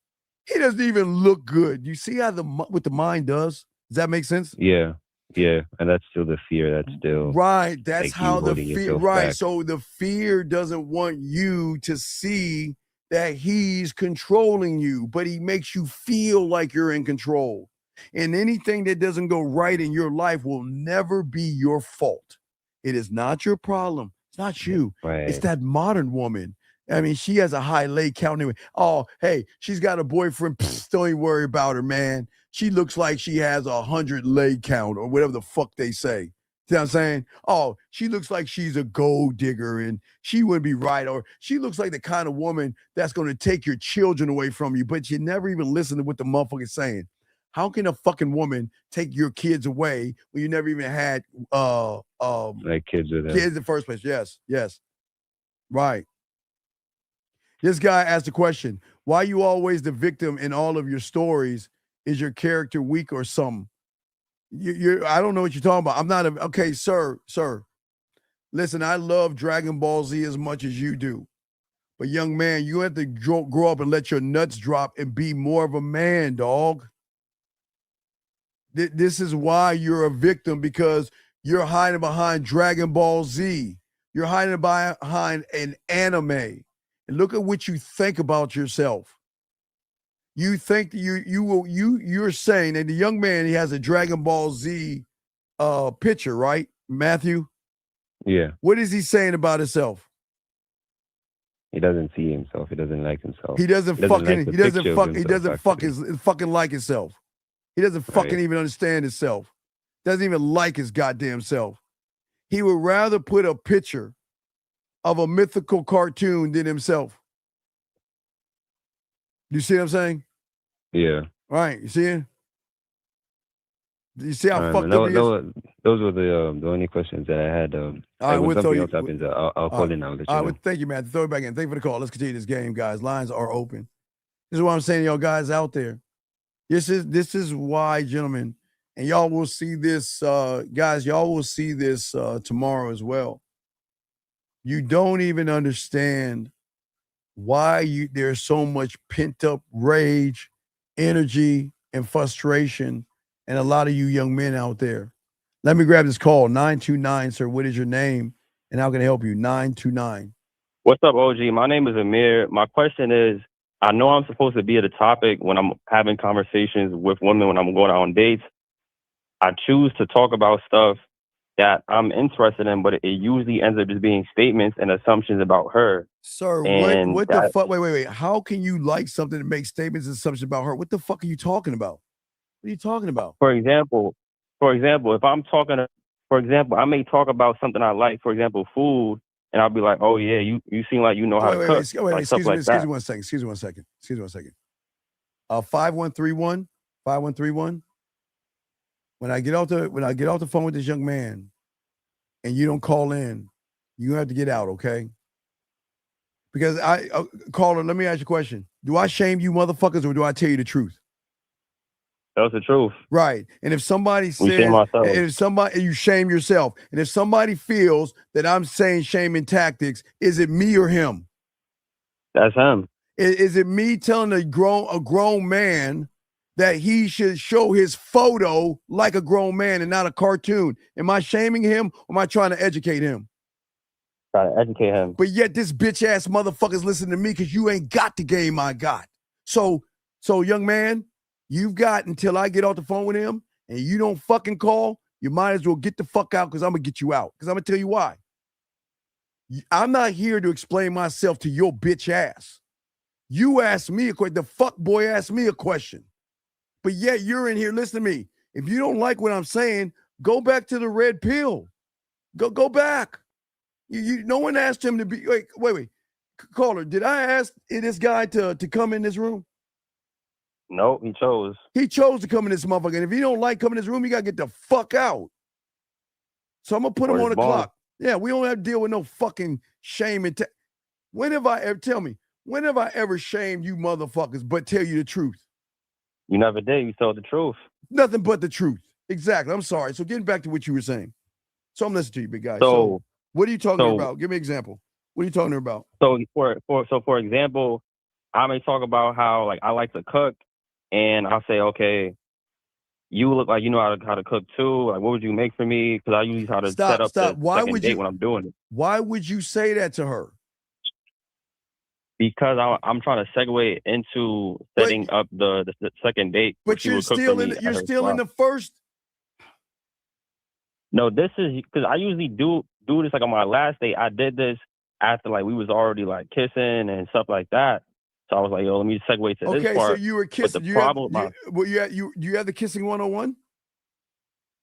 He doesn't even look good. You see how what the mind does? Does that make sense? Yeah. And that's still the fear. That's still right. That's like how the fear. Right. Back. So the fear doesn't want you to see that he's controlling you, but he makes you feel like you're in control. And anything that doesn't go right in your life will never be your fault. It is not your problem. It's not you. Right. It's that modern woman. I mean, she has a high leg count anyway. Oh, hey, she's got a boyfriend. Psst, don't even worry about her, man. She looks like she has 100 leg count or whatever the fuck they say. See what I'm saying? Oh, she looks like she's a gold digger and she wouldn't be right. Or she looks like the kind of woman that's going to take your children away from you, but you never even listen to what the motherfucker's saying. How can a fucking woman take your kids away when you never even had like kids with them? kids in the first place? Yes, yes. Right. This guy asked the question, why you always the victim in all of your stories? Is your character weak or something? I don't know what you're talking about. I'm not okay, sir. Listen, I love Dragon Ball Z as much as you do. But young man, you have to grow up and let your nuts drop and be more of a man, dog. This is why you're a victim, because you're hiding behind Dragon Ball Z. You're hiding behind an anime. And look at what you think about yourself. You think that you're saying that the young man, he has a Dragon Ball Z picture, right, Matthew? Yeah. What is he saying about himself? He doesn't see himself. He doesn't like himself. He doesn't fucking like himself. He doesn't fucking even understand himself. Doesn't even like his goddamn self. He would rather put a picture of a mythical cartoon than himself. You see what I'm saying? Yeah. Right. You see it? You see how fucked man. up he is? Those were the only questions that I had. All right, when we'll something throw else happens, I'll call in. I'll let you All right, know. well, thank you, man. Throw it back in. Thank you for the call. Let's continue this game, guys. Lines are open. This is what I'm saying, y'all guys out there. This is why, gentlemen, and y'all will see this, guys. Y'all will see this tomorrow as well. You don't even understand why there's so much pent up rage, energy, and frustration, and a lot of you young men out there. Let me grab this call. 929, sir. What is your name? And how can I help you? 929. What's up, OG? My name is Amir. My question is, I know I'm supposed to be at a topic when I'm having conversations with women, when I'm going out on dates. I choose to talk about stuff that I'm interested in, but it usually ends up just being statements and assumptions about her. Sir, And what the fuck? Wait. How can you like something that makes statements and assumptions about her? What the fuck are you talking about? What are you talking about? For example, if I'm talking, I may talk about something I like, for example, food, and I'll be like, oh yeah, you seem like you know how to cook. Excuse me one second. 5131. When I get off the phone with this young man and you don't call in, you have to get out, okay? Because caller, let me ask you a question. Do I shame you motherfuckers or do I tell you the truth? That's the truth. Right. And if somebody says, you shame yourself. And if somebody feels that I'm saying shaming tactics, is it me or him? That's him. Is it me telling a grown man that he should show his photo like a grown man and not a cartoon? Am I shaming him or am I trying to educate him? Trying to educate him. But yet this bitch ass motherfucker's listening to me because you ain't got the game I got. So young man, you've got until I get off the phone with him and you don't fucking call, you might as well get the fuck out because I'm going to get you out. Because I'm going to tell you why. I'm not here to explain myself to your bitch ass. You asked me a question. The fuck boy asked me a question. But yet you're in here, listen to me. If you don't like what I'm saying, go back to the red pill. Go back. No one asked him to be, wait. Caller, did I ask this guy to come in this room? No, he chose. He chose to come in this motherfucker. And if he don't like coming in this room, you got to get the fuck out. So I'm going to put him on the clock. Yeah, we don't have to deal with no fucking shame. When have I ever shamed you motherfuckers but tell you the truth? You never did. You told the truth. Nothing but the truth. Exactly. I'm sorry. So getting back to what you were saying. So I'm listening to you, big guy. So what are you talking about? Give me an example. What are you talking about? So for example, I may talk about how like I like to cook, and I'll say, okay, you look like you know how to cook too. Like, what would you make for me? Because I usually how to set up the second date when I'm doing it. Why would you say that to her? Because I'm trying to segue into setting up the second date. But you're still in the first. No, this is because I usually do do this like on my last date. I did this after like we was already like kissing and stuff like that. So I was like, yo, let me segue to this Okay, part. so you were kissing. But the problem with my You had the kissing 101?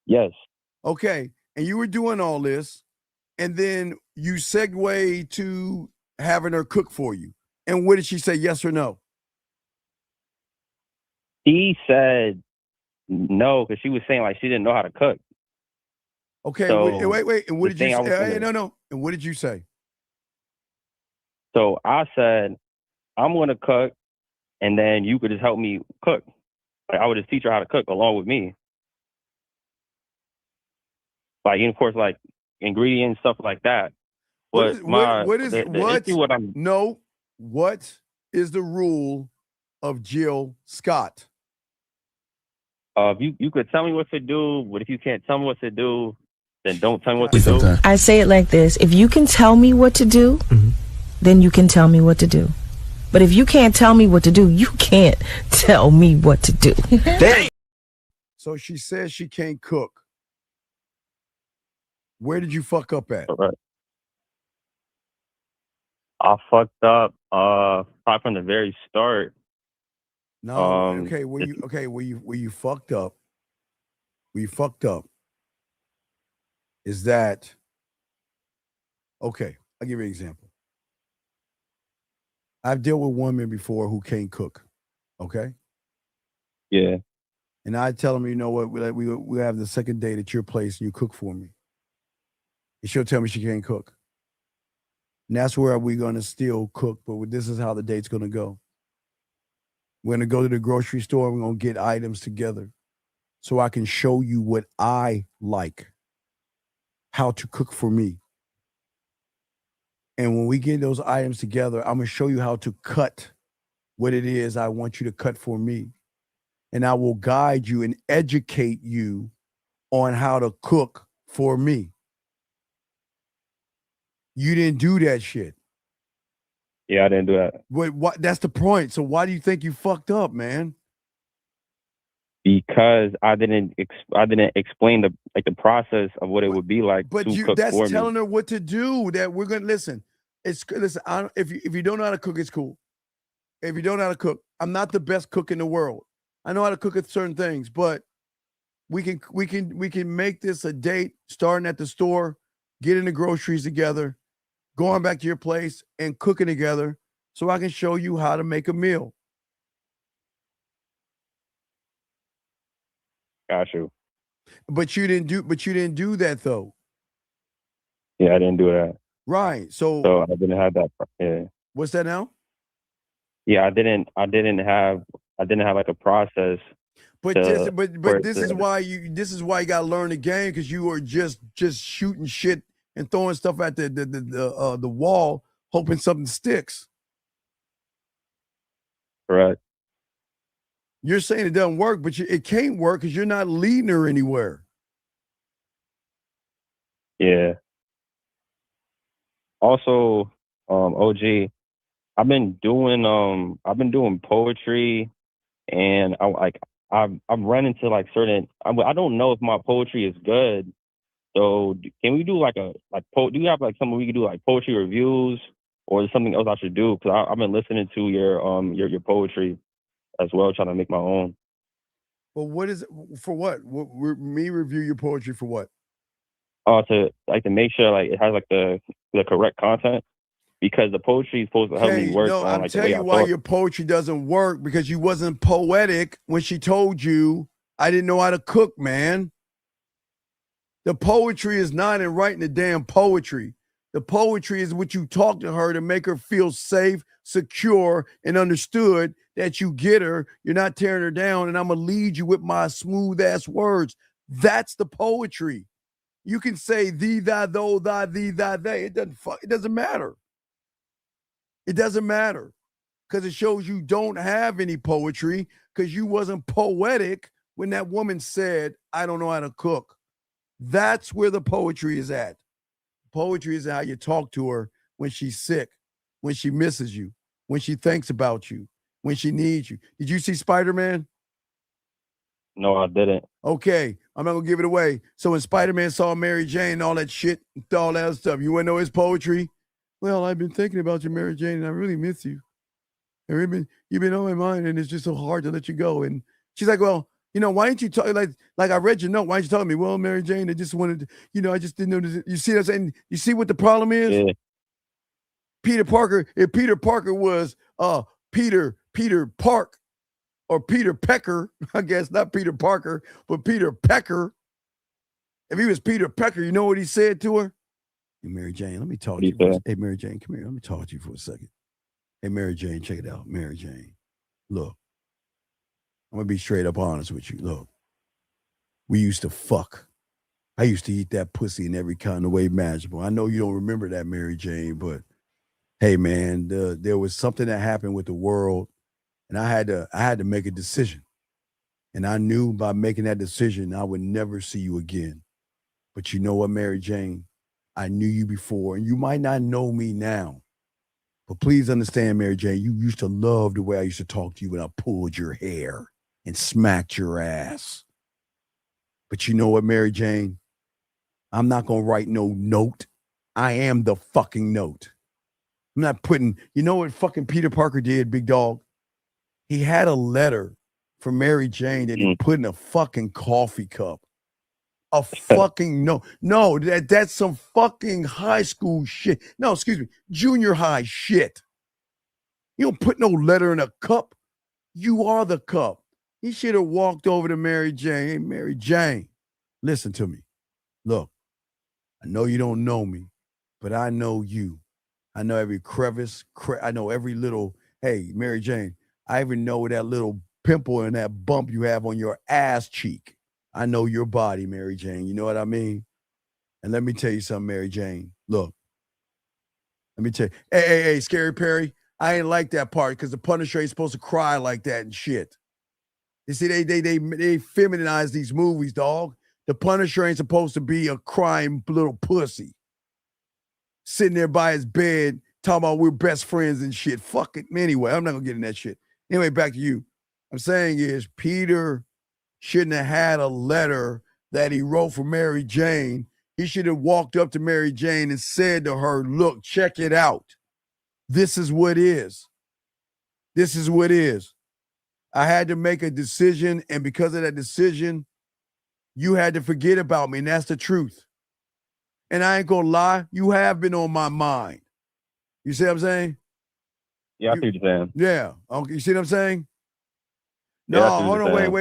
yes. Okay, and you were doing all this, and then you segue to having her cook for you. And what did she say, yes or no? He said no, because she was saying like she didn't know how to cook. Okay, So wait. And what the did you thing I say? was gonna- No. And what did you say? So I said, I'm gonna cook, and then you could just help me cook. Like I would just teach her how to cook along with me. Like, and of course, like ingredients, stuff like that. But What is the rule of Jill Scott? If you could tell me what to do, but if you can't tell me what to do, then don't tell me what to do. I say it like this: if you can tell me what to do, then you can tell me what to do. But if you can't tell me what to do, you can't tell me what to do. So she says she can't cook. Where did you fuck up at? Right. I fucked up probably from the very start. No, where you fucked up? Where you fucked up is that okay? I'll give you an example. I've dealt with women before who can't cook. Okay. Yeah. And I tell them, you know what? We have the second date at your place, and you cook for me. And she'll tell me she can't cook. And that's where we're gonna still cook, but this is how the date's gonna go. We're gonna go to the grocery store. We're gonna get items together, so I can show you what I like, how to cook for me. And when we get those items together, I'm gonna show you how to cut what it is I want you to cut for me. And I will guide you and educate you on how to cook for me. You didn't do that shit. Yeah, I didn't do that. Wait, what? That's the point. So why do you think you fucked up, man? Because I didn't explain the process of what it would be like But to cook that's for telling me. her what to do. That we're gonna listen. Listen. If you don't know how to cook, it's cool. If you don't know how to cook, I'm not the best cook in the world. I know how to cook at certain things, but we can make this a date, starting at the store, getting the groceries together, going back to your place and cooking together, so I can show you how to make a meal. Got you. But you didn't do that though. Yeah, I didn't do that. Right. So I didn't have that. Yeah. What's that now? Yeah, I didn't have like a process. But this is why you got to learn the game, because you were just shooting shit and throwing stuff at the wall, hoping something sticks. Correct. You're saying it doesn't work, but it can't work because you're not leading her anywhere. Yeah. Also, OG, I've been doing poetry, and I've run into like certain. I don't know if my poetry is good. So can we do do you have like something we can do like poetry reviews, or is there something else I should do? Because I've been listening to your poetry as well, trying to make my own. But what is it for? What me review your poetry for? What? To make sure like it has like the correct content, because the poetry is supposed to help me work on I'm like telling the way you I why thought. your poetry doesn't work, because you wasn't poetic when she told you I didn't know how to cook, man. The poetry is not in writing the damn poetry. The poetry is what you talk to her to make her feel safe, secure, and understood that you get her. You're not tearing her down, and I'm going to lead you with my smooth-ass words. That's the poetry. You can say thee, thy, thou, thy, thee, thy, they. It doesn't matter. It doesn't matter, because it shows you don't have any poetry, because you wasn't poetic when that woman said, I don't know how to cook. That's where the poetry is at. Poetry is how you talk to her when she's sick, when she misses you, when she thinks about you, when she needs you. Did you see Spider-Man? No, I didn't. Okay. I'm not gonna give it away. So when Spider-Man saw Mary Jane and all that shit, all that other stuff, you wanna know his poetry? Well, I've been thinking about you, Mary Jane, and I really miss you. And you've been on my mind, and it's just so hard to let you go. And she's like, well, why didn't you talk? Like I read your note. Why didn't you tell me? Well, Mary Jane, I just wanted to, I just didn't know. You see what I'm saying? You see what the problem is? Yeah. Peter Parker, if Peter Parker was Peter Park or Peter Pecker, I guess not Peter Parker, but Peter Pecker. If he was Peter Pecker, you know what he said to her? Hey, Mary Jane, let me talk to you. Hey, Mary Jane, come here. Let me talk to you for a second. Hey, Mary Jane, check it out. Mary Jane, look, I'm going to be straight up honest with you. Look, we used to fuck. I used to eat that pussy in every kind of way imaginable. I know you don't remember that, Mary Jane, but hey, man, there was something that happened with the world, and I had to make a decision. And I knew by making that decision, I would never see you again. But you know what, Mary Jane? I knew you before, and you might not know me now. But please understand, Mary Jane, you used to love the way I used to talk to you when I pulled your hair and smacked your ass. But you know what, Mary Jane? I'm not going to write no note. I am the fucking note. I'm not putting, you know what fucking Peter Parker did, big dog? He had a letter from Mary Jane that he put in a fucking coffee cup. A fucking no, that's some fucking high school shit. No, excuse me, junior high shit. You don't put no letter in a cup. You are the cup. He should have walked over to Mary Jane. Hey, Mary Jane, listen to me. Look, I know you don't know me, but I know you. I know every crevice. I know every little, hey, Mary Jane, I even know that little pimple and that bump you have on your ass cheek. I know your body, Mary Jane. You know what I mean? And let me tell you something, Mary Jane. Look, let me tell you. Hey, Scary Perry, I ain't like that part because the Punisher ain't supposed to cry like that and shit. You see, they feminize these movies, dog. The Punisher ain't supposed to be a crying little pussy. Sitting there by his bed, talking about we're best friends and shit. Fuck it. Anyway, I'm not going to get in that shit. Anyway, back to you. I'm saying is Peter shouldn't have had a letter that he wrote for Mary Jane. He should have walked up to Mary Jane and said to her, look, check it out. This is what is. This is what is. I had to make a decision, and because of that decision, you had to forget about me, and that's the truth. And I ain't gonna lie, you have been on my mind. You see what I'm saying? Yeah, I see what you're saying. Yeah. Okay, you see what I'm saying? No, Yeah, I see what hold on, you're saying.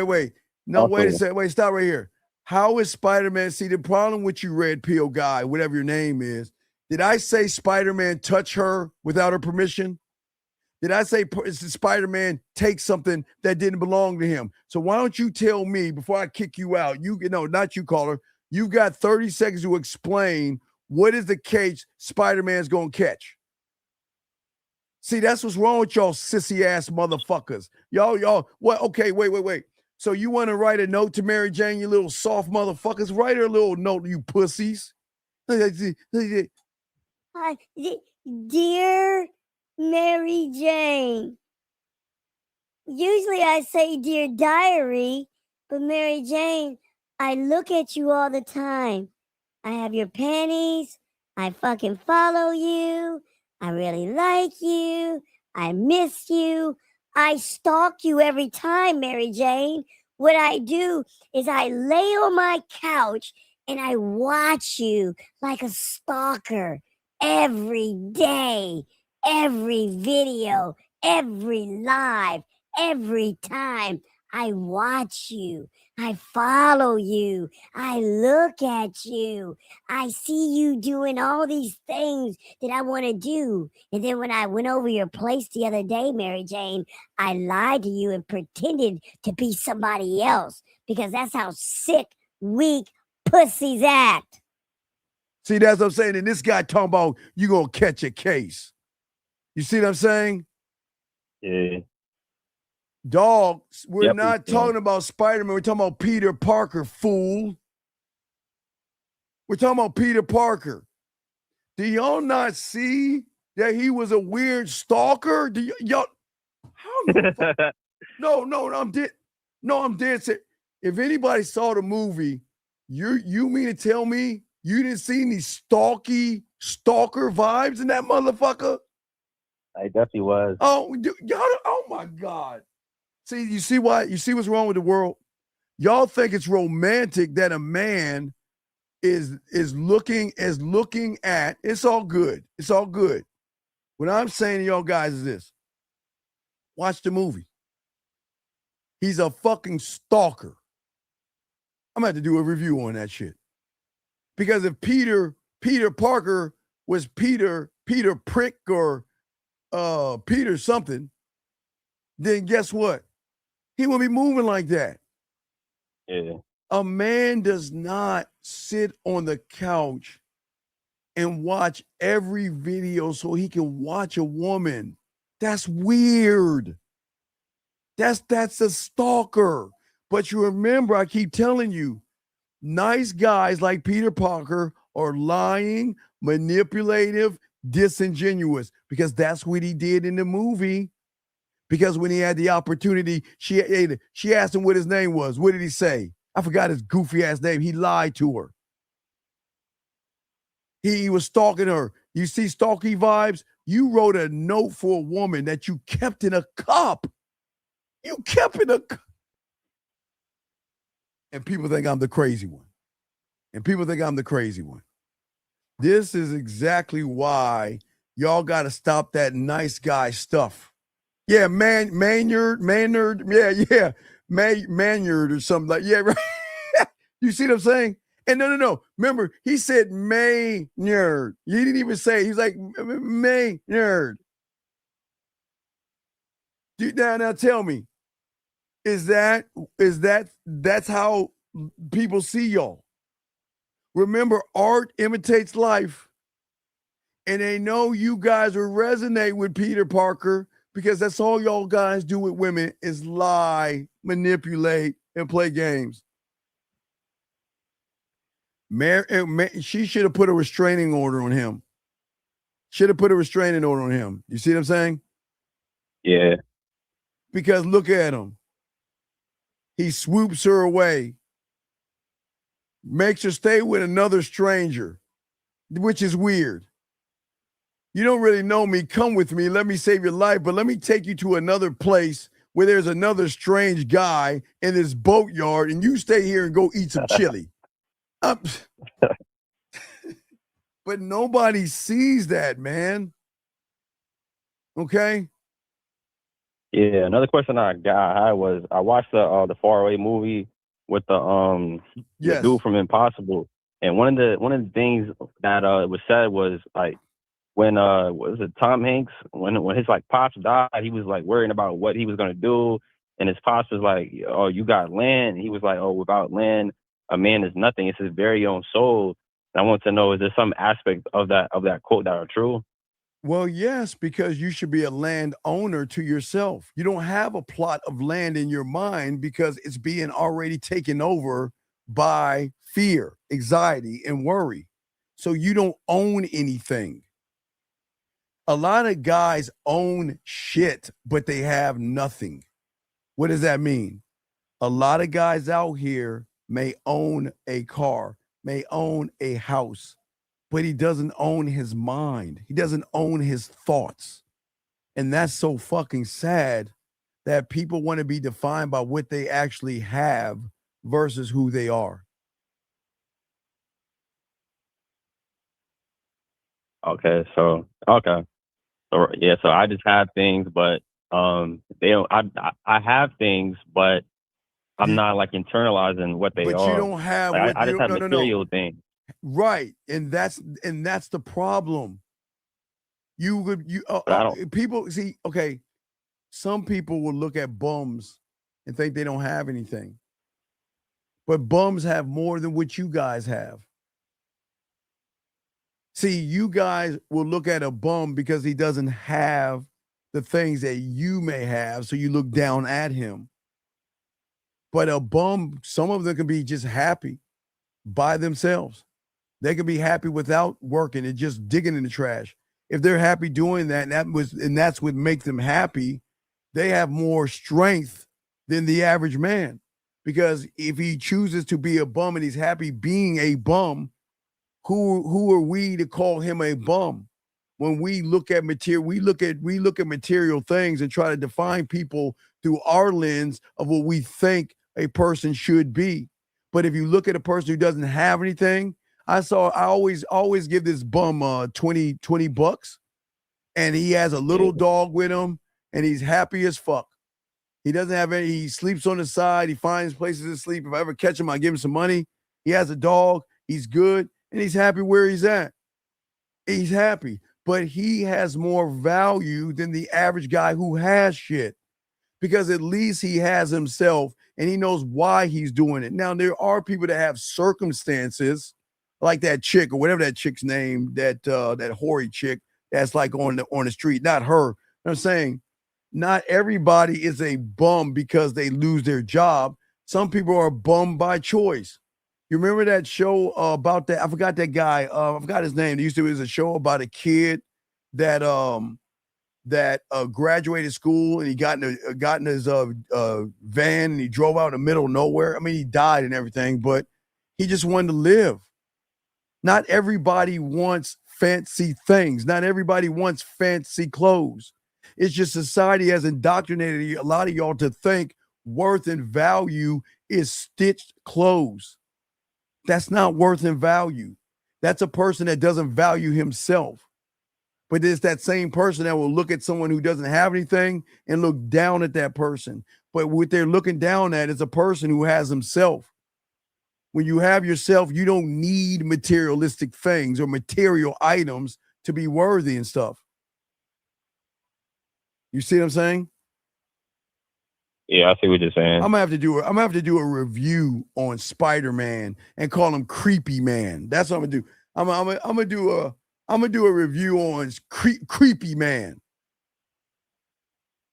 wait. No, wait a Okay. second. Wait, stop right here. How is Spider-Man? See, the problem with you, Red Pill guy, whatever your name is, did I say Spider-Man touch her without her permission? Did I say Spider-Man take something that didn't belong to him? So why don't you tell me before I kick you out? Not you, caller. You've got 30 seconds to explain what is the case Spider-Man's gonna catch. See, that's what's wrong with y'all sissy ass motherfuckers. Y'all, what? Okay, wait. So you want to write a note to Mary Jane, you little soft motherfuckers? Write her a little note, you pussies. Hi, dear Mary Jane. Usually I say dear diary, but Mary Jane, I look at you all the time. I have your panties. I fucking follow you. I really like you. I miss you. I stalk you every time, Mary Jane. What I do is I lay on my couch and I watch you like a stalker every day, every video, every live, every time. I watch you. I follow you. I look at you. I see you doing all these things that I want to do. And then when I went over your place the other day, Mary Jane, I lied to you and pretended to be somebody else because that's how sick, weak pussies act. See, that's what I'm saying. And this guy talking about you gonna catch a case. You see what I'm saying? Yeah. Dog, we're Yep, not talking about Spider-Man. We're talking about Peter Parker, fool. We're talking about Peter Parker. Do y'all not see that he was a weird stalker? Y'all? How the fuck? No, I'm dead. No, I'm dead serious. If anybody saw the movie, you mean to tell me you didn't see any stalker vibes in that motherfucker? It definitely was. Oh, y'all! Oh my God! See, you see what's wrong with the world? Y'all think it's romantic that a man is looking at. It's all good. It's all good. What I'm saying to y'all guys is this: watch the movie. He's a fucking stalker. I'm gonna have to do a review on that shit. Because if Peter Parker was Peter Prick or Peter something, then guess what? He won't be moving like that. Yeah. A man does not sit on the couch and watch every video so he can watch a woman. That's weird. That's a stalker. But you remember, I keep telling you, nice guys like Peter Parker are lying, manipulative, disingenuous, because that's what he did in the movie. Because when he had the opportunity, she asked him what his name was. What did he say? I forgot his goofy ass name. He lied to her. He was stalking her. You see stalky vibes? You wrote a note for a woman that you kept in a cup. You kept in a cup. And people think I'm the crazy one. This is exactly why y'all got to stop that nice guy stuff. Yeah, Maynard, yeah, Maynard or something like, yeah, right. You see what I'm saying? And no. Remember, he said Maynard. He didn't even say, he's like, Maynard. Now tell me, that's how people see y'all? Remember, art imitates life. And they know you guys will resonate with Peter Parker because that's all y'all guys do with women is lie, manipulate, and play games. She should have put a restraining order on him. You see what I'm saying? Yeah. Because look at him. He swoops her away, makes her stay with another stranger, which is weird. You don't really know me. Come with me. Let me save your life, but let me take you to another place where there's another strange guy in this boatyard, and you stay here and go eat some chili. But nobody sees that, man. Okay? Yeah, another question I had was I watched the Faraway movie with the dude from Impossible, and one of the things that was said was like when what was it, Tom Hanks, when his like pops died, he was like worrying about what he was gonna do, and his pops was like, "Oh, you got land." And he was like, "Oh, without land, a man is nothing. It's his very own soul." And I want to know, is there some aspect of that quote that are true? Well, yes, because you should be a landowner to yourself. You don't have a plot of land in your mind because it's being already taken over by fear, anxiety, and worry. So you don't own anything. A lot of guys own shit, but they have nothing. What does that mean? A lot of guys out here may own a car, may own a house, but he doesn't own his mind. He doesn't own his thoughts. And that's so fucking sad that people want to be defined by what they actually have versus who they are. Okay. So I just have things, but they don't. I have things, but I'm not like internalizing what they are. But you don't have. Like, I just have material things. Right, and that's the problem. People see. Okay, some people will look at bums and think they don't have anything, but bums have more than what you guys have. See, you guys will look at a bum because he doesn't have the things that you may have, so you look down at him. But a bum, some of them can be just happy by themselves. They can be happy without working and just digging in the trash. If they're happy doing that, and that's what makes them happy, they have more strength than the average man. Because if he chooses to be a bum and he's happy being a bum, who are we to call him a bum? When we look at material, we look at material things and try to define people through our lens of what we think a person should be. But if you look at a person who doesn't have anything, I always give this bum 20 bucks, and he has a little dog with him, and he's happy as fuck. He doesn't have any, he sleeps on the side, he finds places to sleep. If I ever catch him, I give him some money. He has a dog, he's good, and he's happy where he's at. He's happy. But he has more value than the average guy who has shit, because at least he has himself and he knows why he's doing it. Now, there are people that have circumstances like that chick or whatever that chick's name, that hoary chick that's like on the street, not her. You know what I'm saying? Not everybody is a bum because they lose their job. Some people are bummed by choice. You remember that show about that? I forgot that guy. I forgot his name. There used to be a show about a kid that graduated school and he got in his van and he drove out in the middle of nowhere. I mean, he died and everything, but he just wanted to live. Not everybody wants fancy things. Not everybody wants fancy clothes. It's just society has indoctrinated a lot of y'all to think worth and value is stitched clothes. That's not worth and value. That's a person that doesn't value himself. But it's that same person that will look at someone who doesn't have anything and look down at that person. But what they're looking down at is a person who has himself. When you have yourself, you don't need materialistic things or material items to be worthy and stuff. You see what I'm saying? Yeah, I see what you're saying. I'm gonna have to do a review on Spider-Man and call him Creepy Man. That's what I'm gonna do. I'm gonna do a review on Creepy Man.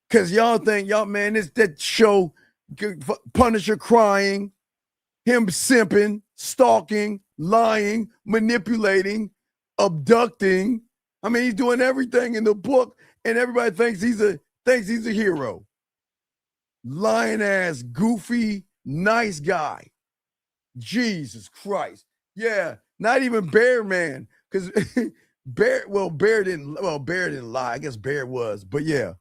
Cause y'all think it's that show, Punisher crying, him simping, stalking, lying, manipulating, abducting. I mean, he's doing everything in the book, and everybody thinks he's a hero. Lying ass, goofy, nice guy. Jesus Christ. Yeah, not even Bear Man. Because Bear didn't lie. I guess Bear was, but yeah.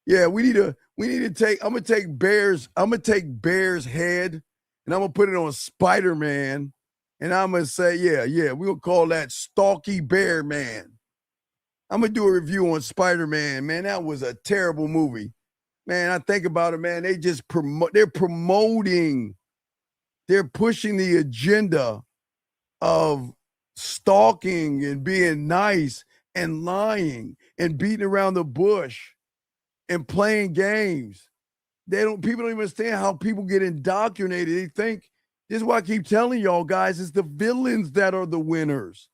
Yeah, we need to take, I'm gonna take Bear's head and I'm gonna put it on Spider-Man, and I'm gonna say, yeah, we're gonna call that Stalky Bear Man. I'm gonna do a review on Spider-Man, man. That was a terrible movie. Man, I think about it, man. They just they're pushing the agenda of stalking and being nice and lying and beating around the bush and playing games. People don't even understand how people get indoctrinated. They think, this is why I keep telling y'all guys, it's the villains that are the winners.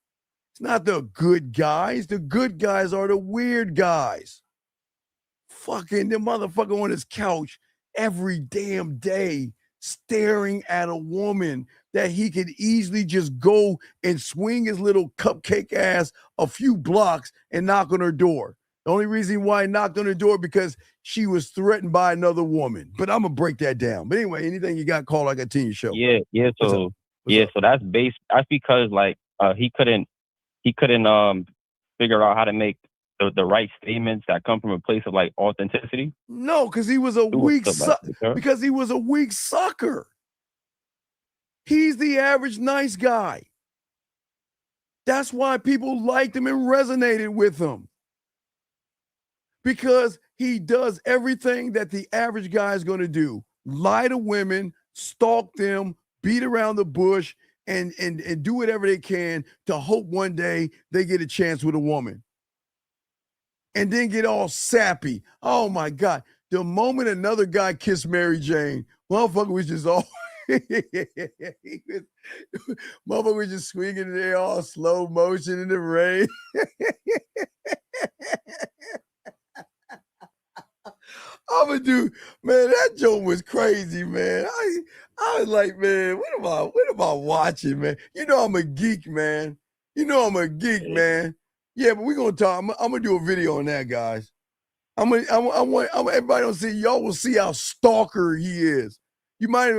It's not the good guys. The good guys are the weird guys. Fucking the motherfucker on his couch every damn day staring at a woman that he could easily just go and swing his little cupcake ass a few blocks and knock on her door. The only reason why he knocked on her door because she was threatened by another woman. But I'm gonna break that down. But anyway, anything you got, call, I continue show. Yeah. So that's because like he couldn't figure out how to make the right statements that come from a place of like authenticity. No, because he was a weak sucker. He's the average nice guy. That's why people liked him and resonated with him. Because he does everything that the average guy is going to do. Lie to women, stalk them, beat around the bush, and do whatever they can to hope one day they get a chance with a woman. And then get all sappy. Oh my God. The moment another guy kissed Mary Jane, motherfucker was just all motherfucker was just swinging there all slow motion in the rain. I'm gonna do, man, that joke was crazy, man. I was like, man, what am I watching, man? You know I'm a geek, man. Man. Yeah, but we're gonna talk. I'm gonna do a video on that, guys. I want everybody to see. Y'all will see how stalker he is. You might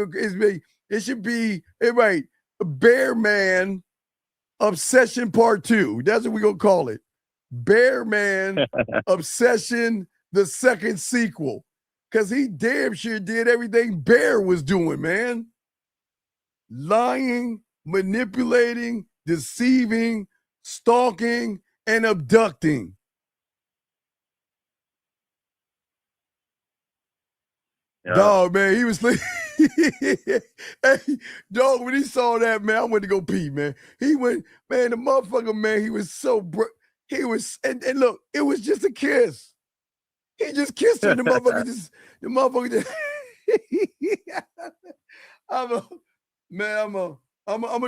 it should be right. Bear Man Obsession Part 2. That's what we're gonna call it. Bear Man Obsession, the second sequel. Cause he damn sure did everything Bear was doing, man. Lying, manipulating, deceiving, stalking, and abducting. Yeah. Dog, man, he was hey, dog, when he saw that, man, I went to go pee, man. He went, man, the motherfucker, man, he was so, he was, and look, it was just a kiss. He just kissed her, and the motherfucker just, I'm gonna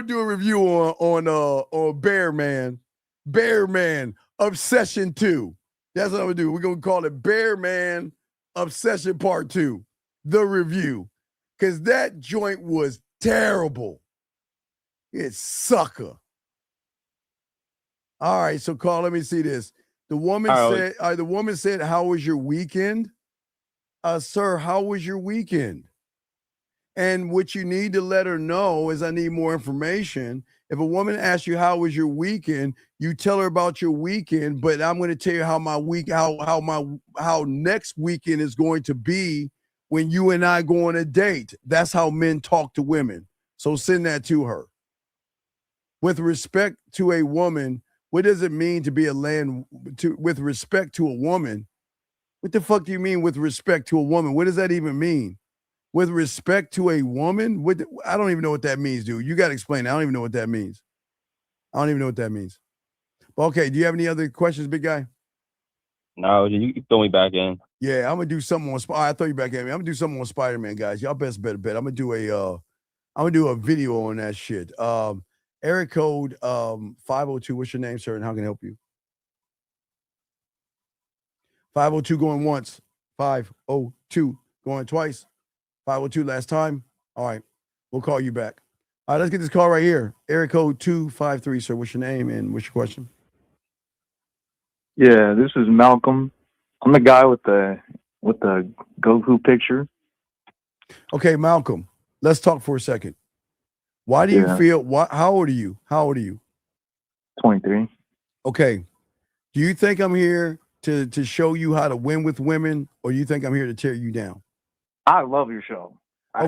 do a review on Bear Man Obsession 2. That's what I'm gonna do. We're gonna call it Bear Man Obsession Part 2. The review, because that joint was terrible. It's sucker. All right, so Carl, let me see this. The woman said, "How was your weekend, sir? How was your weekend?" And what you need to let her know is, I need more information. If a woman asks you how was your weekend, you tell her about your weekend. But I'm going to tell you how my week, how next weekend is going to be. When you and I go on a date. That's how men talk to women. So send that to her. With respect to a woman, what does it mean to be with respect to a woman? What the fuck do you mean with respect to a woman? What does that even mean? With respect to a woman? I don't even know what that means, dude. You got to explain it. I don't even know what that means. But okay, do you have any other questions, big guy? No, you can throw me back in. Yeah, I'm gonna do something on. I throw you back at me. I'm gonna do something on Spider-Man, guys. Y'all best bet. I'm gonna do a video on that shit. Area code 502. What's your name, sir? And how can I help you? 502 going once. 502 going twice. 502 last time. All right, we'll call you back. All right, let's get this call right here. Area code 253, sir. What's your name and what's your question? Yeah, this is Malcolm. I'm the guy with the Goku picture. Okay, Malcolm, let's talk for a second. Why do you feel, how old are you? 23. Okay. Do you think I'm here to show you how to win with women, or you think I'm here to tear you down? I love your show. I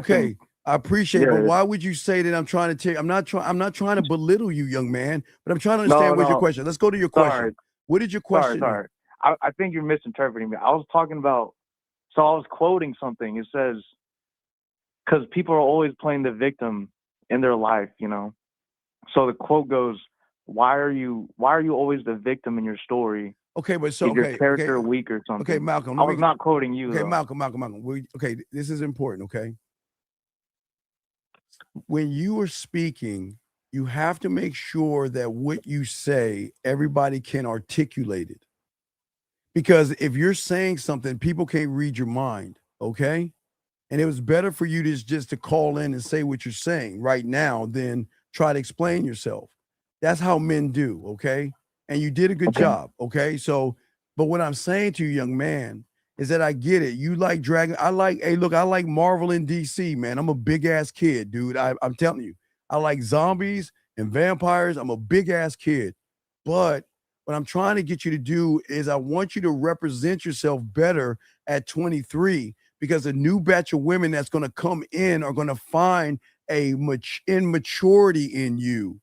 appreciate it, but why would you say that I'm trying to tear? I'm not trying to belittle you, young man, but I'm trying to understand what's your question. Let's go to your question. What is your question? Sorry. I think you're misinterpreting me. I was talking about, so I was quoting something. It says, because people are always playing the victim in their life, you know. So the quote goes, why are you always the victim in your story? Okay, but is your character weak or something? Okay, Malcolm. I was not quoting you. Okay, though. Malcolm. Okay, this is important, okay? When you are speaking, you have to make sure that what you say, everybody can articulate it. Because if you're saying something, people can't read your mind, okay? And it was better for you to just to call in and say what you're saying right now than try to explain yourself. That's how men do, okay? And you did a good job, okay? So, but what I'm saying to you, young man, is that I get it. You like Dragon. I like Marvel and DC, man. I'm a big ass kid, dude. I'm telling you, I like zombies and vampires. I'm a big ass kid. But what I'm trying to get you to do is I want you to represent yourself better at 23, because a new batch of women that's going to come in are going to find a immaturity in you.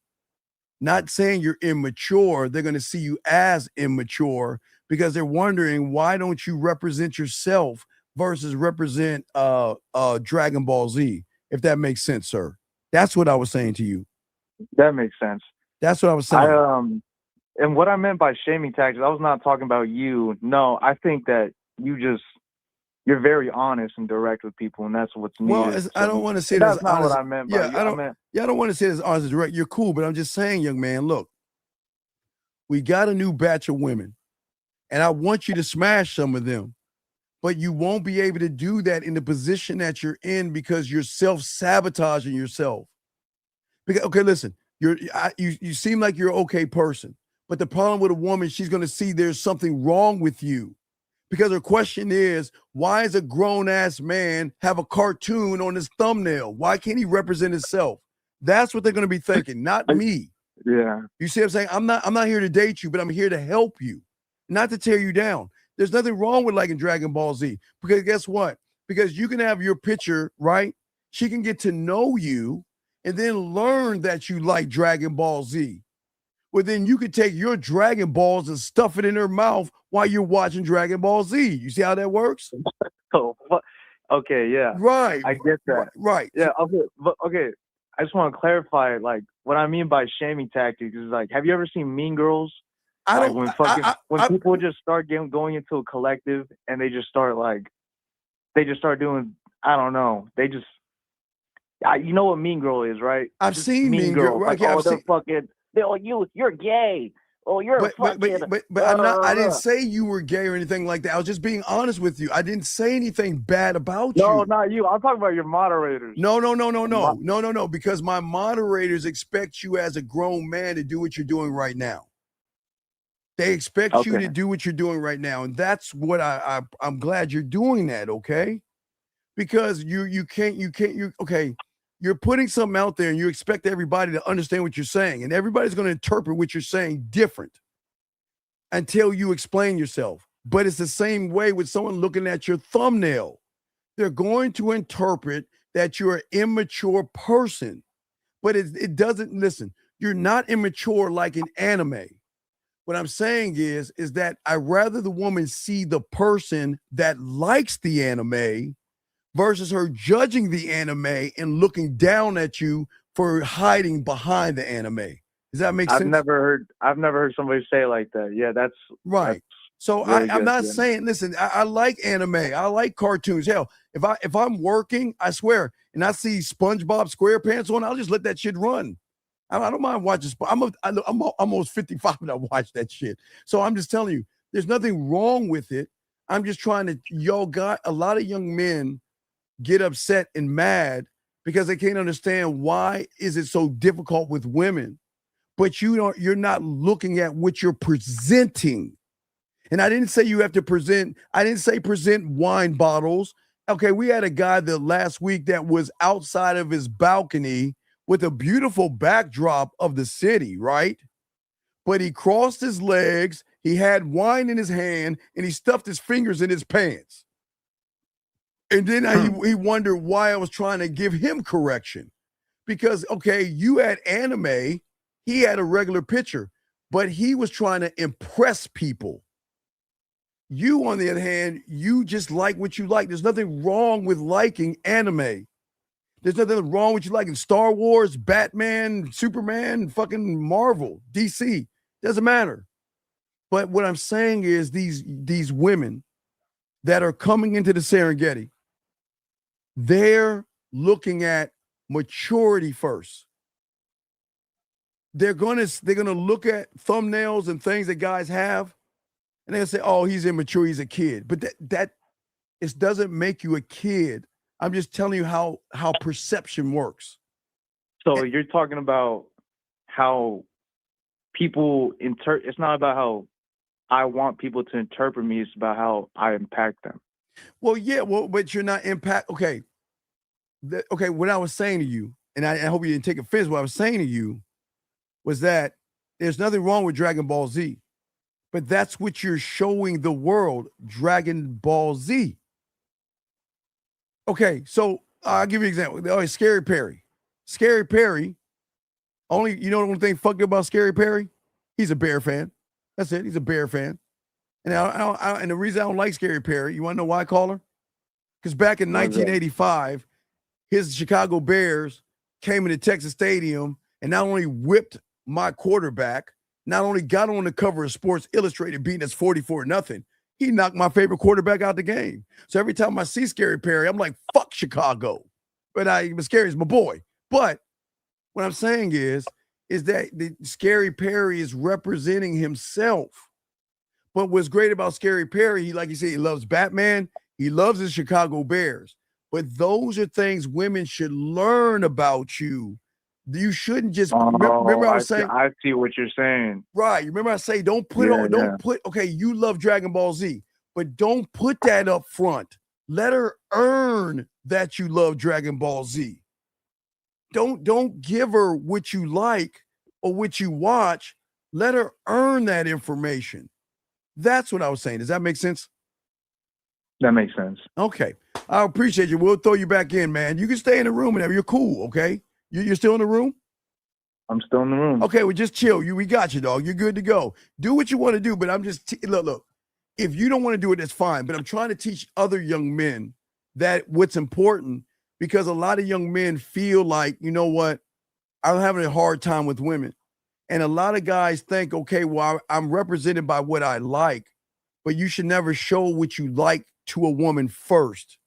Not saying you're immature. They're going to see you as immature because they're wondering, why don't you represent yourself versus represent Dragon Ball Z, if that makes sense, sir. That's what I was saying to you. That makes sense. That's what I was saying. And what I meant by shaming tactics, I was not talking about you. No, I think that you're very honest and direct with people, and that's what's needed. Well, I don't want to say that's not honest. what I meant. I don't want to say that's honest and direct. You're cool, but I'm just saying, young man, look, we got a new batch of women, and I want you to smash some of them, but you won't be able to do that in the position that you're in because you're self-sabotaging yourself. Because, okay, listen, you seem like you're an okay person, but the problem with a woman, she's going to see there's something wrong with you. Because her question is, why does a grown-ass man have a cartoon on his thumbnail? Why can't he represent himself? That's what they're going to be thinking, not me. Yeah. You see what I'm saying? I'm not here to date you, but I'm here to help you, not to tear you down. There's nothing wrong with liking Dragon Ball Z, because guess what? Because you can have your picture, right? She can get to know you and then learn that you like Dragon Ball Z. Well, then you could take your Dragon Balls and stuff it in her mouth while you're watching Dragon Ball Z. You see how that works? So, okay, yeah. Right. I get that. Right. Yeah, okay. But okay, I just want to clarify, like, what I mean by shaming tactics is, like, have you ever seen Mean Girls? When people just start going into a collective and they just start doing, I don't know, you know what Mean Girl is, right? I've Just seen Mean Girl. Like, Okay, You're gay. Oh, you're but I didn't say you were gay or anything like that. I was just being honest with you. I didn't say anything bad about you. No, not you. I'm talking about your moderators. No. Because my moderators expect you as a grown man to do what you're doing right now. They expect you to do what you're doing right now, and that's what I'm glad you're doing that. Okay, because you're putting something out there and you expect everybody to understand what you're saying, and everybody's going to interpret what you're saying different until you explain yourself. But it's the same way with someone looking at your thumbnail. They're going to interpret that you're an immature person, but it doesn't, listen, you're not immature like in anime. What I'm saying is that I rather the woman see the person that likes the anime versus her judging the anime and looking down at you for hiding behind the anime. Does that make sense? I've never heard somebody say it like that. Yeah, that's right. So really I'm not saying, listen, I like anime. I like cartoons. Hell, if I'm working, I swear, and I see SpongeBob SquarePants on, I'll just let that shit run. I don't mind watching. I'm almost 55 and I watch that shit. So I'm just telling you, there's nothing wrong with it. I'm just trying to, a lot of young men get upset and mad because they can't understand why is it so difficult with women, but you're not looking at what you're presenting. And I didn't say you have to present. I didn't say present wine bottles. Okay, we had a guy last week that was outside of his balcony with a beautiful backdrop of the city, right? But he crossed his legs, he had wine in his hand, and he stuffed his fingers in his pants. And then he wondered why I was trying to give him correction. Because, okay, you had anime, he had a regular picture, but he was trying to impress people. You, on the other hand, you just like what you like. There's nothing wrong with liking anime. There's nothing wrong with you liking Star Wars, Batman, Superman, fucking Marvel, DC. Doesn't matter. But what I'm saying is these women that are coming into the Serengeti, they're looking at maturity first. They're gonna look at thumbnails and things that guys have, and they'll say, "Oh, he's immature. He's a kid." But that it doesn't make you a kid. I'm just telling you how perception works. So you're talking about how people it's not about how I want people to interpret me. It's about how I impact them. Well, yeah. Well, but you're not impact. Okay. Okay. What I was saying to you, and I hope you didn't take offense. What I was saying to you was that there's nothing wrong with Dragon Ball Z, but that's what you're showing the world, Dragon Ball Z. Okay, so I'll give you an example. Oh, Scary Perry. Scary Perry, the only thing fucked up about Scary Perry? He's a Bear fan. That's it. He's a Bear fan. And and the reason I don't like Scary Perry, you want to know why, caller? Because back in 1985, his Chicago Bears came into Texas Stadium and not only whipped my quarterback, not only got on the cover of Sports Illustrated beating us 44-0, he knocked my favorite quarterback out the game. So every time I see Scary Perry, I'm like, fuck Chicago. But Scary is my boy. But what I'm saying is that the Scary Perry is representing himself. But what's great about Scary Perry, like you said, he loves Batman. He loves the Chicago Bears. But those are things women should learn about you. You shouldn't just remember I was saying. I see what you're saying. Right. Remember I say don't put, okay, you love Dragon Ball Z, but don't put that up front. Let her earn that you love Dragon Ball Z. Don't give her what you like or what you watch. Let her earn that information. That's what I was saying. Does that make sense? That makes sense. Okay. I appreciate you. We'll throw you back in, man. You can stay in the room whenever. You're cool, okay? You're still in the room? I'm still in the room. Okay, well, just chill. We got you, dog. You're good to go. Do what you want to do, but I'm just look. If you don't want to do it, that's fine. But I'm trying to teach other young men that what's important, because a lot of young men feel like, you know what, I'm having a hard time with women. And a lot of guys think, okay, well, I'm represented by what I like, but you should never show what you like to a woman first.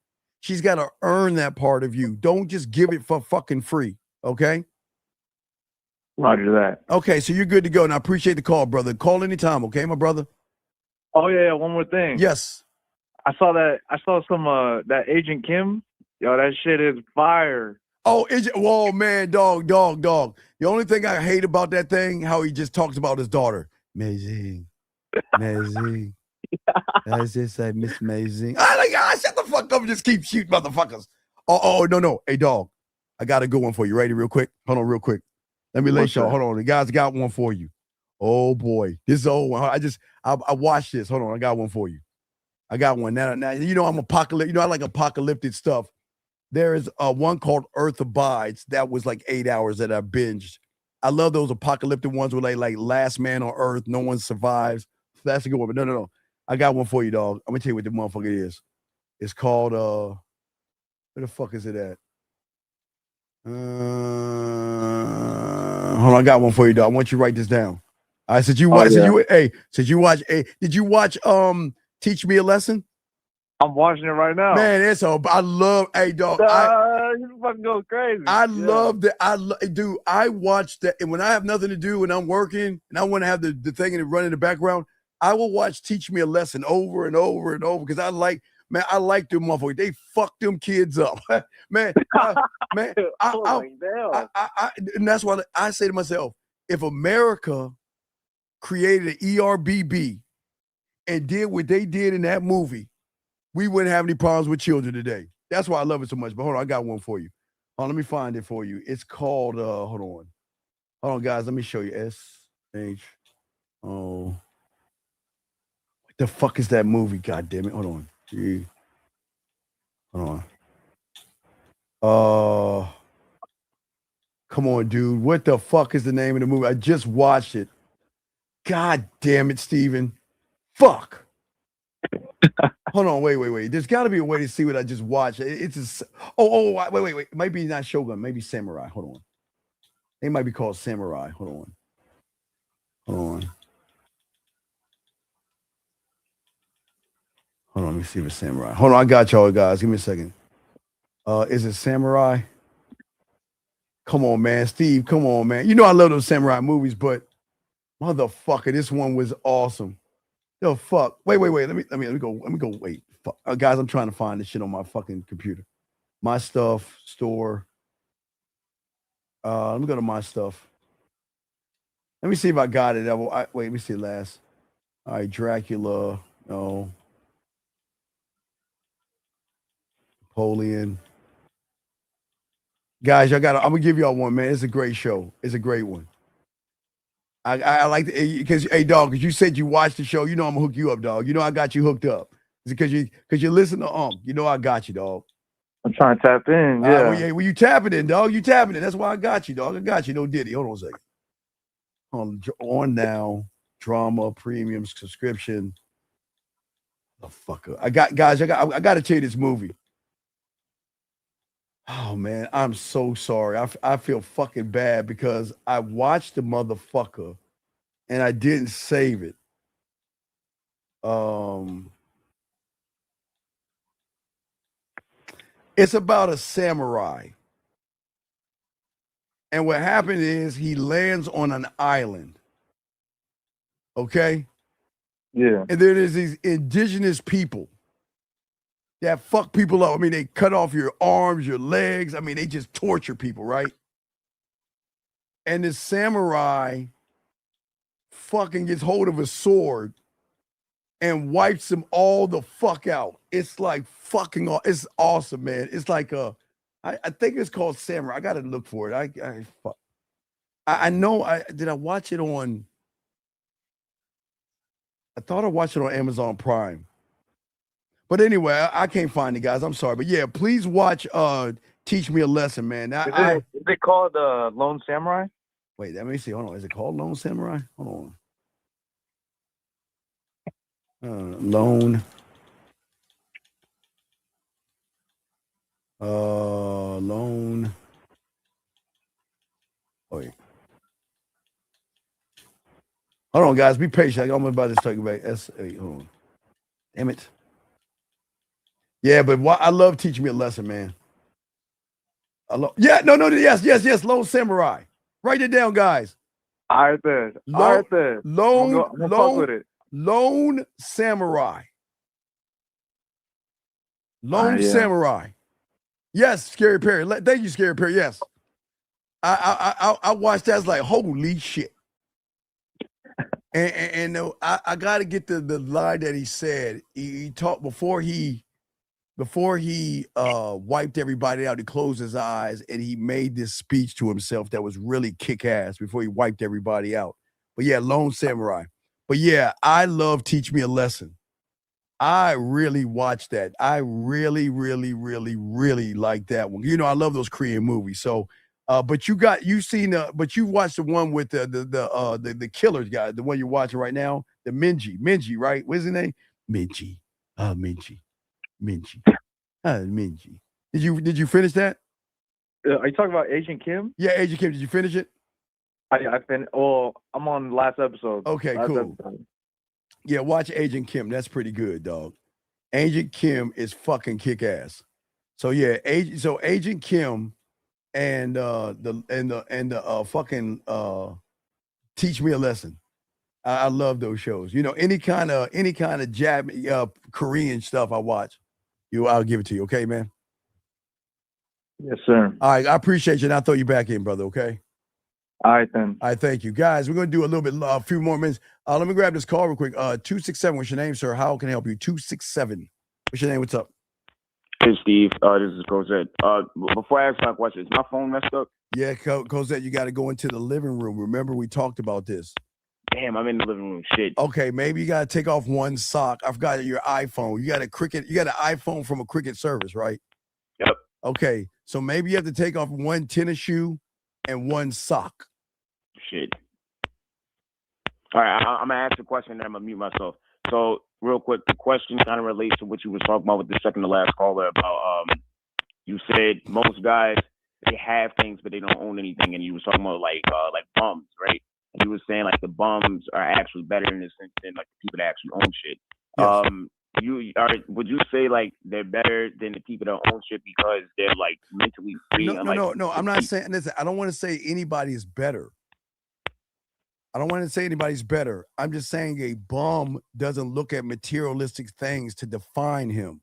She's got to earn that part of you. Don't just give it for fucking free, okay? Roger that. Okay, so you're good to go. And I appreciate the call, brother. Call anytime, okay, my brother? Oh, yeah, one more thing. Yes. I saw some that Agent Kim. Yo, that shit is fire. Oh, whoa, man, dog. The only thing I hate about that thing, how he just talks about his daughter. Amazing. That's just like Miss Amazing. Shut the fuck up and just keep shooting motherfuckers. Oh, no. Hey, dog, I got a good one for you. Ready real quick? Hold on real quick. Let me let y'all. Hold on. The guys got one for you. Oh, boy. This is old one. I watched this. Hold on. I got one for you. I got one. Now you know I'm apocalyptic. You know I like apocalyptic stuff. There is one called Earth Abides. That was like 8 hours that I binged. I love those apocalyptic ones where like last man on Earth, no one survives. That's a good one. But no. I got one for you, dog. I'm gonna tell you what the motherfucker is. It's called where the fuck is it at? Hold on, I got one for you, dog. I want you to write this down. All right, since you watch, did you watch Teach Me a Lesson? I'm watching it right now. Man, it's I love, hey, dog. You fucking go crazy. Love that. Dude, I watch that. And when I have nothing to do and I'm working and I want to have the thing and run in the background, I will watch Teach Me a Lesson over and over and over because I like them motherfuckers. They fuck them kids up. man, and that's why I say to myself, if America created an ERBB and did what they did in that movie, we wouldn't have any problems with children today. That's why I love it so much. But hold on, I got one for you. Let me find it for you. It's called, hold on, guys. Let me show you. S-H-O. What the fuck is that movie? God damn it. Hold on. Gee. Hold on. Come on, dude. What the fuck is the name of the movie? I just watched it. God damn it, Steven. Fuck. Hold on, wait. There's got to be a way to see what I just watched. Wait. It might be not Shogun, maybe Samurai. Hold on. They might be called Samurai. Hold on, let me see if it's Samurai. Hold on, I got y'all guys. Give me a second. Is it Samurai? Come on, man. Steve, come on, man. You know I love those samurai movies, but motherfucker, this one was awesome. Yo, fuck. Wait. Let me go. Wait. Fuck. Guys, I'm trying to find this shit on my fucking computer. My stuff, store. Let me go to my stuff. Let me see if I got it. Wait, let me see last. All right, Dracula. No. Napoleon. Guys, I'm gonna give y'all one, man. It's a great show. It's a great one. I like it because, hey, dog, because you said you watched the show. You know I'm gonna hook you up, dog. You know I got you hooked up. It's because you listen to You know I got you, dog. I'm trying to tap in. Yeah. Well, you tapping in, dog. You tapping in. That's why I got you, dog. I got you. No Diddy. Hold on a second. On now, drama, premium subscription. The fucker. I got to tell you this movie. Oh man, I'm so sorry. I feel fucking bad because I watched the motherfucker and I didn't save it. It's about a samurai. And what happened is he lands on an island. Okay? Yeah. And then there's these indigenous people that fuck people up. I mean, they cut off your arms, your legs. I mean, they just torture people, right? And this samurai fucking gets hold of a sword and wipes them all the fuck out. It's like fucking, it's awesome, man. It's like I think it's called Samurai. I gotta look for it. I know. Did I watch it on? I thought I watched it on Amazon Prime. But anyway, I can't find it, guys. I'm sorry, but yeah, please watch. Teach Me a Lesson, man. Is it called Lone Samurai? Wait, let me see. Hold on. Is it called Lone Samurai? Hold on. Lone. Lone. Wait. Hold on, guys. Be patient. I'm about to take it back. Hold on. Damn it. Yeah, but I love Teach Me a Lesson, man. Yes. Lone Samurai. Write it down, guys. All right, then. Lone fuck with it. Lone Samurai. Lone Samurai. Yes, Scary Perry. Thank you, Scary Perry. Yes. I watched that. I was like, holy shit. And I got to get the line that he said. He talked before he wiped everybody out. He closed his eyes and he made this speech to himself that was really kick-ass before he wiped everybody out. But yeah, Lone Samurai. But yeah, I love Teach Me a Lesson. I really watched that. I really, really, really, really like that one. You know, I love those Korean movies. So, but you watched the one with the killers guy, the one you're watching right now, the Minji, right? What's his name? Minji. Minji. Did you finish that? Are you talking about Agent Kim? Yeah, Agent Kim. Did you finish it? I finished. Well, I'm on the last episode. Okay, cool. Yeah, watch Agent Kim. That's pretty good, dog. Agent Kim is fucking kick ass. So yeah, Agent Kim and the fucking Teach Me a Lesson. I love those shows. You know, any kind of Korean stuff I watch, I'll give it to you. Okay, man. Yes, sir. All right, I appreciate you. And I'll throw you back in, brother. Okay. All right, then. All right, thank you. Guys, we're going to do a few more minutes. Let me grab this call real quick. 267, what's your name, sir? How can I help you? 267. What's your name? What's up? Hey, Steve. This is Cosette. Before I ask my question, is my phone messed up? Yeah, Cosette, you got to go into the living room. Remember, we talked about this. Damn, I'm in the living room. Shit. Okay, maybe you got to take off one sock. I forgot your iPhone. You got an iPhone from a Cricket service, right? Yep. Okay, so maybe you have to take off one tennis shoe and one sock. Shit. All right, I'm gonna ask a question and I'm gonna mute myself. So, real quick, the question kind of relates to what you were talking about with the second to last caller about. You said most guys they have things but they don't own anything, and you were talking about like bums, right? And you were saying like the bums are actually better in this sense than like the people that actually own shit. Yes. Would you say like they're better than the people that own shit because they're like mentally free? No. I'm not saying. Listen, I don't want to say anybody is better. I don't want to say anybody's better. I'm just saying a bum doesn't look at materialistic things to define him.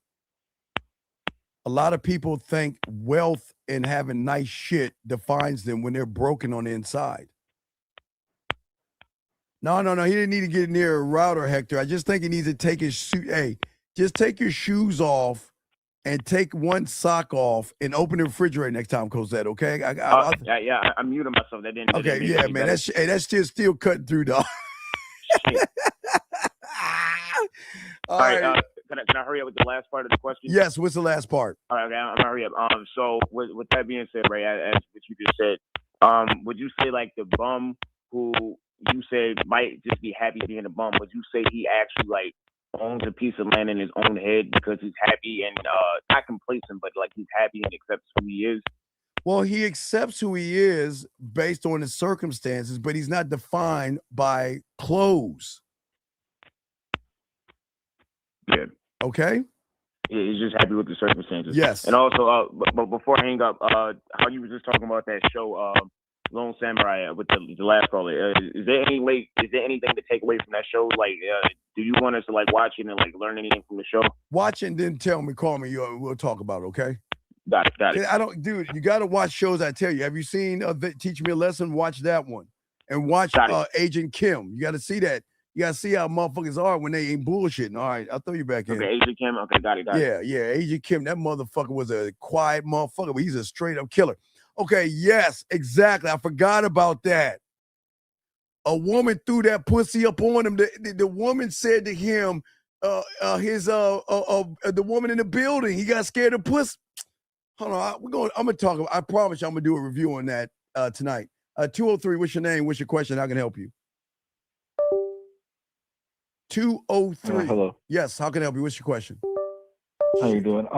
A lot of people think wealth and having nice shit defines them when they're broken on the inside. No. He didn't need to get near a router, Hector. I just think he needs to take his suit. Hey, just take your shoes off and take one sock off and open the refrigerator next time, Cosette, okay? I'm muting myself. That didn't. Okay, yeah, man. That's just still cutting through, dog. All right. Can I hurry up with the last part of the question? Yes. What's the last part? All right, okay, I'm gonna hurry up. So with that being said, right, as what you just said, would you say like the bum who you said might just be happy being a bum? Would you say he actually like owns a piece of land in his own head because he's happy and not complacent, but like he's happy and accepts who he is? Well, he accepts who he is based on his circumstances, but he's not defined by clothes. Yeah. Okay. Yeah, he's just happy with the circumstances. Yes. And also, but before I hang up, how you were just talking about that show, Lone Samurai, with the last caller. Is there anything to take away from that show? Like, do you want us to like watch it and like learn anything from the show? Watch it and then tell me, call me. We'll talk about it. Okay. Got it. Dude, you got to watch shows. I tell you. Have you seen Teach Me a Lesson? Watch that one, and watch Agent Kim. You got to see that. You gotta see how motherfuckers are when they ain't bullshitting. All right, I'll throw you back in. Okay, Agent Kim. Okay, got it. Yeah, Agent Kim. That motherfucker was a quiet motherfucker, but he's a straight up killer. Okay, yes, exactly. I forgot about that. A woman threw that pussy up on him. The woman said to him, the woman in the building, he got scared of pussy. Hold on, I'm gonna talk. I promise you, I'm gonna do a review on that tonight. 203. What's your name? What's your question? How can I help you? 203. Hello. Yes. How can I help you? What's your question? How you doing?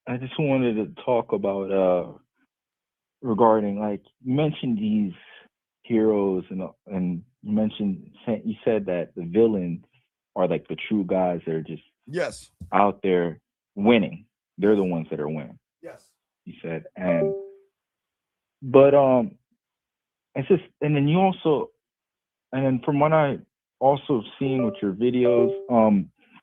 I just wanted to talk about regarding, like, you mentioned these heroes and you said that the villains are like the true guys that are just out there winning. They're the ones that are winning. Yes. You said, but it's just, and then from what I also seen with your videos,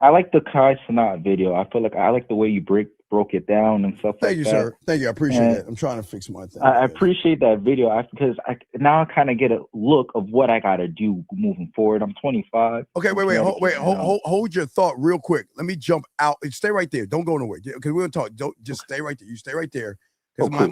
I like the Kai Cenat video. I feel like I like the way you broke it down and stuff like that. Thank you, sir. Thank you. I appreciate that. I'm trying to fix my thing. I appreciate that video because now I kind of get a look of what I got to do moving forward. I'm 25. Okay, hold your thought real quick. Let me jump out. Stay right there. Don't go nowhere. Because we're gonna talk. Don't just stay right there. You stay right there. Because my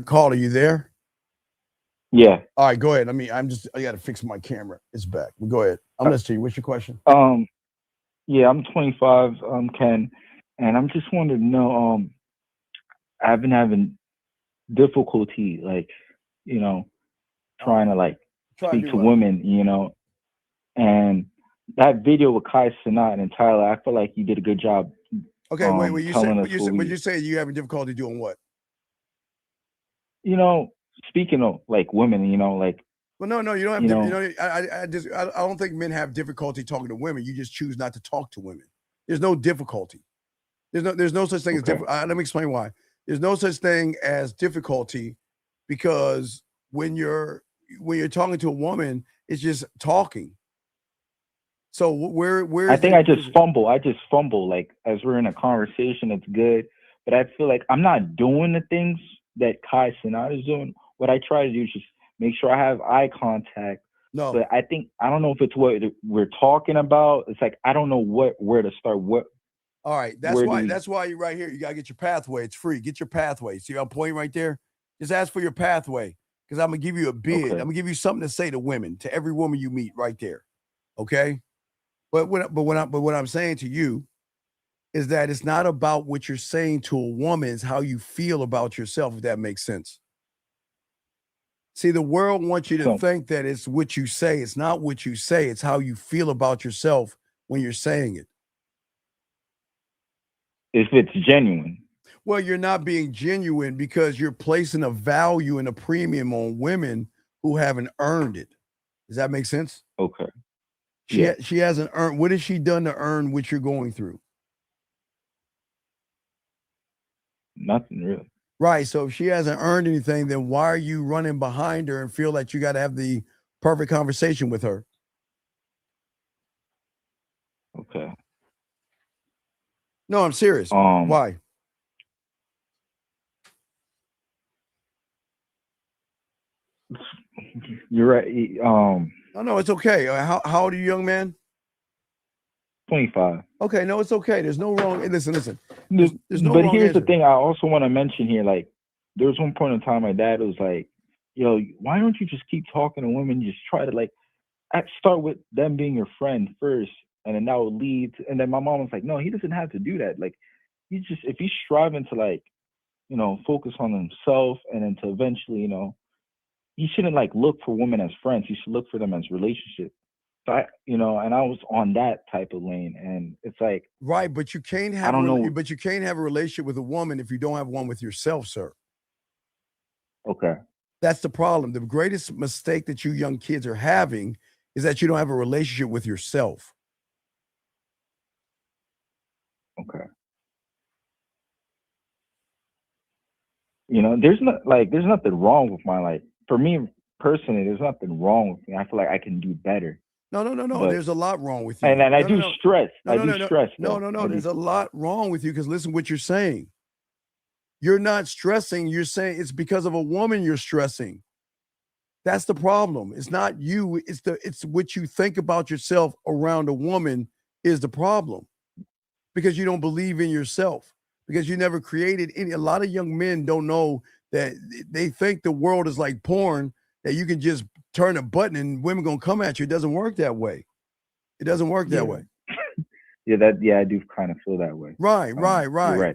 caller, you there? Yeah. All right, go ahead. I got to fix my camera. It's back. Well, go ahead. I'm listening to you. What's your question? Yeah, I'm 25, Ken, and I'm just wanting to know, I've been having difficulty, like, trying to speak to women, and that video with Kai Cenat and Tyler, I feel like you did a good job. Okay, wait. You say you having difficulty doing what? Speaking of like women, Well, no, you don't have. I don't think men have difficulty talking to women. You just choose not to talk to women. There's no difficulty. There's no such thing as difficult. Let me explain why. There's no such thing as difficulty because when you're talking to a woman, it's just talking. So where I think I just fumble. Like as we're in a conversation, it's good, but I feel like I'm not doing the things that Kai Cenat is doing. What I try to do is just make sure I have eye contact. No, but I don't know if it's what we're talking about. It's like I don't know where to start. All right, that's why you're right here. You gotta get your pathway. It's free. Get your pathway. See, I'm pointing right there. Just ask for your pathway because I'm gonna give you a bid. Okay. I'm gonna give you something to say to women, to every woman you meet, right there. Okay. But what I'm saying to you is that it's not about what you're saying to a woman, it's how you feel about yourself, if that makes sense. See, the world wants you to think that it's what you say. It's not what you say. It's how you feel about yourself when you're saying it. If it's genuine. Well, you're not being genuine because you're placing a value and a premium on women who haven't earned it. Does that make sense? Okay. She hasn't earned. What has she done to earn what you're going through? Nothing really. Right. So if she hasn't earned anything, then why are you running behind her and feel that you got to have the perfect conversation with her? Okay. No, I'm serious. Why? You're right. No, it's okay. How old are you, young man? 25. Okay, no, it's okay. There's no wrong. Listen. There's no but wrong here's answer. the thing. I also want to mention here, like, there was one point in time my dad was like, "Yo, why don't you just keep talking to women? Just try to start with them being your friend first, and then that would lead." And then my mom was like, "No, he doesn't have to do that. Like, if he's striving to focus on himself, and then to eventually, he shouldn't like look for women as friends. He should look for them as relationships. So and I was on that type of lane, and it's like, right, but you can't have but you can't have a relationship with a woman if you don't have one with yourself, sir. Okay. That's the problem. The greatest mistake that you young kids are having is that you don't have a relationship with yourself. Okay. There's nothing wrong with for me personally, there's nothing wrong with me. I feel like I can do better. No. But, there's a lot wrong with you. And I do stress. I do stress. No. There's a lot wrong with you because listen what you're saying. You're not stressing. You're saying it's because of a woman you're stressing. That's the problem. It's not you. It's what you think about yourself around a woman is the problem. Because you don't believe in yourself. Because you never created any. A lot of young men don't know that they think the world is like porn, that you can just turn a button and women gonna come at you. It doesn't work that way. It doesn't work that way. I do kind of feel that way. Right. You're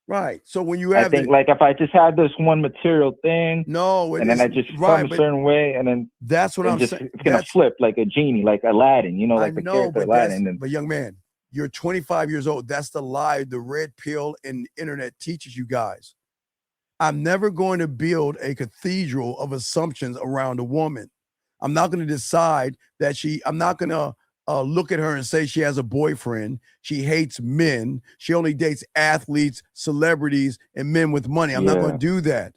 Right. So when you have, I think if I just had this one material thing, and then I just come a certain way, and then that's what I'm saying. It's gonna flip like a genie, like Aladdin. Like the character Aladdin. But young man, you're 25 years old. That's the lie the red pill and the internet teaches you guys. I'm never going to build a cathedral of assumptions around a woman. I'm not going to decide that I'm not going to look at her and say she has a boyfriend. She hates men. She only dates athletes, celebrities, and men with money. I'm not going to do that.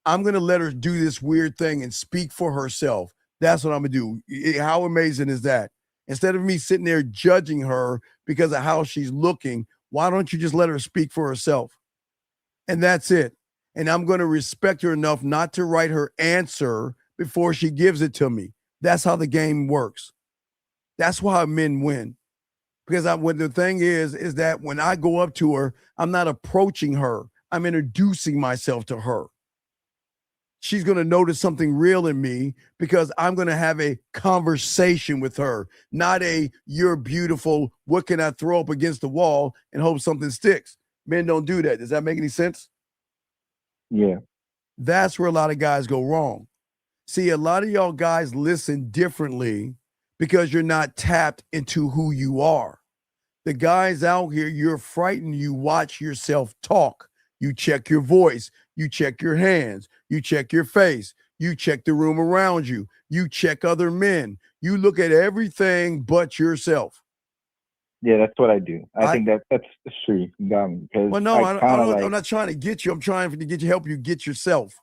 I'm going to let her do this weird thing and speak for herself. That's what I'm going to do. How amazing is that? Instead of me sitting there judging her because of how she's looking, why don't you just let her speak for herself? And that's it. And I'm going to respect her enough not to write her answer before she gives it to me. That's how the game works. That's why men win. Because what the thing is that when I go up to her, I'm not approaching her. I'm introducing myself to her. She's going to notice something real in me because I'm going to have a conversation with her, not you're beautiful, what can I throw up against the wall and hope something sticks. Men don't do that. Does that make any sense? Yeah. That's where a lot of guys go wrong. See, a lot of y'all guys listen differently because you're not tapped into who you are. The guys out here, you're frightened. You watch yourself talk. You check your voice. You check your hands. You check your face. You check the room around you. You check other men. You look at everything but yourself. Yeah, that's what I do. I think that's true. You got me. Well, no, I'm not trying to get you. I'm trying to help you get yourself.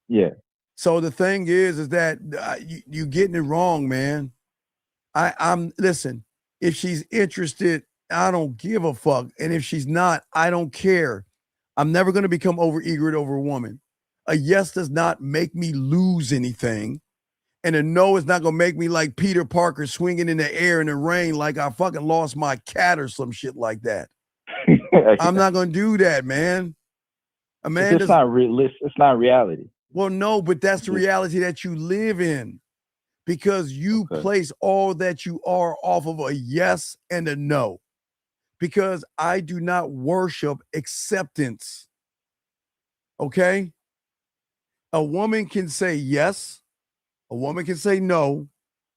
Yeah. So the thing is that you getting it wrong, man. Listen, if she's interested, I don't give a fuck. And if she's not, I don't care. I'm never going to become overeager over a woman. A yes does not make me lose anything. And a no is not going to make me like Peter Parker swinging in the air in the rain like I fucking lost my cat or some shit like that. I'm not going to do that, man. A man it's not realistic. It's not reality. Well, no, but that's the reality that you live in because you place all that you are off of a yes and a no. Because I do not worship acceptance. Okay? A woman can say yes. A woman can say no.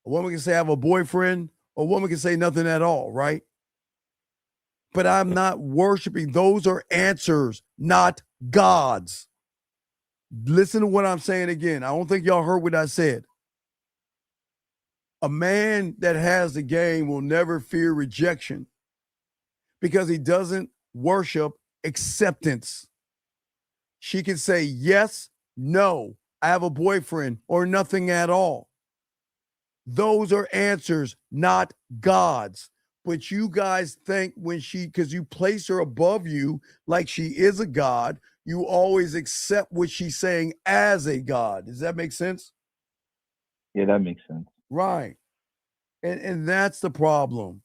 A woman can say I have a boyfriend. A woman can say nothing at all, right? But I'm not worshiping. Those are answers, not gods. Listen to what I'm saying again. I don't think y'all heard what I said. A man that has the game will never fear rejection because he doesn't worship acceptance. She can say yes, no, I have a boyfriend, or nothing at all. Those are answers, not gods. But you guys think because you place her above you like she is a god, you always accept what she's saying as a god. Does that make sense? Yeah, that makes sense. Right. And that's the problem.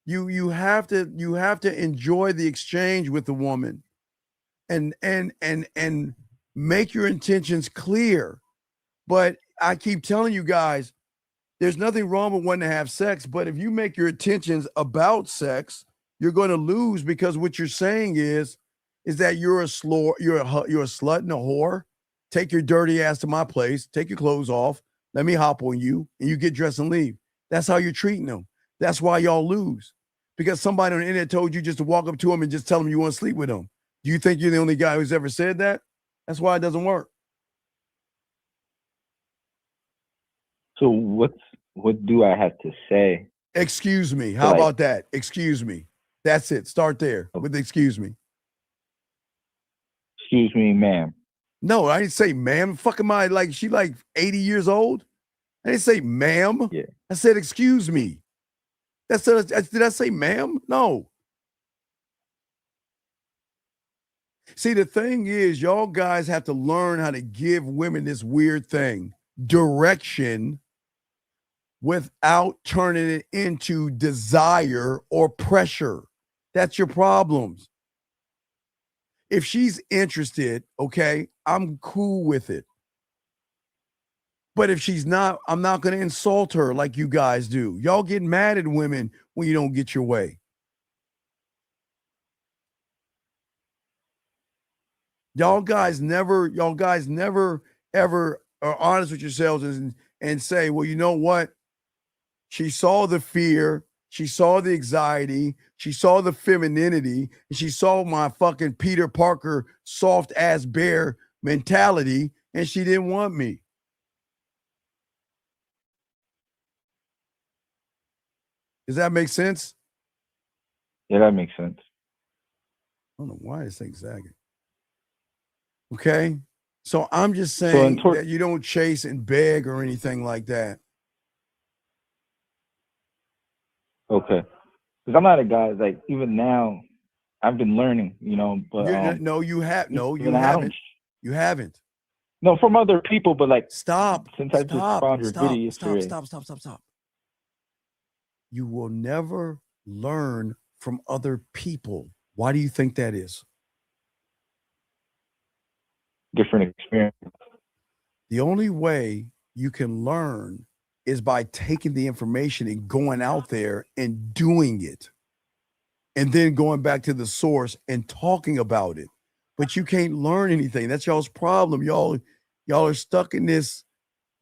You have to enjoy the exchange with the woman and make your intentions clear. But I keep telling you guys, there's nothing wrong with wanting to have sex, but if you make your intentions about sex, you're going to lose because what you're saying is is that you're a slut and a whore. Take your dirty ass to my place. Take your clothes off. Let me hop on you, and you get dressed and leave. That's how you're treating them. That's why y'all lose. Because somebody on the internet told you just to walk up to them and just tell them you want to sleep with them. Do you think you're the only guy who's ever said that? That's why it doesn't work. So what do I have to say? Excuse me. How about that? Excuse me. That's it. Start there with excuse me. Excuse me, ma'am. No, I didn't say ma'am. Fucking my, like, she like 80 years old. I didn't say ma'am. Yeah. I said excuse me. Did I say ma'am? No. See, the thing is, y'all guys have to learn how to give women this weird thing, direction, without turning it into desire or pressure. That's your problems. If she's interested, okay, I'm cool with it. But if she's not, I'm not going to insult her like you guys do. Y'all get mad at women when you don't get your way. Y'all guys never ever are honest with yourselves and say, well, you know what? She saw the fear, she saw the anxiety, she saw the femininity, and she saw my fucking Peter Parker soft ass bear mentality, and she didn't want me. Does that make sense? Yeah, that makes sense. I don't know why this thing's sagging. Okay? So I'm just saying that you don't chase and beg or anything like that. Okay. Because I'm not a guy, like, even now, I've been learning, you know, but you haven't. You haven't. No, from other people, but like stop. Since I just found your video yesterday. Stop. You will never learn from other people. Why do you think that is? Different experience. The only way you can learn is by taking the information and going out there and doing it. And then going back to the source and talking about it. But you can't learn anything. That's y'all's problem. Y'all are stuck in this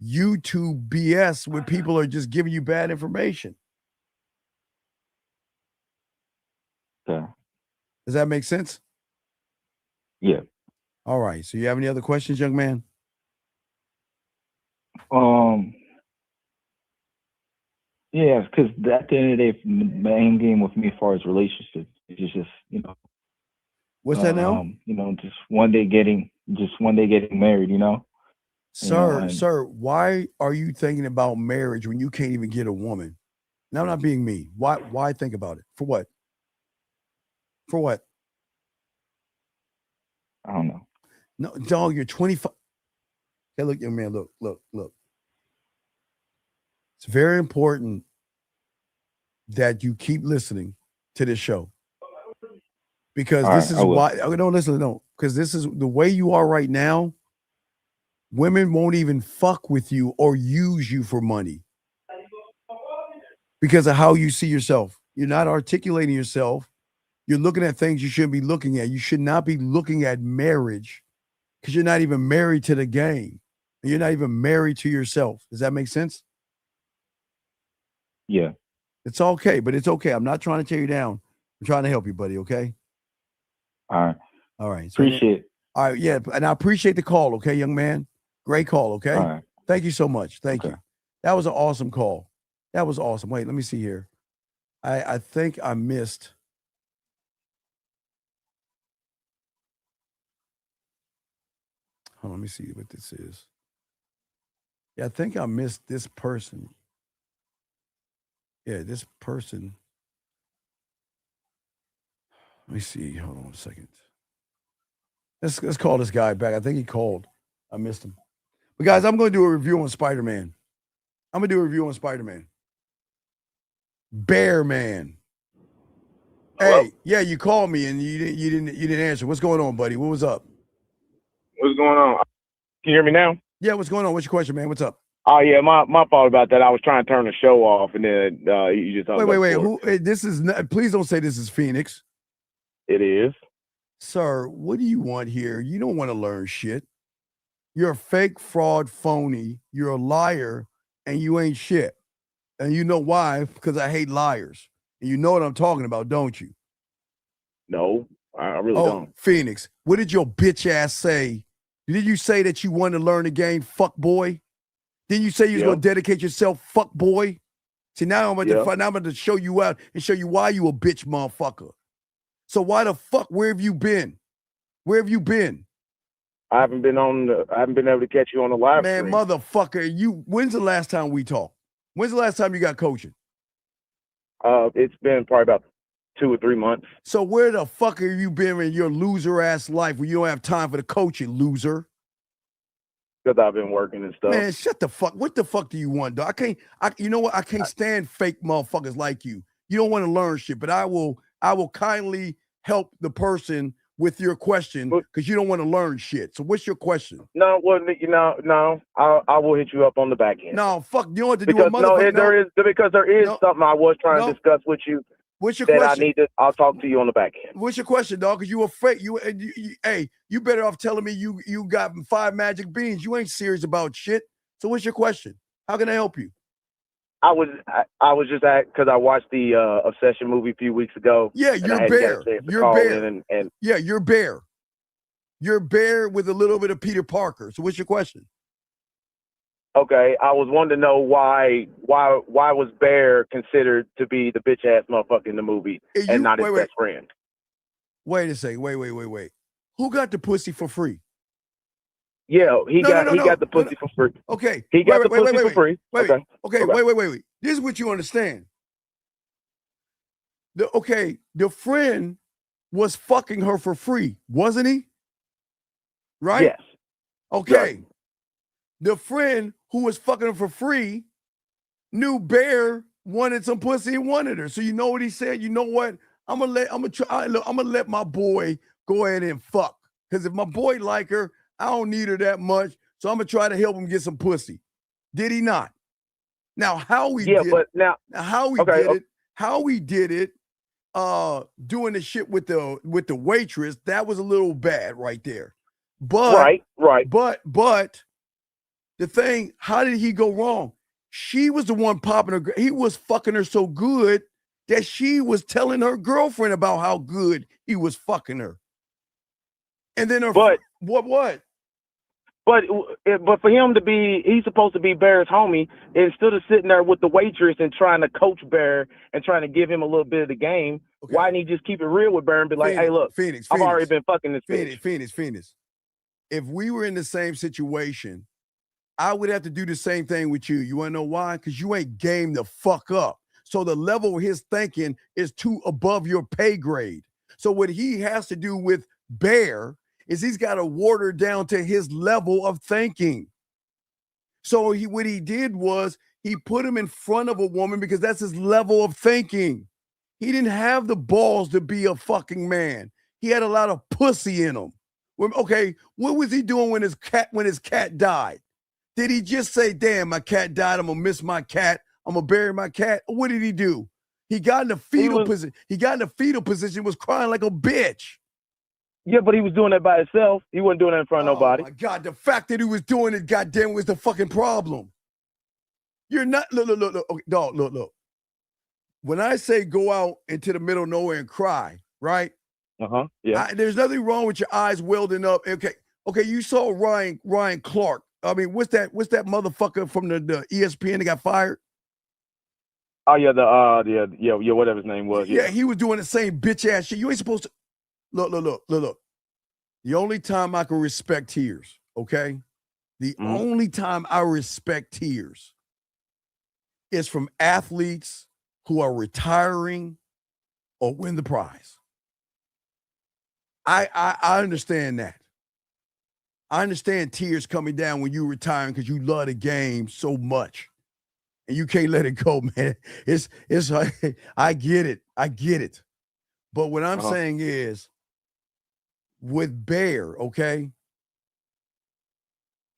YouTube BS where people are just giving you bad information. Okay. Does that make sense? Yeah. All right. So you have any other questions, young man? Yeah, because at the end of the day, my end game with me as far as relationships is just, you know. What's that now? You know, just one day getting married, you know. Sir, why are you thinking about marriage when you can't even get a woman? Now, I'm not being mean. Why think about it? For what? For what? I don't know. No, dog, you're 25. Hey, look, young man, look. It's very important that you keep listening to this show. Because this is why, because this is the way you are right now. Women won't even fuck with you or use you for money because of how you see yourself. You're not articulating yourself. You're looking at things you shouldn't be looking at. You should not be looking at marriage because you're not even married to the game. And you're not even married to yourself. Does that make sense? Yeah. It's okay, but it's okay. I'm not trying to tear you down. I'm trying to help you, buddy, okay? All right. So appreciate it. All right, yeah. And I appreciate the call, okay, young man? Great call, okay? All right. Thank you so much. Thank you. That was an awesome call. That was awesome. Wait, let me see here. I think I missed. Hold on, let me see what this is. Yeah, I think I missed this person. Yeah, this person. Let me see. Hold on a second. Let's call this guy back. I think he called. I missed him. But guys, I'm going to do a review on Spider-Man. Bear Man. Hello? Hey, yeah, you called me and you didn't answer. What's going on, buddy? What was up? What's going on? Can you hear me now? Yeah, what's going on? What's your question, man? What's up? Oh yeah, my fault about that. I was trying to turn the show off, and then you just Wait. Who? This is not, please don't say this is Phoenix. It is. Sir, what do you want here? You don't want to learn shit. You're a fake, fraud, phony. You're a liar, and you ain't shit. And you know why? Because I hate liars. And you know what I'm talking about, don't you? No, I really don't. Phoenix, what did your bitch ass say? Did you say that you wanted to learn the game, fuck boy? Didn't you say you was going to dedicate yourself, fuck boy? See, now I'm about to show you out and show you why you a bitch motherfucker. So why the fuck, where have you been? Where have you been? I haven't been able to catch you on the live stream. Man, motherfucker, when's the last time we talked? When's the last time you got coaching? It's been probably about 2 or 3 months. So where the fuck have you been in your loser ass life where you don't have time for the coaching, loser? Because I've been working and stuff. Man, shut the fuck. What the fuck do you want, dog? You know what? I can't stand fake motherfuckers like you. You don't want to learn shit, but I will kindly help the person with your question because you don't want to learn shit. So what's your question? No, well, I will hit you up on the back end. No, fuck, you don't have to because, do a motherfucker. There is something I was trying to discuss with you. What's your question? I'll talk to you on the back end. What's your question, dog? Because you afraid. You better off telling me you got 5 magic beans. You ain't serious about shit. So what's your question? How can I help you? I was just because I watched the Obsession movie a few weeks ago. Yeah, you're Bear. You're Bear. Yeah, you're Bear. You're Bear with a little bit of Peter Parker. So what's your question? Okay, I was wanting to know why was Bear considered to be the bitch ass motherfucker in the movie and not his best friend? Wait a second. Wait. Who got the pussy for free? Yeah, he got the pussy for free. Okay. He got the pussy for free. Wait. This is what you understand. The friend was fucking her for free, wasn't he? Right? Yes. Okay. Yes. The friend who was fucking her for free knew Bear wanted some pussy and wanted her. So you know what he said? You know what? I'm gonna let my boy go ahead and fuck. Because if my boy like her, I don't need her that much. So I'm gonna try to help him get some pussy. Did he not? Now how he did it, doing the shit with the waitress, that was a little bad right there. But right. But the thing, how did he go wrong? She was the one popping her. He was fucking her so good that she was telling her girlfriend about how good he was fucking her. And then what? But for him to be, he's supposed to be Bear's homie. Instead of sitting there with the waitress and trying to coach Bear and trying to give him a little bit of the game, why didn't he just keep it real with Bear and be like, hey, look, Phoenix, I've already been fucking this bitch. Phoenix. If we were in the same situation, I would have to do the same thing with you. You want to know why? Because you ain't game the fuck up. So the level of his thinking is too above your pay grade. So what he has to do with Bear is he's got to water down to his level of thinking. So what he did was he put him in front of a woman because that's his level of thinking. He didn't have the balls to be a fucking man. He had a lot of pussy in him. Okay, what was he doing when his cat died? Did he just say, damn, my cat died, I'm gonna miss my cat, I'm gonna bury my cat? Or what did he do? He got in the fetal position. He got in the fetal position, was crying like a bitch. Yeah, but he was doing that by himself. He wasn't doing that in front of nobody. Oh my God, the fact that he was doing it, goddamn, was the fucking problem. You're not, look, okay, dog, look. When I say go out into the middle of nowhere and cry, right? Yeah. There's nothing wrong with your eyes welding up. Okay, you saw Ryan Clark. I mean, what's that motherfucker from the ESPN that got fired? Oh yeah, whatever his name was. Yeah, he was doing the same bitch ass shit. You ain't supposed to look. The only time I can respect tears, okay? The only time I respect tears is from athletes who are retiring or win the prize. I understand that. I understand tears coming down when you retiring because you love the game so much. And you can't let it go, man. It's like, I get it. But what I'm saying is, with Bear, okay,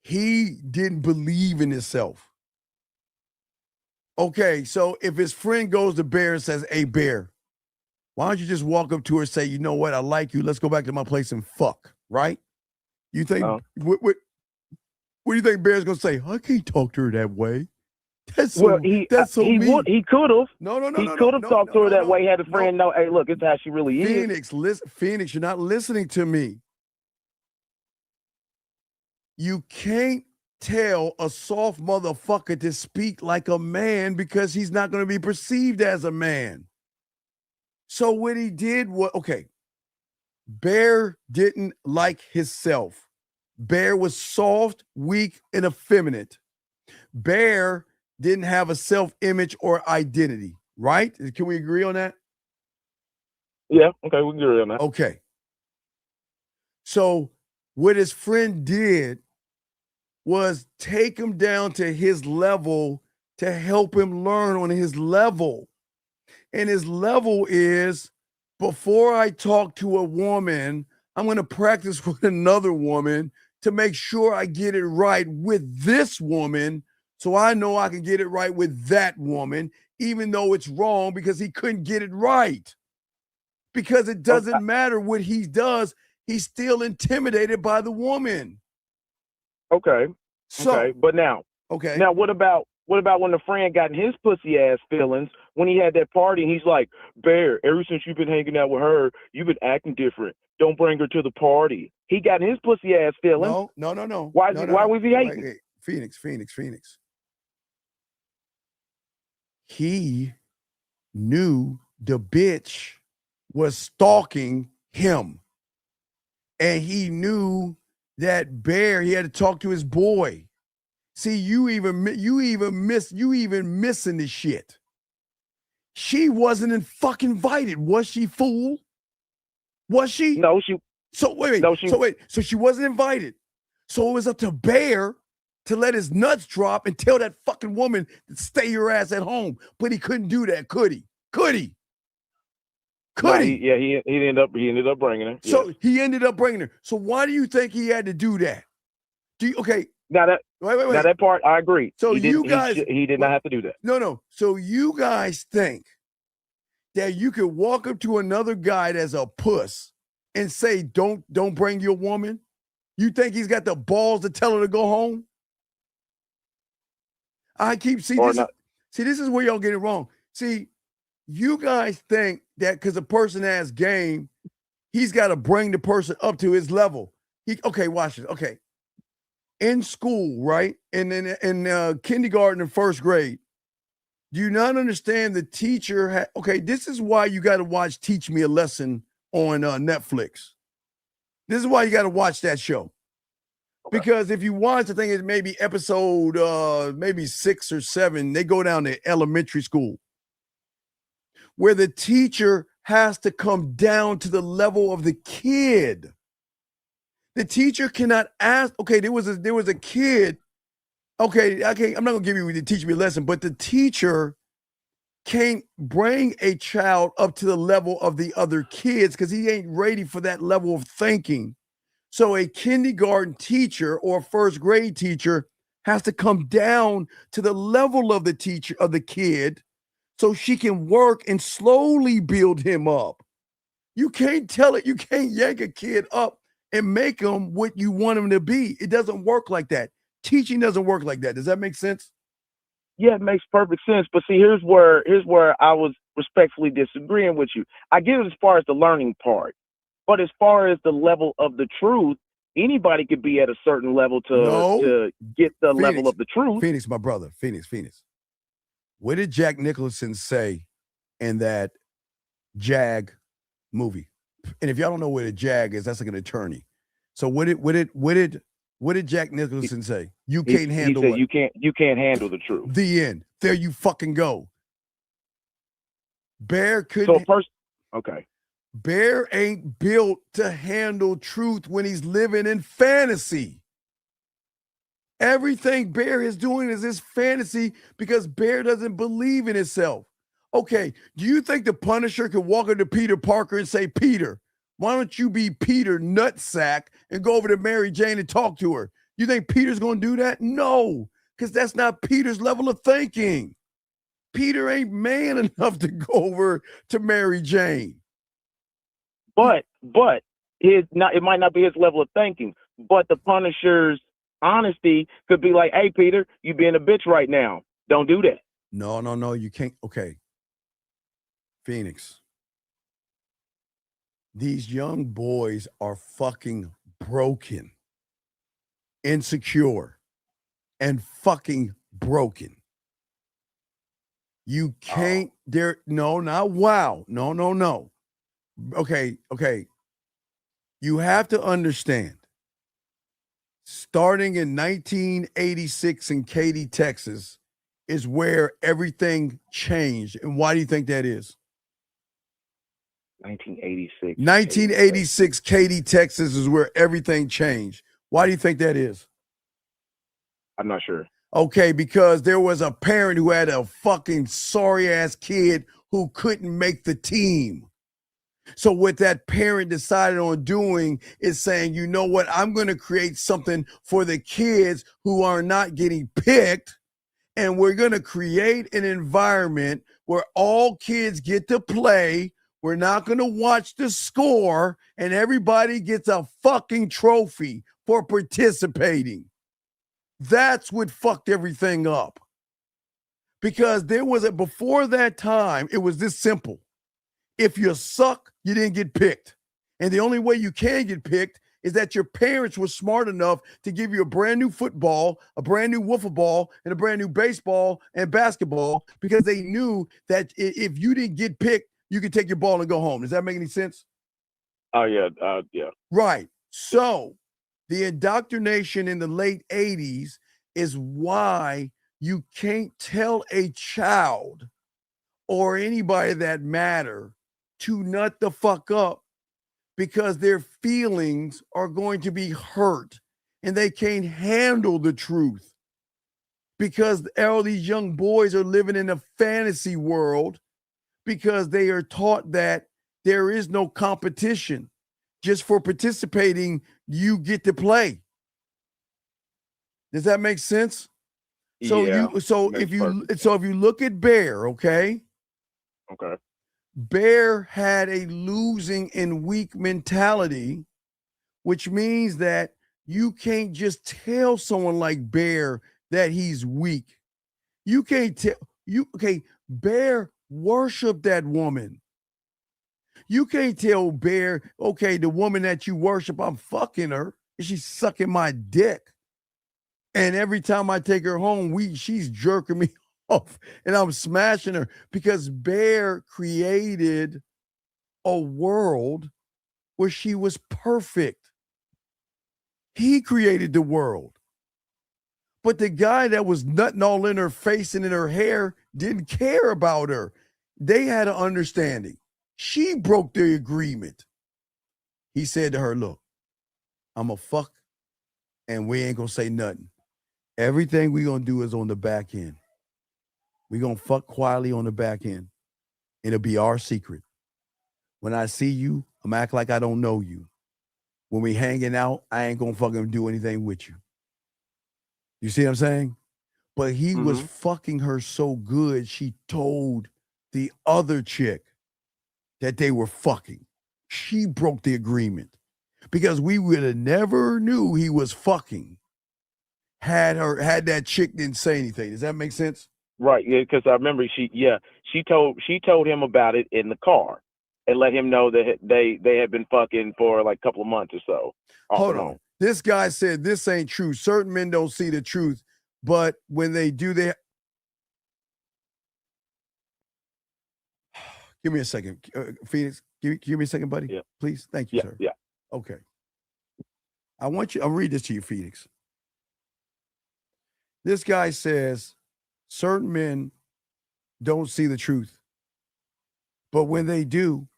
he didn't believe in himself. Okay, so if his friend goes to Bear and says, hey, Bear, Why don't you just walk up to her and say, you know what, I like you. Let's go back to my place and fuck, right? You think, what do you think Bear's going to say? I can't talk to her that way. That's so, he mean. He could have. No. He could have talked to her that way. Had a friend know, hey, look, it's how she really is. Phoenix, you're not listening to me. You can't tell a soft motherfucker to speak like a man because he's not going to be perceived as a man. So what he did was, okay, Bear didn't like himself. Bear was soft, weak, and effeminate. Bear didn't have a self-image or identity, right? Can we agree on that? Yeah, okay, we can agree on that. Okay. So what his friend did was take him down to his level to help him learn on his level. And his level is, before I talk to a woman, I'm going to practice with another woman to make sure I get it right with this woman, so I know I can get it right with that woman, even though it's wrong because he couldn't get it right. Because it doesn't matter what he does, he's still intimidated by the woman. Okay. So, okay. But now, now what about when the friend got in his pussy ass feelings when he had that party and he's like, Bear, ever since you've been hanging out with her, you've been acting different. Don't bring her to the party. He got in his pussy ass feelings. No. Why was he hating? Wait. Phoenix. He knew the bitch was stalking him. And he knew that Bear, he had to talk to his boy. See, you even missing the shit. She wasn't fucking invited, was she, fool? Was she? No, she. So wait. No, she. So she wasn't invited. So it was up to Bear to let his nuts drop and tell that fucking woman to stay your ass at home. But he couldn't do that, could he? Could he? He ended up bringing her. So he ended up bringing her. So why do you think he had to do that? Now that wait. Now that part I agree. So he did not have to do that. No. So you guys think that you could walk up to another guy that's a puss and say, don't bring your woman? You think he's got the balls to tell her to go home? This is where y'all get it wrong. See, you guys think that because a person has game, he's got to bring the person up to his level. Watch this. Okay. In school, right? In kindergarten and first grade, do you not understand the teacher? This is why you got to watch Teach Me a Lesson on Netflix. This is why you got to watch that show. Because if you watch, I think it's maybe episode maybe 6 or 7, they go down to elementary school where the teacher has to come down to the level of the kid. The teacher cannot ask, there was a kid, I'm not going to give you the Teach Me a Lesson, but the teacher can't bring a child up to the level of the other kids because he ain't ready for that level of thinking. So a kindergarten teacher or first grade teacher has to come down to the level of the kid so she can work and slowly build him up. You can't you can't yank a kid up and make him what you want him to be. It doesn't work like that. Teaching doesn't work like that. Does that make sense? Yeah, it makes perfect sense. But see, here's where I was respectfully disagreeing with you. I get it as far as the learning part. But as far as the level of the truth, anybody could be at a certain level to get the level of the truth. Phoenix, my brother. Phoenix. What did Jack Nicholson say in that JAG movie? And if y'all don't know what a JAG is, that's like an attorney. So what did Jack Nicholson say? You can't handle it. You can't handle the truth. The end. There you fucking go. Bear couldn't. Okay. Bear ain't built to handle truth when he's living in fantasy. Everything Bear is doing is his fantasy because Bear doesn't believe in himself. Okay, do you think the Punisher could walk up to Peter Parker and say, Peter, why don't you be Peter Nutsack and go over to Mary Jane and talk to her? You think Peter's going to do that? No, because that's not Peter's level of thinking. Peter ain't man enough to go over to Mary Jane. But it might not be his level of thinking. But the Punisher's honesty could be like, hey, Peter, you being a bitch right now. Don't do that. No, you can't. Okay. Phoenix. These young boys are fucking broken, insecure, and fucking broken. You can't, not wow. No. Okay. You have to understand, starting in 1986 in Katy, Texas, is where everything changed. And why do you think that is? 1986. 1986, Katy, Texas is where everything changed. Why do you think that is? I'm not sure. Okay, because there was a parent who had a fucking sorry-ass kid who couldn't make the team. So what that parent decided on doing is saying, you know what, I'm going to create something for the kids who are not getting picked, and we're going to create an environment where all kids get to play. We're not going to watch the score, and everybody gets a fucking trophy for participating. That's what fucked everything up. Because before that time, it was this simple. If you suck, you didn't get picked. And the only way you can get picked is that your parents were smart enough to give you a brand new football, a brand new wiffle ball, and a brand new baseball and basketball, because they knew that if you didn't get picked, you could take your ball and go home. Does that make any sense? Oh, yeah. Yeah. Right. So the indoctrination in the late 80s is why you can't tell a child or anybody that matter to nut the fuck up, because their feelings are going to be hurt and they can't handle the truth, because all these young boys are living in a fantasy world, because they are taught that there is no competition. Just for participating, you get to play. Does that make sense? So Yeah, if you look at Bear, okay? Okay. Bear had a losing and weak mentality, which means that you can't just tell someone like Bear that he's weak. You can't tell Bear worshiped that woman. You can't tell Bear, okay, the woman that you worship, I'm fucking her, and she's sucking my dick. And every time I take her home, she's jerking me off and I'm smashing her, because Bear created a world where she was perfect. He created the world. But the guy that was nutting all in her face and in her hair didn't care about her. They had an understanding. She broke the agreement. He said to her, look, I'm a fuck and we ain't gonna say nothing. Everything we gonna do is on the back end. We gonna fuck quietly on the back end. It'll be our secret. When I see you, I'm act like I don't know you. When we hanging out, I ain't gonna fucking do anything with you. You see what I'm saying? But he was fucking her so good, she told the other chick that they were fucking. She broke the agreement, because we would have never knew he was fucking had that chick didn't say anything. Does that make sense? Right. Yeah, because I remember she told him about it in the car and let him know that they had been fucking for like a couple of months or so. Hold on. This guy said this ain't true. Certain men don't see the truth, but when they do, give me a second, Phoenix. Give me a second, buddy. Yeah. Please. Thank you, sir. Yeah. Okay. I'll read this to you, Phoenix. This guy says certain men don't see the truth, but when they do,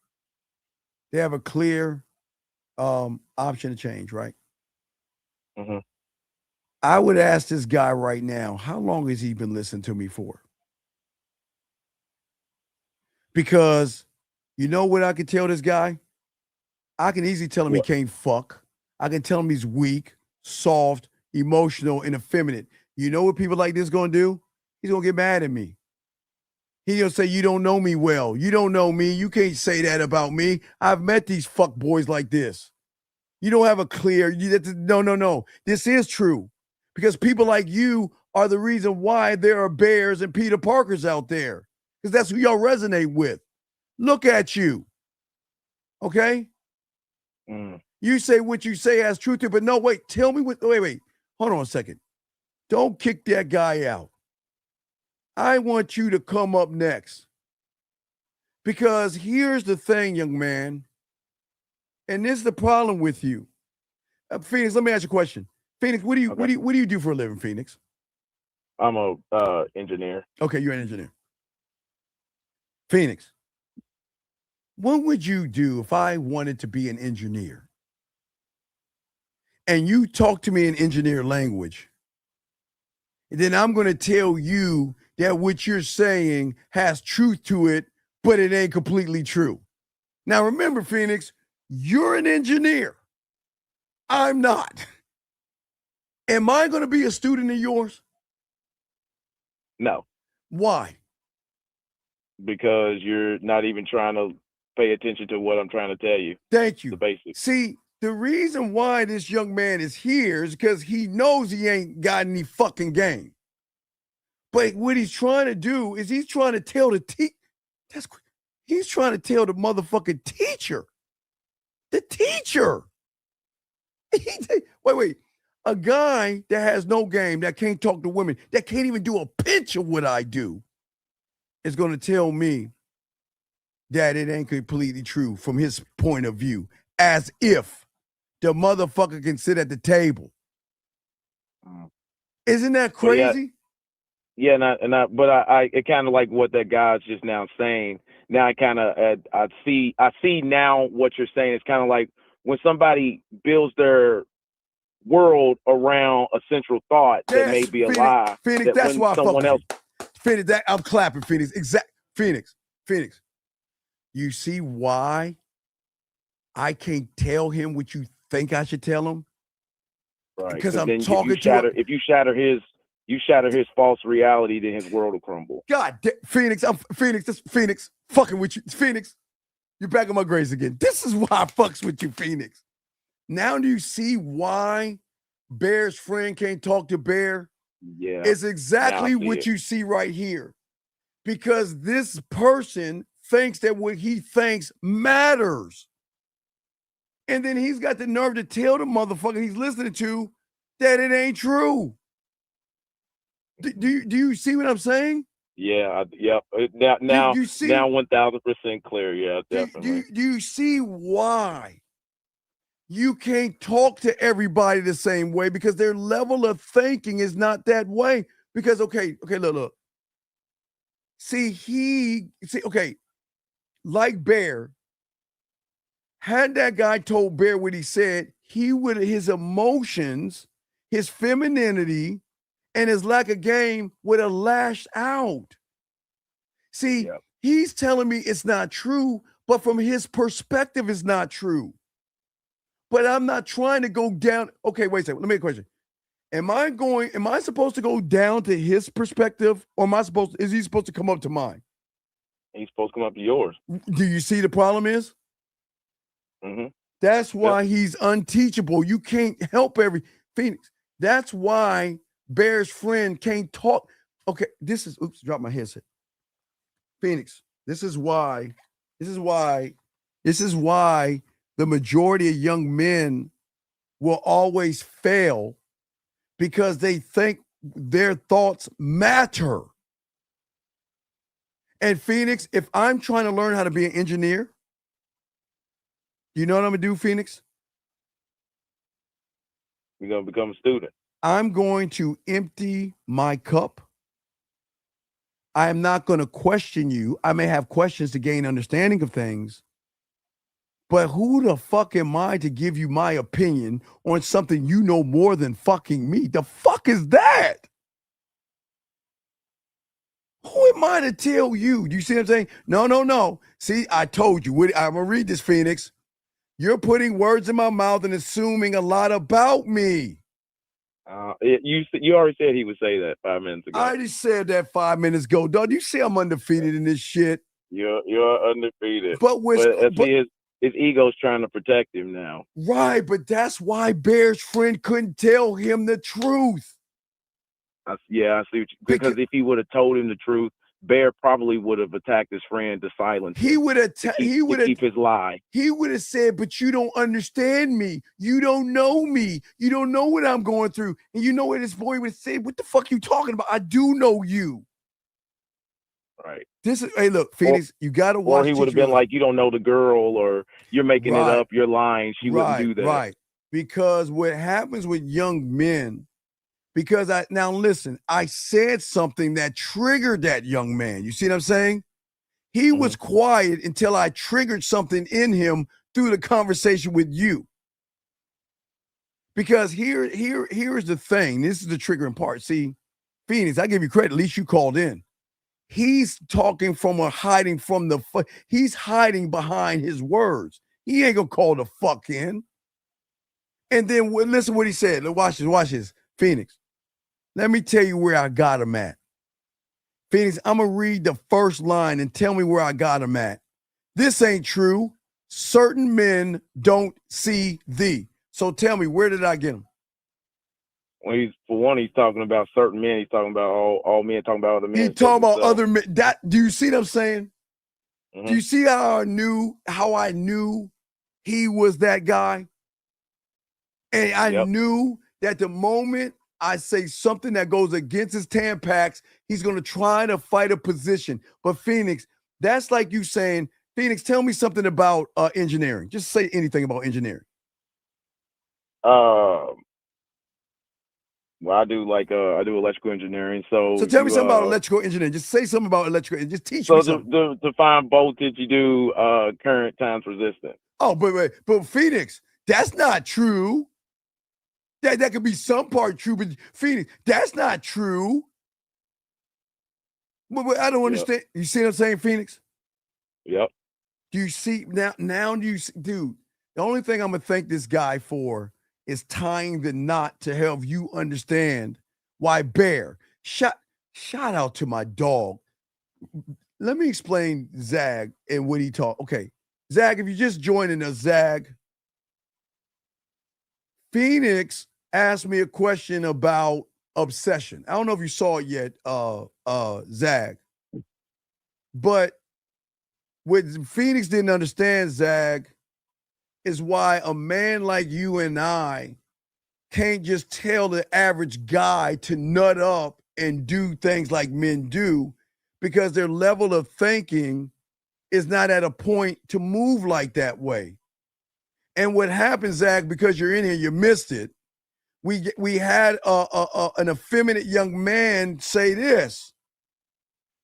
they have a clear option to change, right? Mm-hmm. I would ask this guy right now, how long has he been listening to me for? Because you know what I can tell this guy? I can easily tell him he can't fuck. I can tell him he's weak, soft, emotional, and effeminate. You know what people like this gonna do? He's gonna get mad at me. He'll say, you don't know me well. You don't know me. You can't say that about me. I've met these fuck boys like this. You don't have a clear, no. This is true. Because people like you are the reason why there are Bears and Peter Parkers out there. Because that's who y'all resonate with. Look at you. Okay? You say what you say has truth to it, but no, wait, tell me what, wait. Hold on a second. Don't kick that guy out. I want you to come up next. Because here's the thing, young man. And this is the problem with you. Phoenix, let me ask you a question. Phoenix, what do you do for a living, Phoenix? I'm a engineer. Okay, you're an engineer. Phoenix, what would you do if I wanted to be an engineer? And you talk to me in engineer language. And then I'm going to tell you that what you're saying has truth to it, but it ain't completely true. Now remember, Phoenix, you're an engineer. I'm not. Am I going to be a student of yours? No. Why? Because you're not even trying to pay attention to what I'm trying to tell you. Thank you. The basics. See, the reason why this young man is here is because he knows he ain't got any fucking game. But what he's trying to do is he's trying to tell the he's trying to tell the motherfucking teacher. The teacher. Wait. A guy that has no game, that can't talk to women, that can't even do a pinch of what I do, is going to tell me that it ain't completely true from his point of view, as if the motherfucker can sit at the table. Isn't that crazy? Yeah, but I it kind of like what that guy's just now saying. Now I see now what you're saying. It's kind of like when somebody builds their world around a central thought that may be a lie. Phoenix, that's why someone else. Phoenix, I'm clapping, Phoenix. Phoenix. You see why I can't tell him what you think I should tell him? Right. Because I'm then talking if you shatter his false reality, then his world will crumble. God damn, Phoenix, Phoenix, fucking with you. Phoenix, you're back on my grace again. This is why I fucks with you, Phoenix. Now do you see why Bear's friend can't talk to Bear? Yeah. It's exactly what you see right here. Because this person thinks that what he thinks matters. And then he's got the nerve to tell the motherfucker he's listening to that it ain't true. Do you see what I'm saying? Yeah, yep. Now 1000% clear. Yeah, definitely. Do you see why you can't talk to everybody the same way? Because their level of thinking is not that way. Because okay, look. Like Bear, had that guy told Bear what he said, his emotions, his femininity, and his lack of game would have lashed out. See, he's telling me it's not true, but from his perspective, it's not true. But I'm not trying to go down. Okay, wait a second. Let me make a question. Am I supposed to go down to his perspective, or is he supposed to come up to mine? He's supposed to come up to yours. Do you see the problem is? Mm-hmm. That's why he's unteachable. You can't help Phoenix. That's why Bear's friend can't talk. Okay, drop my headset. Phoenix, this is why the majority of young men will always fail, because they think their thoughts matter. And Phoenix, if I'm trying to learn how to be an engineer, you know what I'm going to do, Phoenix? You're going to become a student. I'm going to empty my cup. I am not going to question you. I may have questions to gain understanding of things, but who the fuck am I to give you my opinion on something you know more than fucking me? The fuck is that? Who am I to tell you? Do you see what I'm saying? No. See, I told you. I'm going to read this, Phoenix. You're putting words in my mouth and assuming a lot about me. You already said he would say that 5 minutes ago. I already said that 5 minutes ago, dog. You see I'm undefeated in this shit. You're undefeated. But his ego's trying to protect him now. Right, but that's why Bear's friend couldn't tell him the truth. I see what you, because if he would have told him the truth, Bear probably would have attacked his friend to silence him. He would have keep his lie. He would have said, "But you don't understand me. You don't know me. You don't know what I'm going through." And you know what this boy would say? "What the fuck you talking about? I do know you." Right. Hey, look, Phoenix, you gotta watch. Or he would have been like, "You don't know the girl, or you're making it up. You're lying." She wouldn't do that. Right. Because what happens with young men. Because now listen, I said something that triggered that young man. You see what I'm saying? He was quiet until I triggered something in him through the conversation with you. Because here's the thing. This is the triggering part. See, Phoenix, I give you credit. At least you called in. He's talking from he's hiding behind his words. He ain't gonna call the fuck in. And then listen what he said. Watch this. Phoenix. Let me tell you where I got him at. Phoenix, I'm going to read the first line and tell me where I got him at. This ain't true. Certain men don't see thee. So tell me, where did I get him? When he's talking about certain men. He's talking about all men, talking about other men. He's talking about other men. Do you see what I'm saying? Mm-hmm. Do you see how I knew he was that guy? And I knew that the moment I say something that goes against his Tampax, he's going to try to fight a position. But Phoenix, that's like you saying, Phoenix, tell me something about engineering. Just say anything about engineering. Well, I do electrical engineering. So tell me something about electrical engineering. Just say something about electrical and just teach me something. So to find voltage, you do current times resistance. Oh, but Phoenix, that's not true. That could be some part true, but Phoenix, that's not true. But I don't understand. You see what I'm saying, Phoenix? Yep. Do you see now do you see, dude, the only thing I'm gonna thank this guy for is tying the knot to help you understand why Bear. Shout out to my dog. Let me explain Zag and what he taught. Okay, Zag, if you're just joining us, Zag, Phoenix asked me a question about obsession. I don't know if you saw it yet, Zag. But what Phoenix didn't understand, Zag, is why a man like you and I can't just tell the average guy to nut up and do things like men do, because their level of thinking is not at a point to move like that way. And what happened, Zach, because you're in here, you missed it. We had an effeminate young man say this.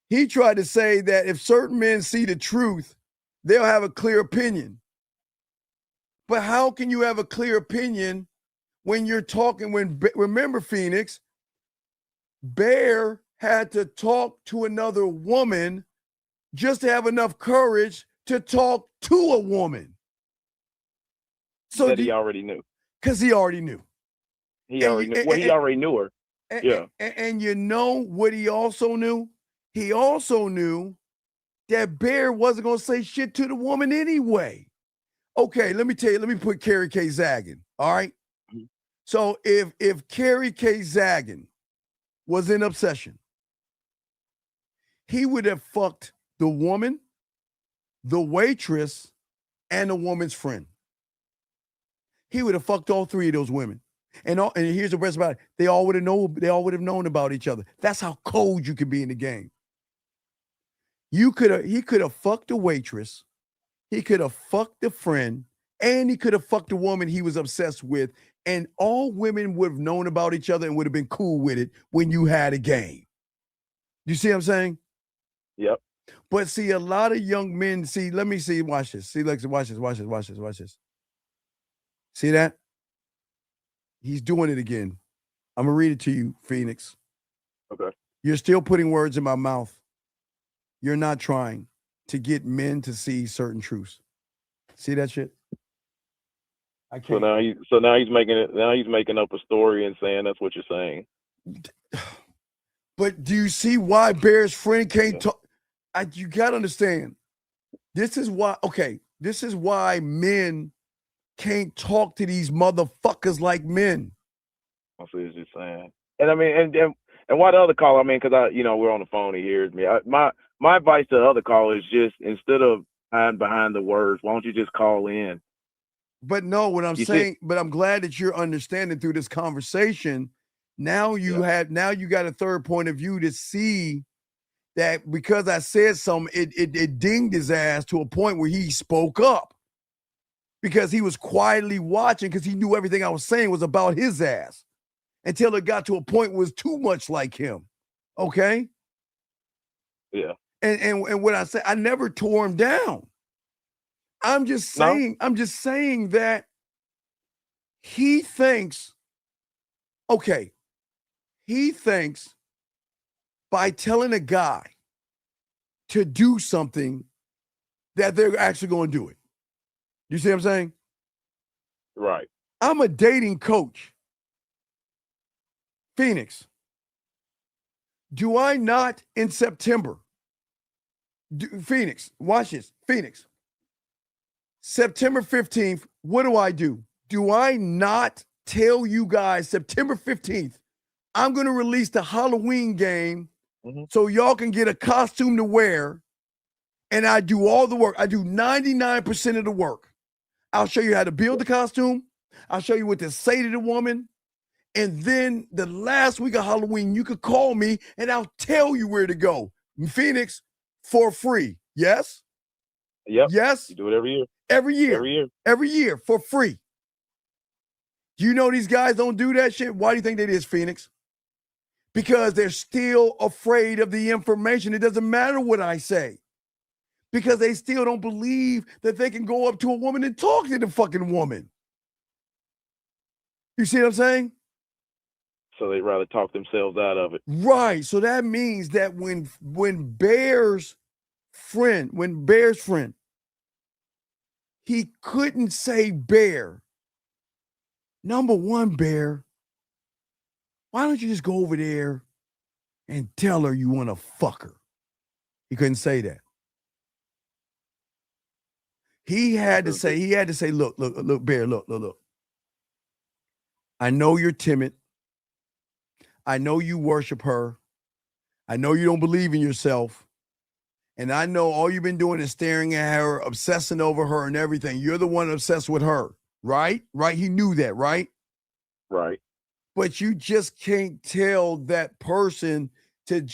He tried to say that if certain men see the truth, they'll have a clear opinion. But how can you have a clear opinion when you're talking, remember, Phoenix, Bear had to talk to another woman just to have enough courage to talk to a woman. So that he already knew. Because he already knew. He already knew her. And you know what he also knew? He also knew that Bear wasn't going to say shit to the woman anyway. Okay, let me tell you, let me put Carrie K. Zaggin, all right? Mm-hmm. So if Carrie K. Zaggin was in obsession, he would have fucked the woman, the waitress, and the woman's friend. He would have fucked all three of those women. And here's the best about it. They all would have known about each other. That's how cold you can be in the game. He could have fucked the waitress, he could have fucked the friend, and he could have fucked the woman he was obsessed with. And all women would have known about each other and would have been cool with it when you had a game. You see what I'm saying? Yep. But see, a lot of young men, let me see, watch this. See, watch this. See that? He's doing it again. I'm going to read it to you, Phoenix. Okay. You're still putting words in my mouth. You're not trying to get men to see certain truths. See that shit? I So can't. now he's making it. Now he's making up a story and saying that's what you're saying. But do you see why Bear's friend can't talk? You gotta understand. This is why. Okay, this is why men can't talk to these motherfuckers like men. I see what you're saying. And I mean, and why the other caller? I mean, because we're on the phone. He hears me. My advice to the other caller is just instead of hiding behind the words, why don't you just call in? But no, what I'm You saying, but I'm glad that you're understanding through this conversation. Now you got a third point of view to see that because I said something, it dinged his ass to a point where he spoke up because he was quietly watching because he knew everything I was saying was about his ass until it got to a point where it was too much like him. Okay? Yeah. And what I said, I never tore him down. I'm just saying that he thinks by telling a guy to do something that they're actually going to do it. You see what I'm saying? Right. I'm a dating coach. Phoenix, do I not in September? Phoenix, watch this. Phoenix, September 15th, what do? Do I not tell you guys September 15th, I'm going to release the Halloween game so y'all can get a costume to wear, and I do all the work. I do 99% of the work. I'll show you how to build the costume. I'll show you what to say to the woman. And then the last week of Halloween, you could call me and I'll tell you where to go. Phoenix, for free. Yes? Yep. Yes? You do it every year. Every year. Every year. Every year for free. Do you know these guys don't do that shit? Why do you think that is, Phoenix? Because they're still afraid of the information. It doesn't matter what I say. Because they still don't believe that they can go up to a woman and talk to the fucking woman. You see what I'm saying? So they'd rather talk themselves out of it. Right. So that means that when Bear's friend, he couldn't say Bear. Number one, Bear, why don't you just go over there and tell her you want to fuck her? He couldn't say that. He had to say, look, Bear, look. I know you're timid. I know you worship her. I know you don't believe in yourself. And I know all you've been doing is staring at her, obsessing over her and everything. You're the one obsessed with her, right? Right? He knew that, right? Right. But you just can't tell that person to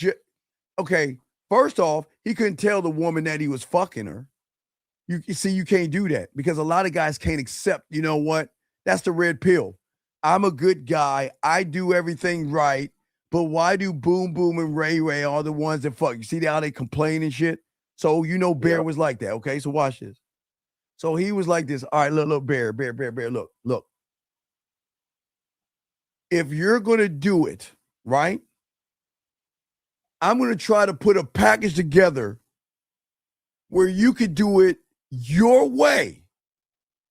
okay, first off, he couldn't tell the woman that he was fucking her. You see, you can't do that because a lot of guys can't accept, you know what? That's the red pill. I'm a good guy. I do everything right. But why do Boom Boom and Ray Ray are the ones that fuck? You see how they complain and shit? So Bear was like that. Okay, so watch this. So he was like this. All right, look, Bear, look. If you're gonna do it, right? I'm gonna try to put a package together where you could do it your way,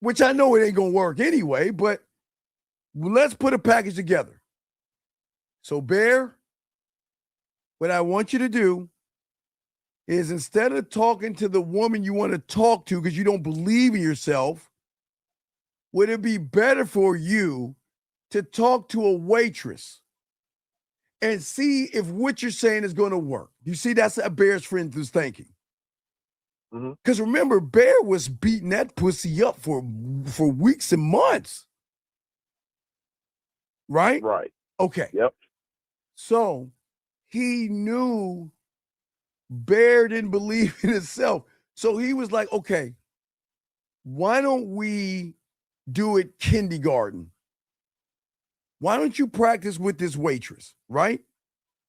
which I know it ain't gonna work anyway, but let's put a package together. So, Bear, what I want you to do is instead of talking to the woman you want to talk to because you don't believe in yourself, would it be better for you to talk to a waitress and see if what you're saying is going to work? You see, that's what Bear's friend was thinking. Because remember, Bear was beating that pussy up for weeks and months. Right? Right. Okay. Yep. So he knew Bear didn't believe in himself. So he was like, okay, why don't we do it kindergarten? Why don't you practice with this waitress? Right?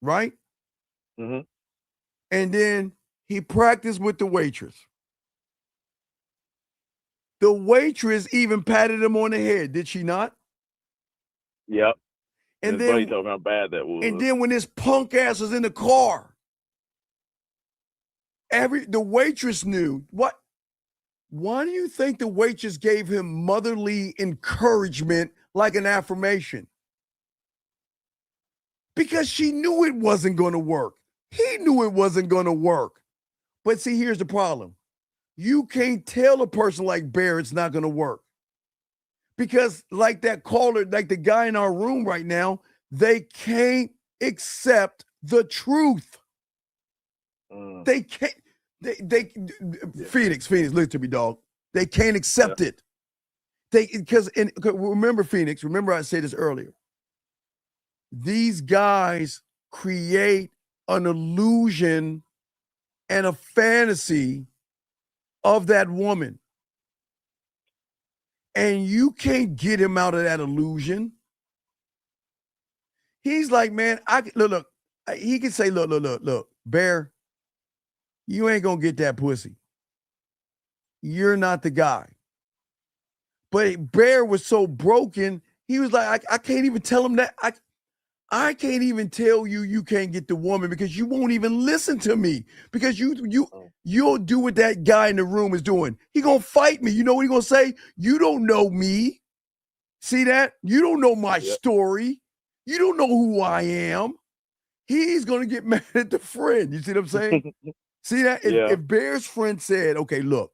Right? Mm-hmm. And then he practiced with the waitress. The waitress even patted him on the head, did she not? Yep. And His then buddy told me how bad that was. And then when this punk ass was in the car, the waitress knew what Why do you think the waitress gave him motherly encouragement like an affirmation? Because she knew it wasn't going to work. He knew it wasn't going to work. But see, here's the problem. You can't tell a person like Bear it's not going to work. Because like that caller, like the guy in our room right now, they can't accept the truth. They can't. Phoenix, listen to me, dog. They can't accept it. Because remember, Phoenix, remember I said this earlier. These guys create an illusion and a fantasy of that woman. And you can't get him out of that illusion. He's like, man, look, he can say, look, Bear, you ain't gonna get that pussy. You're not the guy. But Bear was so broken, he was like, I can't even tell him that. I can't even tell you can't get the woman because you won't even listen to me. Because you'll do what that guy in the room is doing. He gonna fight me. You know what he gonna say? You don't know me. See that? You don't know my story. You don't know who I am. He's gonna get mad at the friend. You see what I'm saying? See that? If Bear's friend said, okay, look.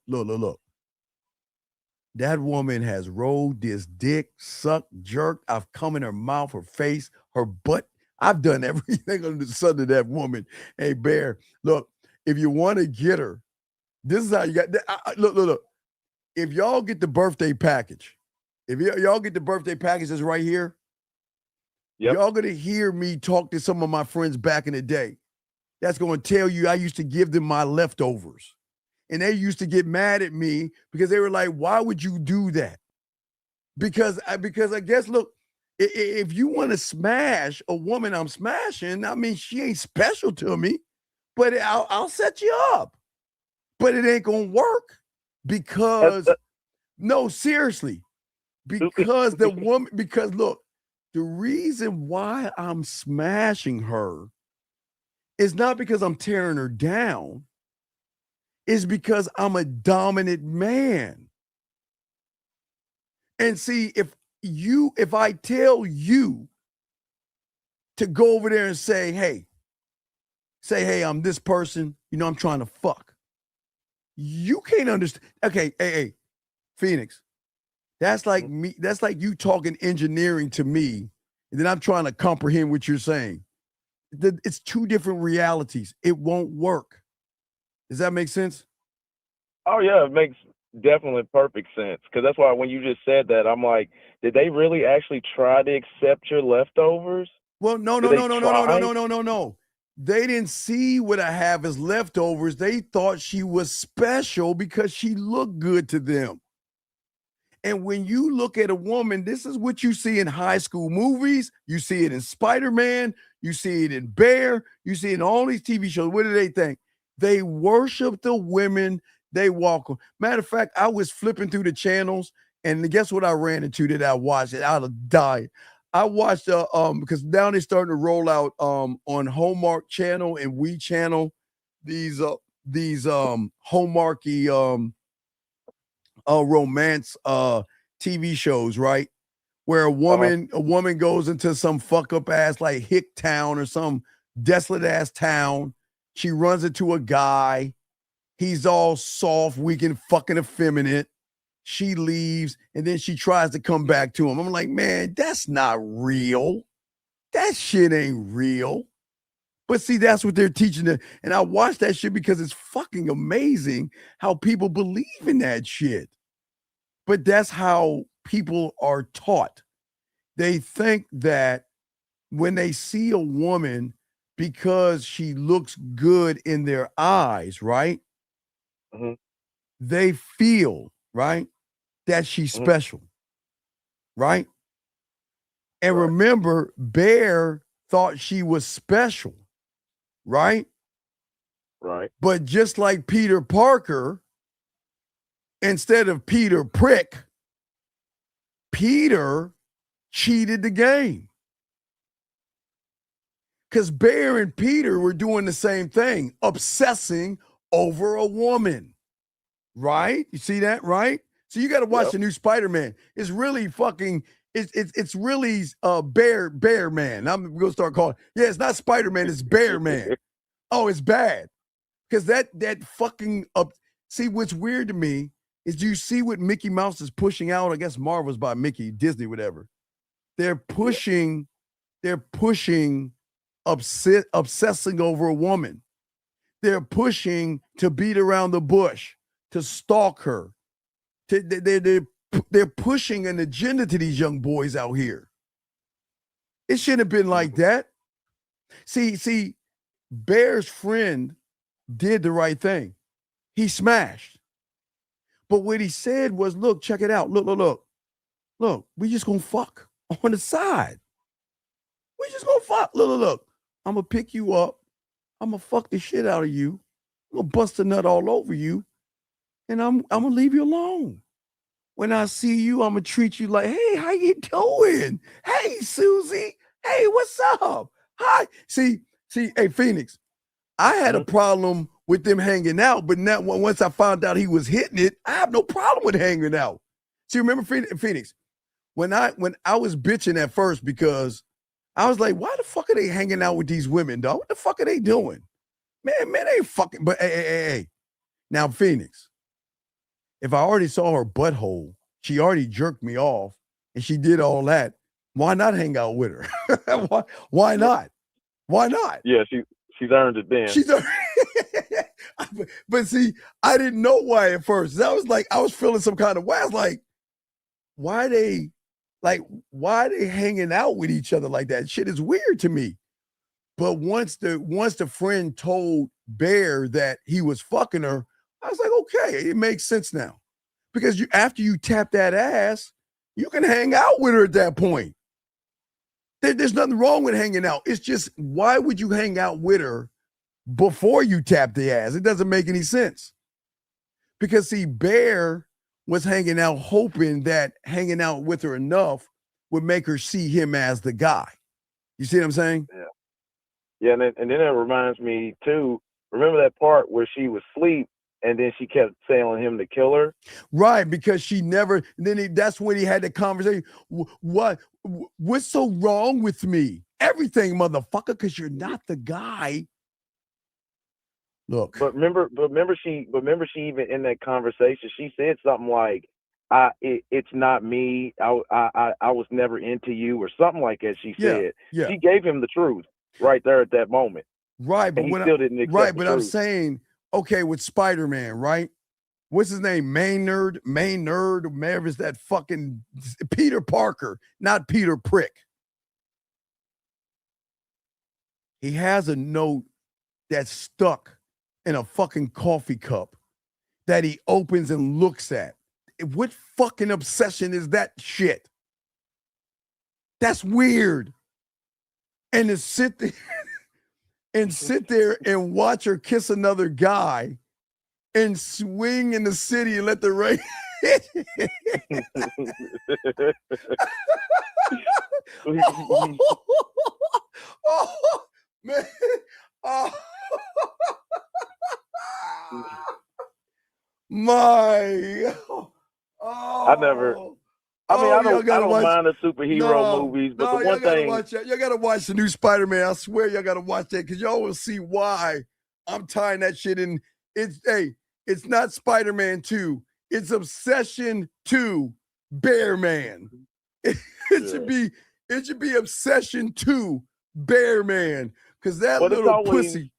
That woman has rolled this dick, sucked, jerked. I've come in her mouth, her face, her butt. I've done everything under the sun to that woman. Hey, Bear, look, if you want to get her, this is how you got. Look. If y'all get the birthday package, y'all get the birthday package that's right here, y'all going to hear me talk to some of my friends back in the day. That's going to tell you I used to give them my leftovers. And they used to get mad at me because they were like, why would you do that? Because I guess, look, if you want to smash a woman I'm smashing, I mean, she ain't special to me, but I'll set you up. But it ain't going to work because, no, seriously, because look, the reason why I'm smashing her is not because I'm tearing her down. Is because I'm a dominant man. And see, if I tell you to go over there and say, hey, I'm this person, I'm trying to fuck. You can't understand. Okay, hey, Phoenix, that's like me, that's like you talking engineering to me, and then I'm trying to comprehend what you're saying. It's two different realities. It won't work. Does that make sense? Oh, yeah, it makes definitely perfect sense. Because that's why when you just said that, I'm like, did they really actually try to accept your leftovers? Well, no. They didn't see what I have as leftovers. They thought she was special because she looked good to them. And when you look at a woman, this is what you see in high school movies. You see it in Spider-Man. You see it in Bear. You see it in all these TV shows. What do they think? They worship the women they walk on. Matter of fact, I was flipping through the channels, and guess what I ran into that I watched? It I'd have died. I watched because now they're starting to roll out on Hallmark Channel and We Channel these Hallmarky romance TV shows, right? Where a woman goes into some fuck up ass like hick town or some desolate ass town. She runs into a guy. He's all soft, weak, and fucking effeminate. She leaves, and then she tries to come back to him. I'm like, man, that's not real. That shit ain't real. But see, that's what they're teaching. And I watch that shit because it's fucking amazing how people believe in that shit. But that's how people are taught. They think that when they see a woman because she looks good in their eyes, right? Mm-hmm. They feel, right, that she's special, right? And remember, Bear thought she was special, right? Right. But just like Peter Parker, instead of Peter Prick, Peter cheated the game. Because Bear and Peter were doing the same thing, obsessing over a woman. Right? You see that, right? So you got to watch the new Spider-Man. It's really fucking. It's really Bear Man. I'm gonna start calling. Yeah, it's not Spider-Man. It's Bear Man. Oh, it's bad because that fucking up. See, what's weird to me is you see what Mickey Mouse is pushing out. I guess Marvel's by Mickey, Disney, whatever. They're pushing obsessing over a woman. They're pushing to beat around the bush, to stalk her. They're pushing an agenda to these young boys out here. It shouldn't have been like that. See, Bear's friend did the right thing. He smashed. But what he said was, look, check it out. Look, we just gonna fuck on the side. We just gonna fuck. Look. I'm gonna pick you up. I'm gonna fuck the shit out of you. I'm gonna bust a nut all over you. And I'm gonna leave you alone. When I see you, I'm gonna treat you like, hey, how you doing? Hey, Susie. Hey, what's up? Hi. See, hey, Phoenix, I had a problem with them hanging out, but now once I found out he was hitting it, I have no problem with hanging out. See, remember, Phoenix, when I was bitching at first because I was like, why the fuck are they hanging out with these women, dog? What the fuck are they doing? Man, they ain't fucking, but hey. Now, Phoenix, if I already saw her butthole, she already jerked me off, and she did all that, why not hang out with her? Why not? Why not? Yeah, she's earned it then. She's but see, I didn't know why at first. I was feeling some kind of way. I was like, why are they hanging out with each other like that? Shit is weird to me. But once the friend told Bear that he was fucking her, I was like, okay, it makes sense now. Because after you tap that ass, you can hang out with her at that point. There's nothing wrong with hanging out. It's just, why would you hang out with her before you tap the ass? It doesn't make any sense. Because see, Bear was hanging out hoping that hanging out with her enough would make her see him as the guy. You see what I'm saying? Yeah. Yeah, and then it reminds me too, remember that part where she was asleep and then she kept telling him to kill her? Right, because she never, that's when he had the conversation. What's so wrong with me? Everything, motherfucker, because you're not the guy. Look. But remember she even in that conversation, she said something like, it's not me. I was never into you, or something like that. She said. Yeah. She gave him the truth right there at that moment. Right, but he still didn't accept the but truth. I'm saying, okay, with Spider-Man, right? What's his name? Maynard, whoever is that fucking Peter Parker, not Peter Prick. He has a note that's stuck in a fucking coffee cup that he opens and looks at. What fucking obsession is that shit? That's weird. And to sit there and watch her kiss another guy and swing in the city and let the rain hit. Oh, man. Oh. My. Oh. I don't mind the superhero movies, but the one thing y'all gotta watch the new Spider-Man. I swear y'all gotta watch that because y'all will see why I'm tying that shit in. It's not Spider-Man 2. It's Obsession 2 Bear Man. It should be Obsession 2 Bear Man. Because that little pussy.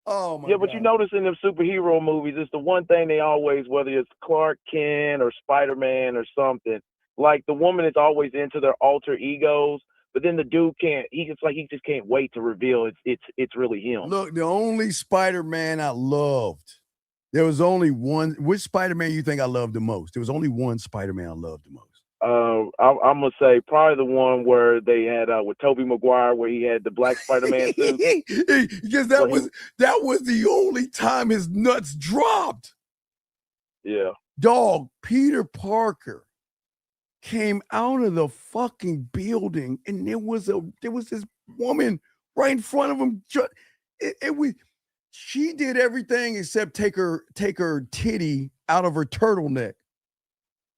Oh my God. But you notice in them superhero movies, it's the one thing they always, whether it's Clark Kent or Spider-Man or something, like the woman is always into their alter egos, but then the dude he just can't wait to reveal it's really him. Look, the only Spider-Man I loved, there was only one. Which Spider-Man you think I loved the most? There was only one Spider-Man I loved the most. I'm gonna say probably the one where they had with Tobey Maguire, where he had the black Spider-Man suit. Because that was the only time his nuts dropped. Yeah. Dog, Peter Parker came out of the fucking building, and there was this woman right in front of him. She did everything except take her titty out of her turtleneck.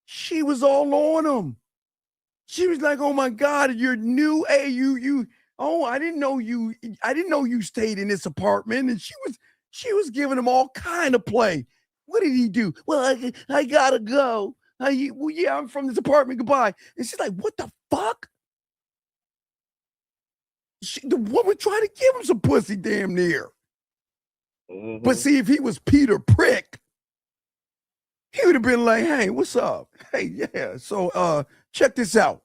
She was all on him. She was like, "Oh my God, you're new. Hey, you. Oh, I didn't know you stayed in this apartment." And she was giving him all kind of play. What did he do? Well, I gotta go. Well, yeah, I'm from this apartment. Goodbye. And she's like, "What the fuck?" The woman tried to give him some pussy, damn near. Mm-hmm. But see, if he was Peter Prick, he would have been like, "Hey, what's up? Hey, yeah. So, check this out.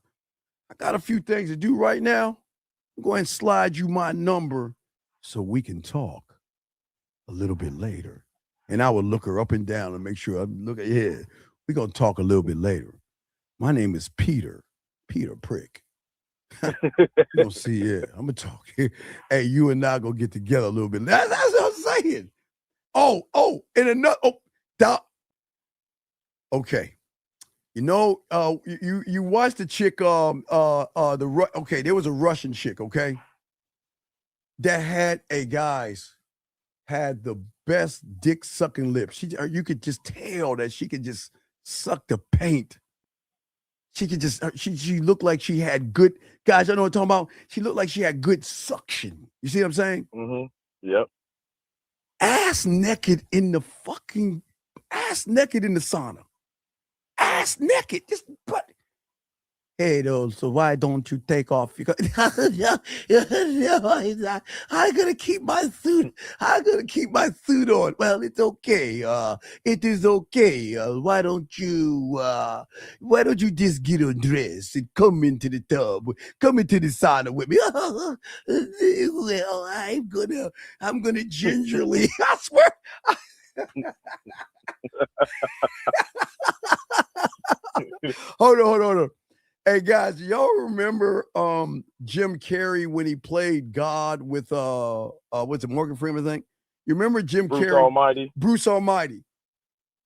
I got a few things to do right now. I'm going to slide you my number so we can talk a little bit later." And I would look her up and down and make sure I'm looking. Yeah, we're going to talk a little bit later. My name is Peter Prick. You don't see, yeah, I'm going to talk here. Hey, you and I going to get together a little bit. That's what I'm saying. And another, okay. You know, you watched the chick, okay, there was a Russian chick, okay, that had the best dick sucking lips. You could just tell that she could just suck the paint. She could just, she looked like she had good, guys, I know what I'm talking about. She looked like she had good suction. You see what I'm saying? Mm-hmm. Yep. Ass naked in the sauna. Ass naked, just but hey though, so why don't you take off? Because I'm gonna keep my suit. I'm gonna keep my suit on. Well, it's okay. It is okay. Why don't you just get undressed and come into the tub, come into the sauna with me? Well, I'm gonna gingerly. I swear. Hold on. Hey guys, y'all remember Jim Carrey when he played God with what's it, Morgan Freeman thing? You remember Jim Carrey? Bruce Almighty.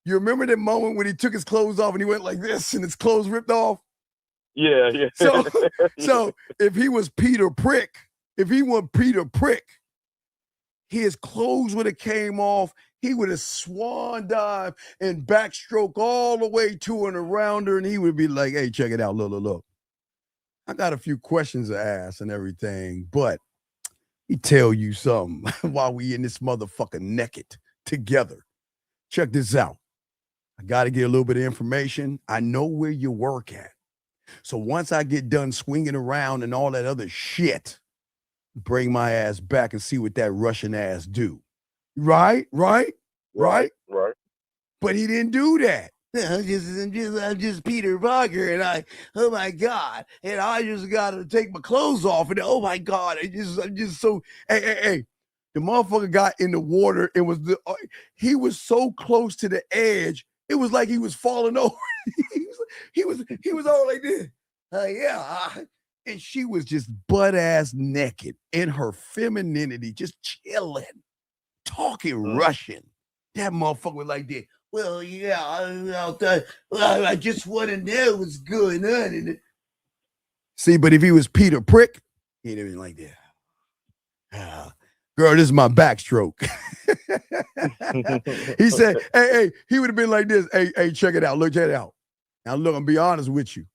You remember that moment when he took his clothes off and he went like this and his clothes ripped off? Yeah. So if he was Peter Prick, his clothes would have came off. He would have swan dive and backstroke all the way to and around her, and he would be like, "Hey, check it out, look. I got a few questions to ask and everything, but he tell you something while we in this motherfucker naked together. Check this out. I got to get a little bit of information. I know where you work at. So once I get done swinging around and all that other shit, bring my ass back and see what that Russian ass do." Right. But he didn't do that. I'm just Peter Parker, and oh my God, and I just gotta take my clothes off, and oh my God, I'm just so. Hey, the motherfucker got in the water. It was he was so close to the edge. It was like he was falling over. he was all like this. And she was just butt ass naked in her femininity, just chilling, talking Russian. That motherfucker was like that. Well, yeah, I just want to know what's going on. See, but if he was Peter Prick, he'd have been like that. Girl, this is my backstroke. He said, hey, he would have been like this. Hey, check it out. Look, check it out. Now, look, I'm going to be honest with you.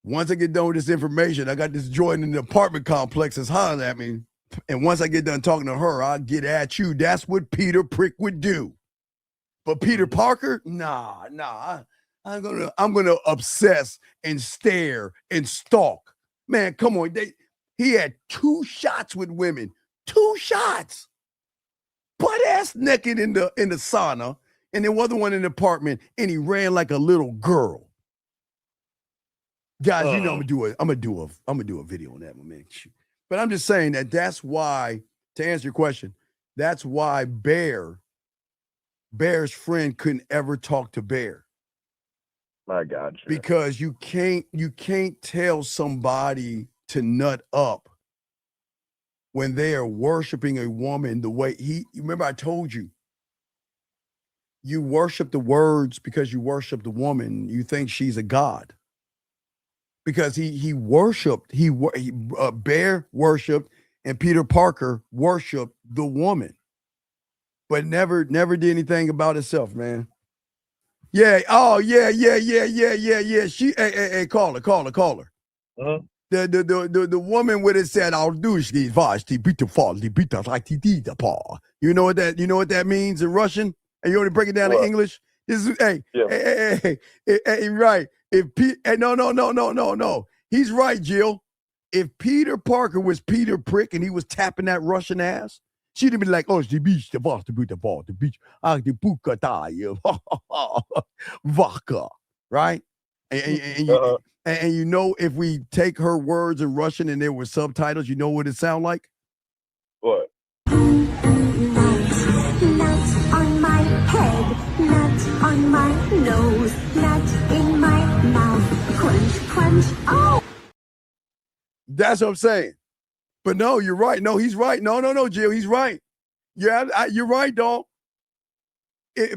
Once I get done with this information, I got this joint in the apartment complex that's hollering at me. And once I get done talking to her, I'll get at you. That's what Peter Prick would do. But Peter Parker, nah. I'm gonna obsess and stare and stalk. Man, come on. He had 2 shots with women. 2 shots. Butt ass naked in the sauna. And there wasn't one in the apartment, and he ran like a little girl. Guys, you know I'm gonna do a video on that one, man. But I'm just saying that's why, to answer your question, that's why Bear's friend couldn't ever talk to Bear. I got you. Because you can't tell somebody to nut up when they are worshiping a woman the way remember I told you, you worship the words because you worship the woman. You think she's a god. Because Bear worshiped and Peter Parker worshiped the woman. but never did anything about herself, man. Yeah. Oh, yeah. Hey, call her. Mhm. The woman with it said, "I'll do she vas die bitte fall, die bitte like die paw." You know what that means in Russian? And you want to break it down in What? English? This is Yeah. hey, right. No. He's right, Jill. If Peter Parker was Peter Prick and he was tapping that Russian ass, she'd have been like, "Oh, the beach, the boss, the ball, the beach, the buka die, vodka," right? And you know, if we take her words in Russian and there were subtitles, you know what it sound like? What? Nuts on my head, nuts on my nose, nuts in my mouth, crunch, crunch, oh! That's what I'm saying. But no, you're right. No, he's right. No, Jill, he's right. Yeah, you're right, dog.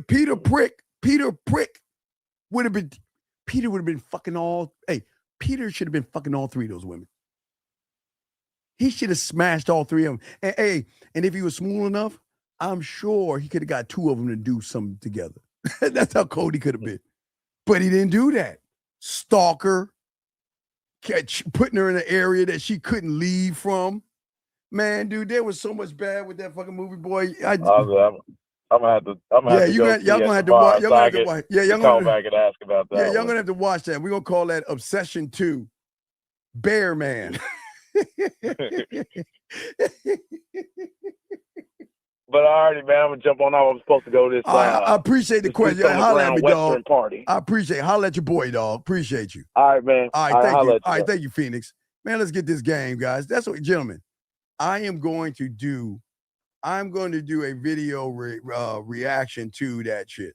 Peter Prick would have been fucking all. Hey, Peter should have been fucking all three of those women. He should have smashed all three of them. And if he was smooth enough, I'm sure he could have got two of them to do something together. That's how cold he could have been. But he didn't do that. Stalker, putting her in an area that she couldn't leave from. Man, dude, there was so much bad with that fucking movie, boy. I'm gonna have to. Y'all gonna have to watch. Y'all gonna have to watch. Yeah, y'all call gonna back and ask about that. Yeah, y'all gonna have to watch that. We're gonna call that Obsession 2. Bear Man. But alrighty, man, I'm gonna jump on off. I'm supposed to go to this. I appreciate the this question. boots on the Holla at ground me, Western dog. party. I appreciate it. Holla at your boy, dog. Appreciate you. All right, man. All right, thank holla you. at All right, man. thank you, Phoenix. Man, let's get this game, guys. That's what, gentlemen. I'm going to do a video reaction to that shit.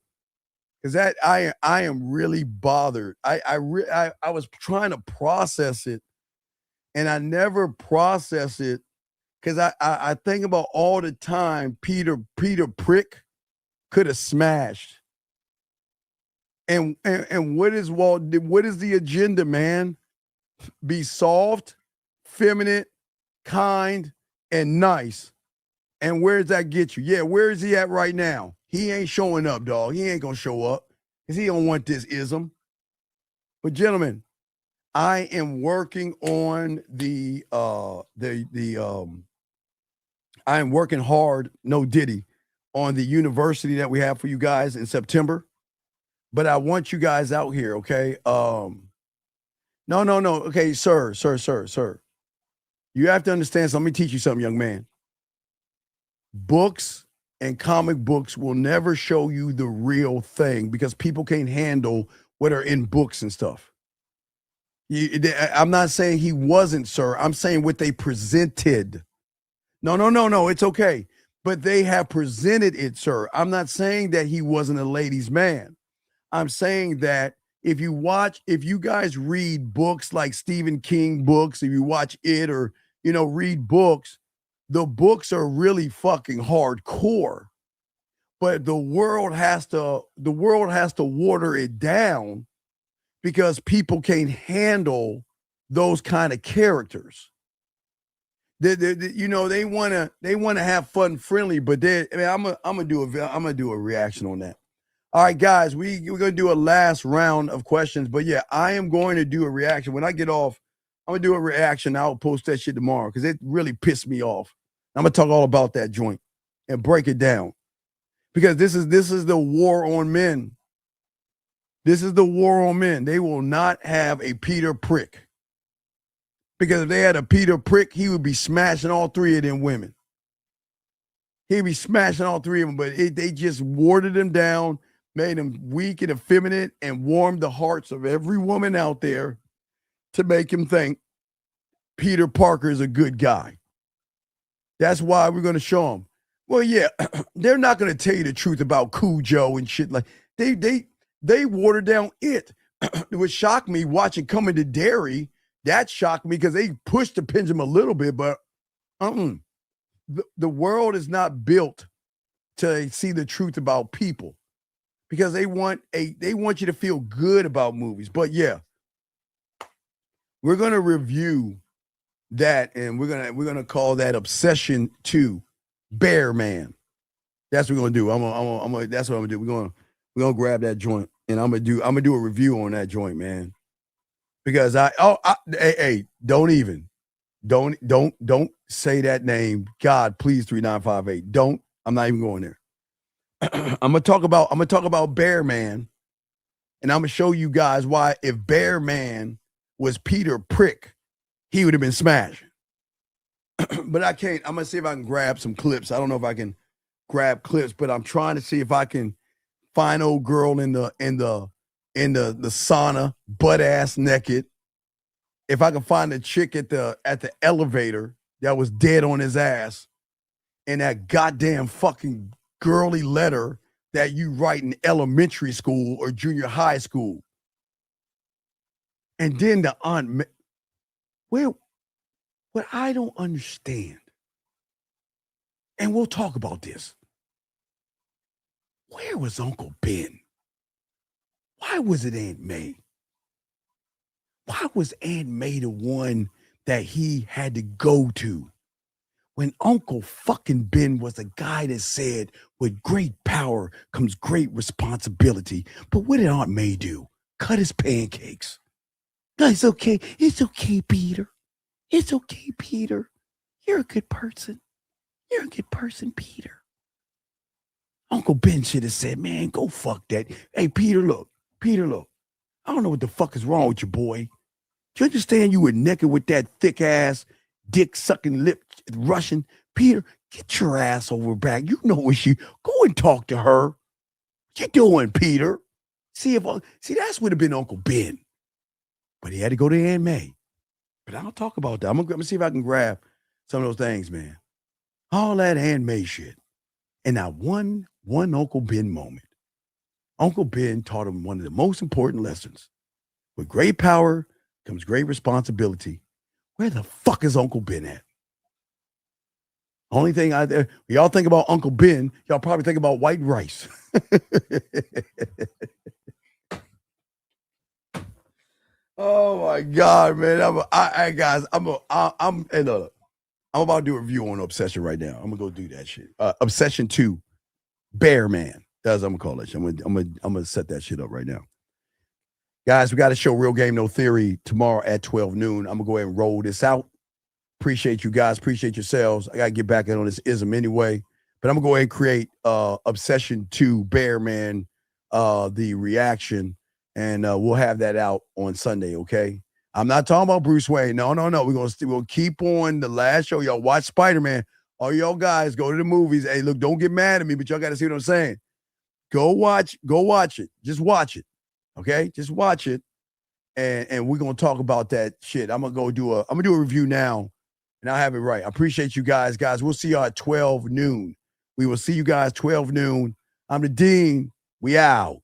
Because that I am really bothered. I was trying to process it, and I never process it because I think about all the time Peter Prick could have smashed. And what is the agenda, man? Be soft, feminine, kind, and nice. And where does that get you? Yeah, where is he at right now? He ain't showing up, dog. He ain't gonna show up because he don't want this ism. But gentlemen, I am working on I am working hard, no diddy, on the university that we have for you guys in September. But I want you guys out here, okay? No. Okay, sir. You have to understand something. Let me teach you something, young man. Books and comic books will never show you the real thing because people can't handle what are in books and stuff. I'm not saying he wasn't, sir. I'm saying what they presented. No. It's okay. But they have presented it, sir. I'm not saying that he wasn't a ladies' man. I'm saying that if you guys read books like Stephen King books, if you watch it or, read books, the books are really fucking hardcore. But the world has to water it down because people can't handle those kind of characters. They want to have fun, friendly, but I'm gonna do a reaction on that. All right, guys, we're gonna do a last round of questions, but yeah, I am going to do a reaction when I get off. I'm gonna do a reaction. I'll post that shit tomorrow because it really pissed me off. I'm gonna talk all about that joint and break it down because this is the war on men. This is the war on men. They will not have a Peter Prick. Because if they had a Peter Prick, he would be smashing all three of them women. He'd be smashing all three of them, but they just warded him down, made him weak and effeminate, and warmed the hearts of every woman out there to make him think Peter Parker is a good guy. That's why we're going to show him. Well, yeah, they're not going to tell you the truth about Cujo and shit. Like they watered down it. It would shock me watching Coming to Derry. That shocked me because they pushed the pendulum a little bit, but the world is not built to see the truth about people because they want you to feel good about movies. But yeah, we're gonna review that, and we're gonna call that Obsession 2, Bear Man. That's what we're gonna do. That's what I'm gonna do. We're gonna grab that joint and I'm gonna do a review on that joint, man. Because hey, don't say that name. God, please, 3958. Don't. I'm not even going there. I'm gonna talk about Bear Man, and I'm gonna show you guys why if Bear Man was Peter Prick, he would have been smashed. But I can't. I'm gonna see if I can grab some clips. I don't know if I can grab clips, but I'm trying to see if I can find old girl in the sauna, butt ass naked. If I can find the chick at the elevator that was dead on his ass, and that goddamn fucking girly letter that you write in elementary school or junior high school. And then the aunt, what I don't understand, and we'll talk about this. Where was Uncle Ben? Why was it Aunt May? Why was Aunt May the one that he had to go to? When Uncle fucking Ben was a guy that said, with great power comes great responsibility. But what did Aunt May do? Cut his pancakes. No, it's okay. It's okay, Peter. It's okay, Peter. You're a good person. You're a good person, Peter. Uncle Ben should have said, man, go fuck that. Hey, Peter, look. I don't know what the fuck is wrong with you, boy. Do you understand you were naked with that thick ass, dick sucking lip Russian? Peter, get your ass over back. You know what go and talk to her. What you doing, Peter? See, that's would have been Uncle Ben. But he had to go to Aunt May. But I'll talk about that. I'm gonna see if I can grab some of those things, man. All that Aunt May shit. And now one Uncle Ben moment. Uncle Ben taught him one of the most important lessons. With great power comes great responsibility. Where the fuck is Uncle Ben at? Only thing y'all think about Uncle Ben, y'all probably think about white rice. Oh my God, man! I'm about to do a review on Obsession right now. I'm gonna go do that shit. Obsession 2, Bear Man. That's what I'm gonna call that shit. I'm gonna set that shit up right now. Guys, we got a show, Real Game No Theory, tomorrow at 12 noon. I'm gonna go ahead and roll this out. Appreciate you guys. Appreciate yourselves. I gotta get back in on this ism anyway. But I'm gonna go ahead and create Obsession 2, Bear Man, the reaction, and we'll have that out on Sunday. Okay. I'm not talking about Bruce Wayne. No. We'll keep on the last show. Y'all watch Spider-Man. All y'all guys go to the movies. Hey, look, don't get mad at me, but y'all got to see what I'm saying. Go watch it. Just watch it. Okay? Just watch it. And we're gonna talk about that shit. I'm gonna do a review now, and I'll have it right. I appreciate you guys. Guys, we'll see y'all at 12 noon. We will see you guys 12 noon. I'm the Dean. We out.